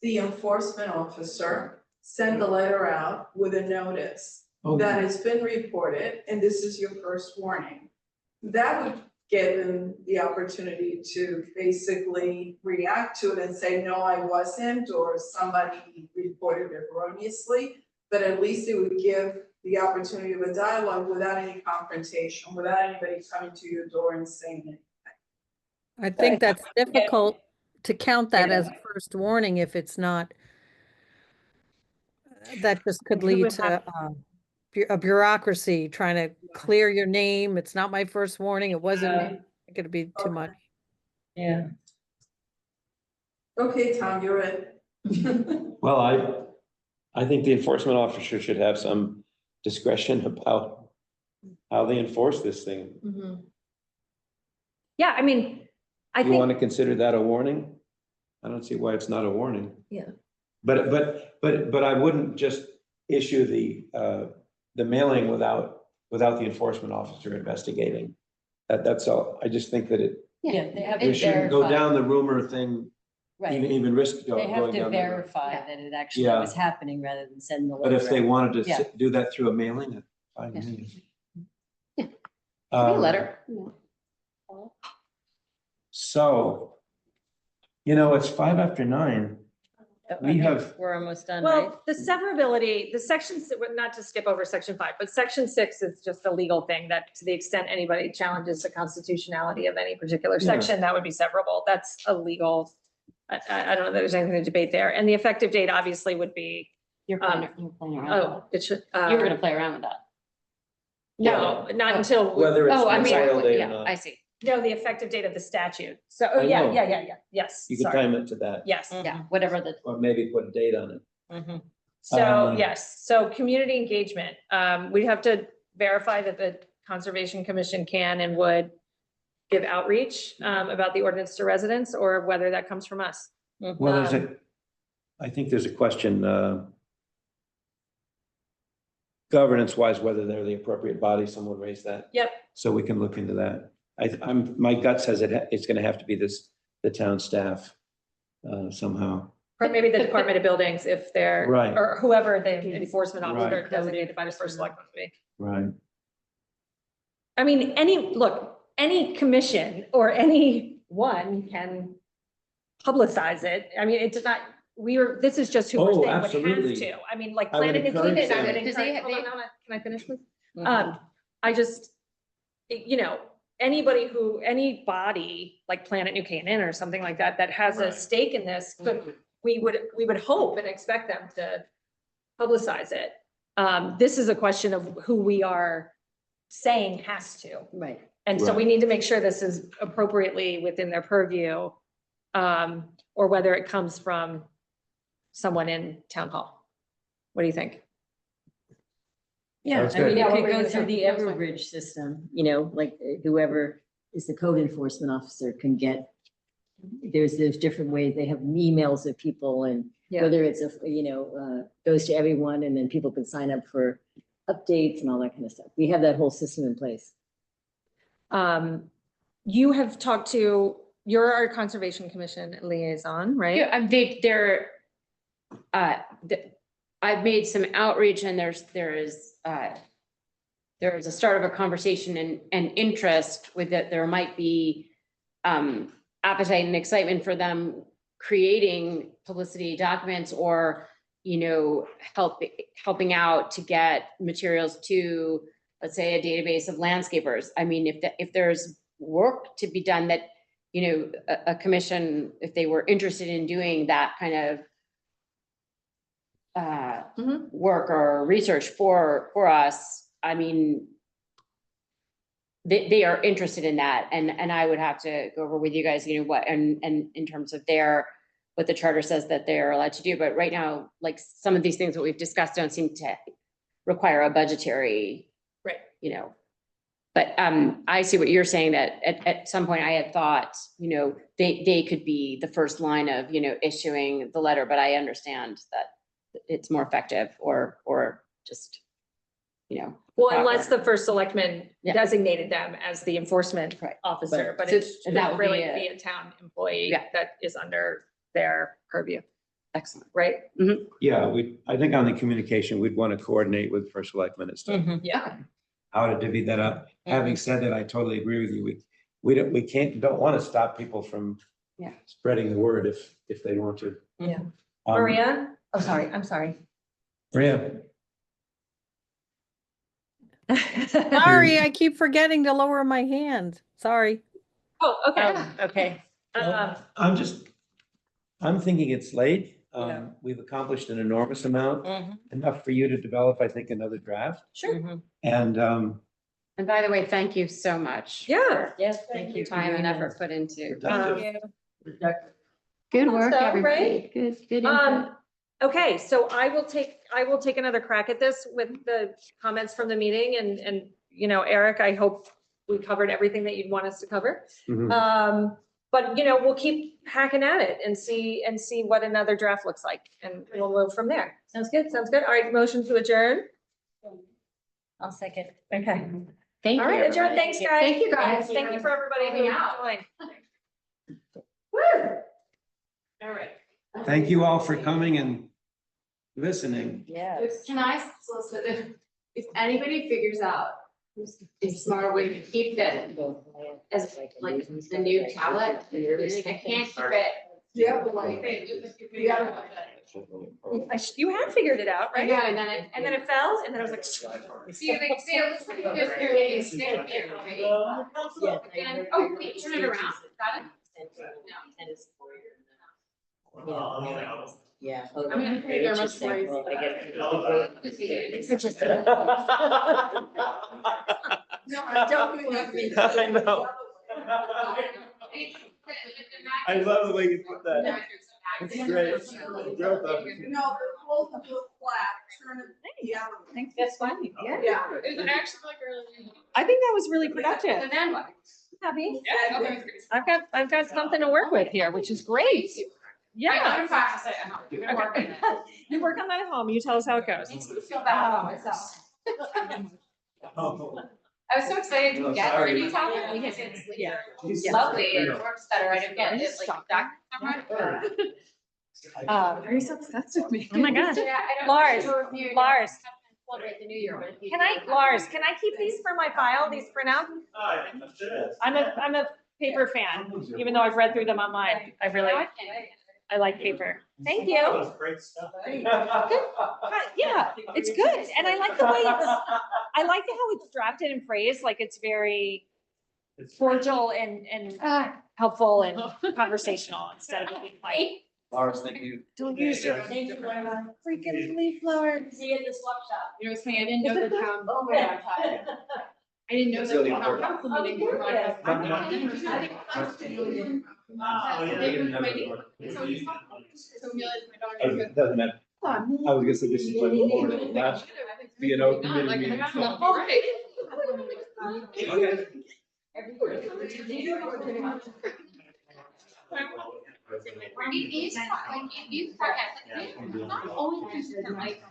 the enforcement officer sent a letter out with a notice that it's been reported and this is your first warning? That would give them the opportunity to basically react to it and say, no, I wasn't, or somebody reported erroneously, but at least it would give the opportunity of a dialogue without any confrontation, without anybody coming to your door and saying anything. I think that's difficult to count that as a first warning if it's not. That just could lead to a bureaucracy trying to clear your name. It's not my first warning. It wasn't. It could be too much. Yeah. Okay, Tom, you're it. Well, I think the enforcement officer should have some discretion about how they enforce this thing. Yeah, I mean, I You want think, to consider that a warning? I don't see why it's not a warning. Yeah. But I wouldn't just issue the mailing without the enforcement officer investigating. That's all. I just think that Yeah, they have we to shouldn't go verify. down the rumor thing, Right. even risk They have going to down that road. verify that it actually Yeah. was happening rather than send the But letter. if they out. wanted to Yeah. do that through a mailing, that's fine with me. Letter. So, it's 5 after 9. We have, We're almost done, right? Well, the severability, the sections, not to skip over section 5, but section 6 is just a legal thing that to the extent anybody challenges the constitutionality of any particular Yeah. section, that would be severable. That's a legal, I don't know that there's anything to debate there. And the effective date obviously would be, You're playing around. it should. You were gonna play around with that. No, not until. whether it's Oh, I mean, Memorial Day or yeah, not, I see. No, the effective date of the statute. So, I know. yes, you could sorry. time it to that, Yes. Yeah, whatever the. or maybe put a date on it. Mhm. So, yes, so community engagement, we have to verify that the Conservation Commission can and would give outreach, about the ordinance to residents, or whether that comes from us. Well, I think there's a question, governance wise, whether they're the appropriate body, someone raised that. Yep. So we can look into that. My gut says it's gonna have to be the town staff, somehow. Or maybe the Department of Buildings, if they're, Right. or whoever the enforcement Right. officer designated by the first selectman would be. Right. I mean, any commission or anyone can publicize it. I mean, it's not, this is just who we're Oh, saying would absolutely. have to. I mean, like I would Planet New encourage Canaan, I them. would Does they- encourage, hold on, can I finish please? Mhm. I just, anybody any body like Planet New Canaan or something like that, that has a Right. stake in this, we would hope and expect them to publicize it. This is a question of who we are saying has to. Right. And so we Right. need to make sure this is appropriately within their purview, or whether it comes from someone in town hall. What do you think? Yeah, Sounds I mean, good. it Yeah, what could were you go gonna through say? the Everbridge system, like whoever is the code enforcement officer can get. There's different ways. They have emails of people and Yeah. whether it's goes to everyone and then people can sign up for updates and all that kind of stuff. We have that whole system in place. You have talked to, you're our Conservation Commission liaison, right? Yeah, I've made some outreach and there is a start of a conversation and interest with that. There might be appetite and excitement for them creating publicity documents or, helping out to get materials to, let's say, a database of landscapers. I mean, if there's work to be done that, a commission, if they were interested in doing that kind of work or research for us, I mean, they are interested in that, and I would have to go over with you guys, what, and in terms of what the charter says that they are allowed to do, but right now, like some of these things that we've discussed don't seem to require a budgetary, Right. But I see what you're saying, that at some point I had thought, they could be the first line of, issuing the letter, but I understand that it's more effective or just, Well, unless the first selectman Yeah. designated them as the enforcement officer, Right. but So- it and should that would really be be a town employee Yeah. that is under their purview, Excellent. right? Yeah, I think on the communication, we'd want to coordinate with first selectmen and stuff, Yeah. how to divvy that up. Having said that, I totally agree with you. We don't want to stop people from Yeah. spreading the word if they want to. Yeah. Maria? Oh, sorry, I'm sorry. Maria, Sorry, I keep forgetting to lower my hand. Sorry. Oh, okay. Okay. I'm thinking it's late. Yeah. We've accomplished an enormous amount, Mhm. enough for you to develop, I think, another draft. Sure. Mhm. And And by the way, thank you so much. Yeah. Yes, thank you. Time and effort put into. Good work, everybody. Good. Okay, so I will take another crack at this with the comments from the meeting and, Eric, I hope we covered everything that you'd want us to cover. mhm. But, we'll keep hacking at it and see what another draft looks like, and we'll move from there. Sounds good? Sounds good. All right, motion to adjourn. I'll second. Okay. Thank you. All right, adjourn. Thanks, guys. Thank you, guys. Thank you for everybody who joined. All right. Thank you all for coming and listening. Yes. Can I solicit if anybody figures out a smart way to keep that as like the new tablet, I can't keep it. Yeah. You had figured it out, right? Yeah, And then it fell, and then I was like. See, it looks like it's here. And, oh, wait, turn it around. Got it? Yeah. I'm gonna put there much more easy. No, I don't do that. I know. I love the way you put that. It's great. No, the whole flat, turn it the other way. That's funny. Yeah. It was actually like early. I think that was really productive. And then what? Happy? Yeah, okay. I've got something to work with here, which is great. I'm Yeah. gonna practice it at home. You're gonna work on it. You work on that at home. You tell us how it goes. Makes me feel bad about myself. I was so excited to get the new tablet because it's lovely, it works better, I didn't get it like that. You're so obsessed with me. Oh my gosh. Yeah, I don't- Lars, Lars. Celebrate the new year. Lars, can I keep these for my file, these printouts? I'm a paper fan, even though I've read through them online. I like paper. Thank you. Great stuff. Yeah, it's good. And I like the way I like how it's drafted and phrased, like it's very cordial and helpful and conversational instead of being like. Lars, thank you. Don't use your freaking leaf blower. See you at the swap shop. You know, it's funny, I didn't know the town. Oh my God. I didn't know That's that really the town important. council meeting was broadcast. Come on. So Amelia, my daughter. It doesn't matter. I was gonna say this is like the last B&O committee meeting. Not only like. Right.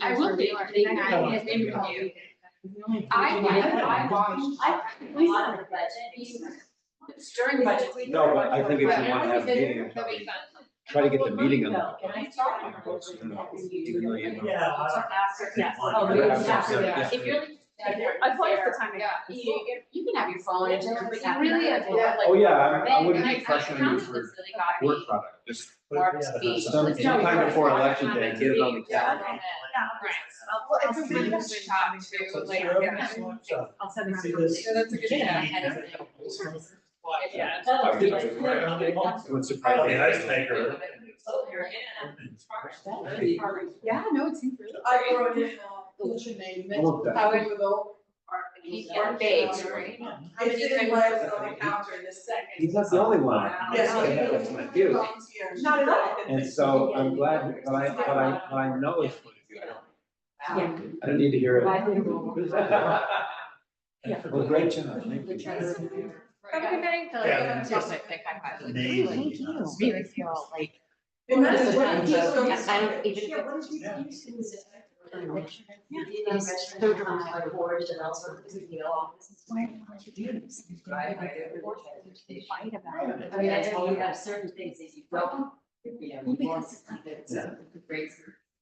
I will be, they had his interview. I watched. I a lot of the budget. It's during the budget. No, but I think if you want to have a meeting, try to get the meeting on. Can I talk? Yes. Oh, yeah. If you're. I promised the time. Yeah, you can have your phone and really. Oh, yeah, I wouldn't be pressuring you for work product, just sometime before election day, get it on the calendar. I'll send them. Yeah, that's a good idea. Yeah. It would surprise me. Yeah, no, it seems really. I wrote in, pollution management. How would go? Or babes, right? I didn't write it on the counter in a second. He's not the only one. Yes. That's my view. Not at all. And so I'm glad, but I know his point of view. I don't need to hear it. Well, great job. Thank you. Have a good night. Yeah. Thank you. Really feel like. And that's what I'm just so- I don't even. It's so dry, boards and all sorts of, you know. Why don't you do this? They fight about it. I mean, I know you have certain things that you don't, you know, you want to keep it. Yeah. Great.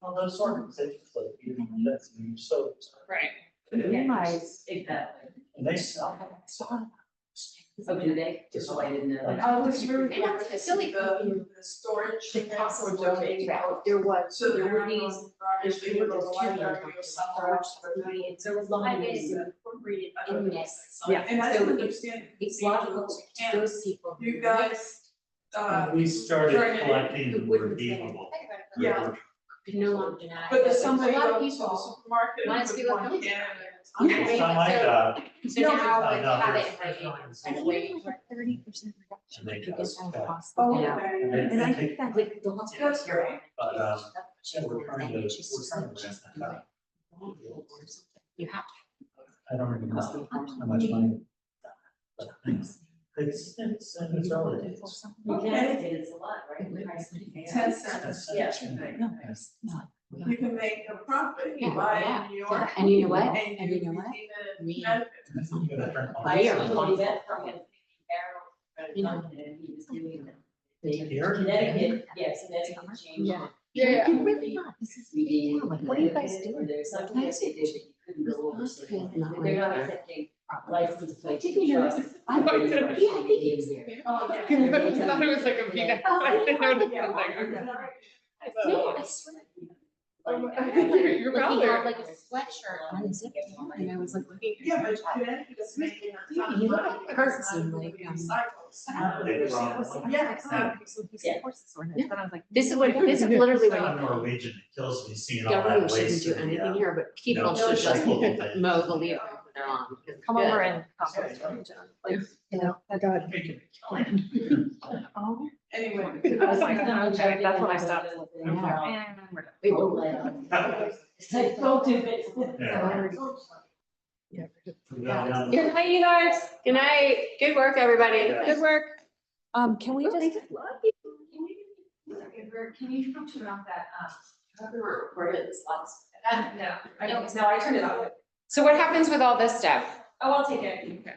Well, those organizations like you, that's so. Right. Realize exactly. And they sell. Oh, do they? Just so I didn't know. Oh, it's really. And it's facility. The storage. They also donating. there was. So there were these. these. There was a lot of ways incorporated in this. Yeah. And I So don't it's- understand. It's logical to those people. who- You guys, We started Right. collecting Who wouldn't say redeemable. Yeah. Could no longer deny. but there's it. somebody A lot of goes to the people. supermarket and wants to puts be like, one "Oh, can. Yeah. It's not like that. So now like No, have there's- it there's no like reason. in a way. 30% reduction. And they to just, get that cost Oh, down. okay. And I think that Like the whole. That's great. But, we're trying to, ramp that up. You have. I don't remember how much money. But it's relative. You can, it's a lot, right? 10 cents. Yeah. No, it's not. you can make a profit, you Yeah, buy yeah, in New yeah. York. And you know what? And And you you know what? receive a We- benefit. We are responsible for it. You know. Connecticut, yes, Connecticut changed. Yeah. Yeah. You're really not. This is, yeah, like, what are you guys doing? There's something Can I that say they did, you couldn't go over. It's not good, not They're not right. accepting license plates. Did you know this? I did. yeah, I think it's. Oh, I thought it was like a V-neck. I didn't know it was like, okay. No, I swear. You're Like, he proud. had like a sweatshirt unzipped, and I was like looking. at Yeah, his but shirt. Connecticut is making a Yeah, ton he of looked money like because Curtis it's and not like, being um, recycled. Yeah, exactly. So he Yeah. supports this ordinance, but I was like, this is literally what. I'm Norwegian, it kills me seeing all Government that shouldn't waste. do in the, anything here, but people no, should just recyclable thing. mow the leaves off their lawn. because Come it's over good. and compost for me, John. Like, You know, I got. Oh. Anyway. I was like, oh, okay, that's when I stopped. Yeah. And we're done. Wait, what? It's like, don't do it. Good night, you guys. Good night. Good work, everybody. Good work. Can we just? Can you talk about that, We weren't recorded this last. no, I don't, no, I turned it off. So what happens with all this stuff? Oh, I'll take it. Okay.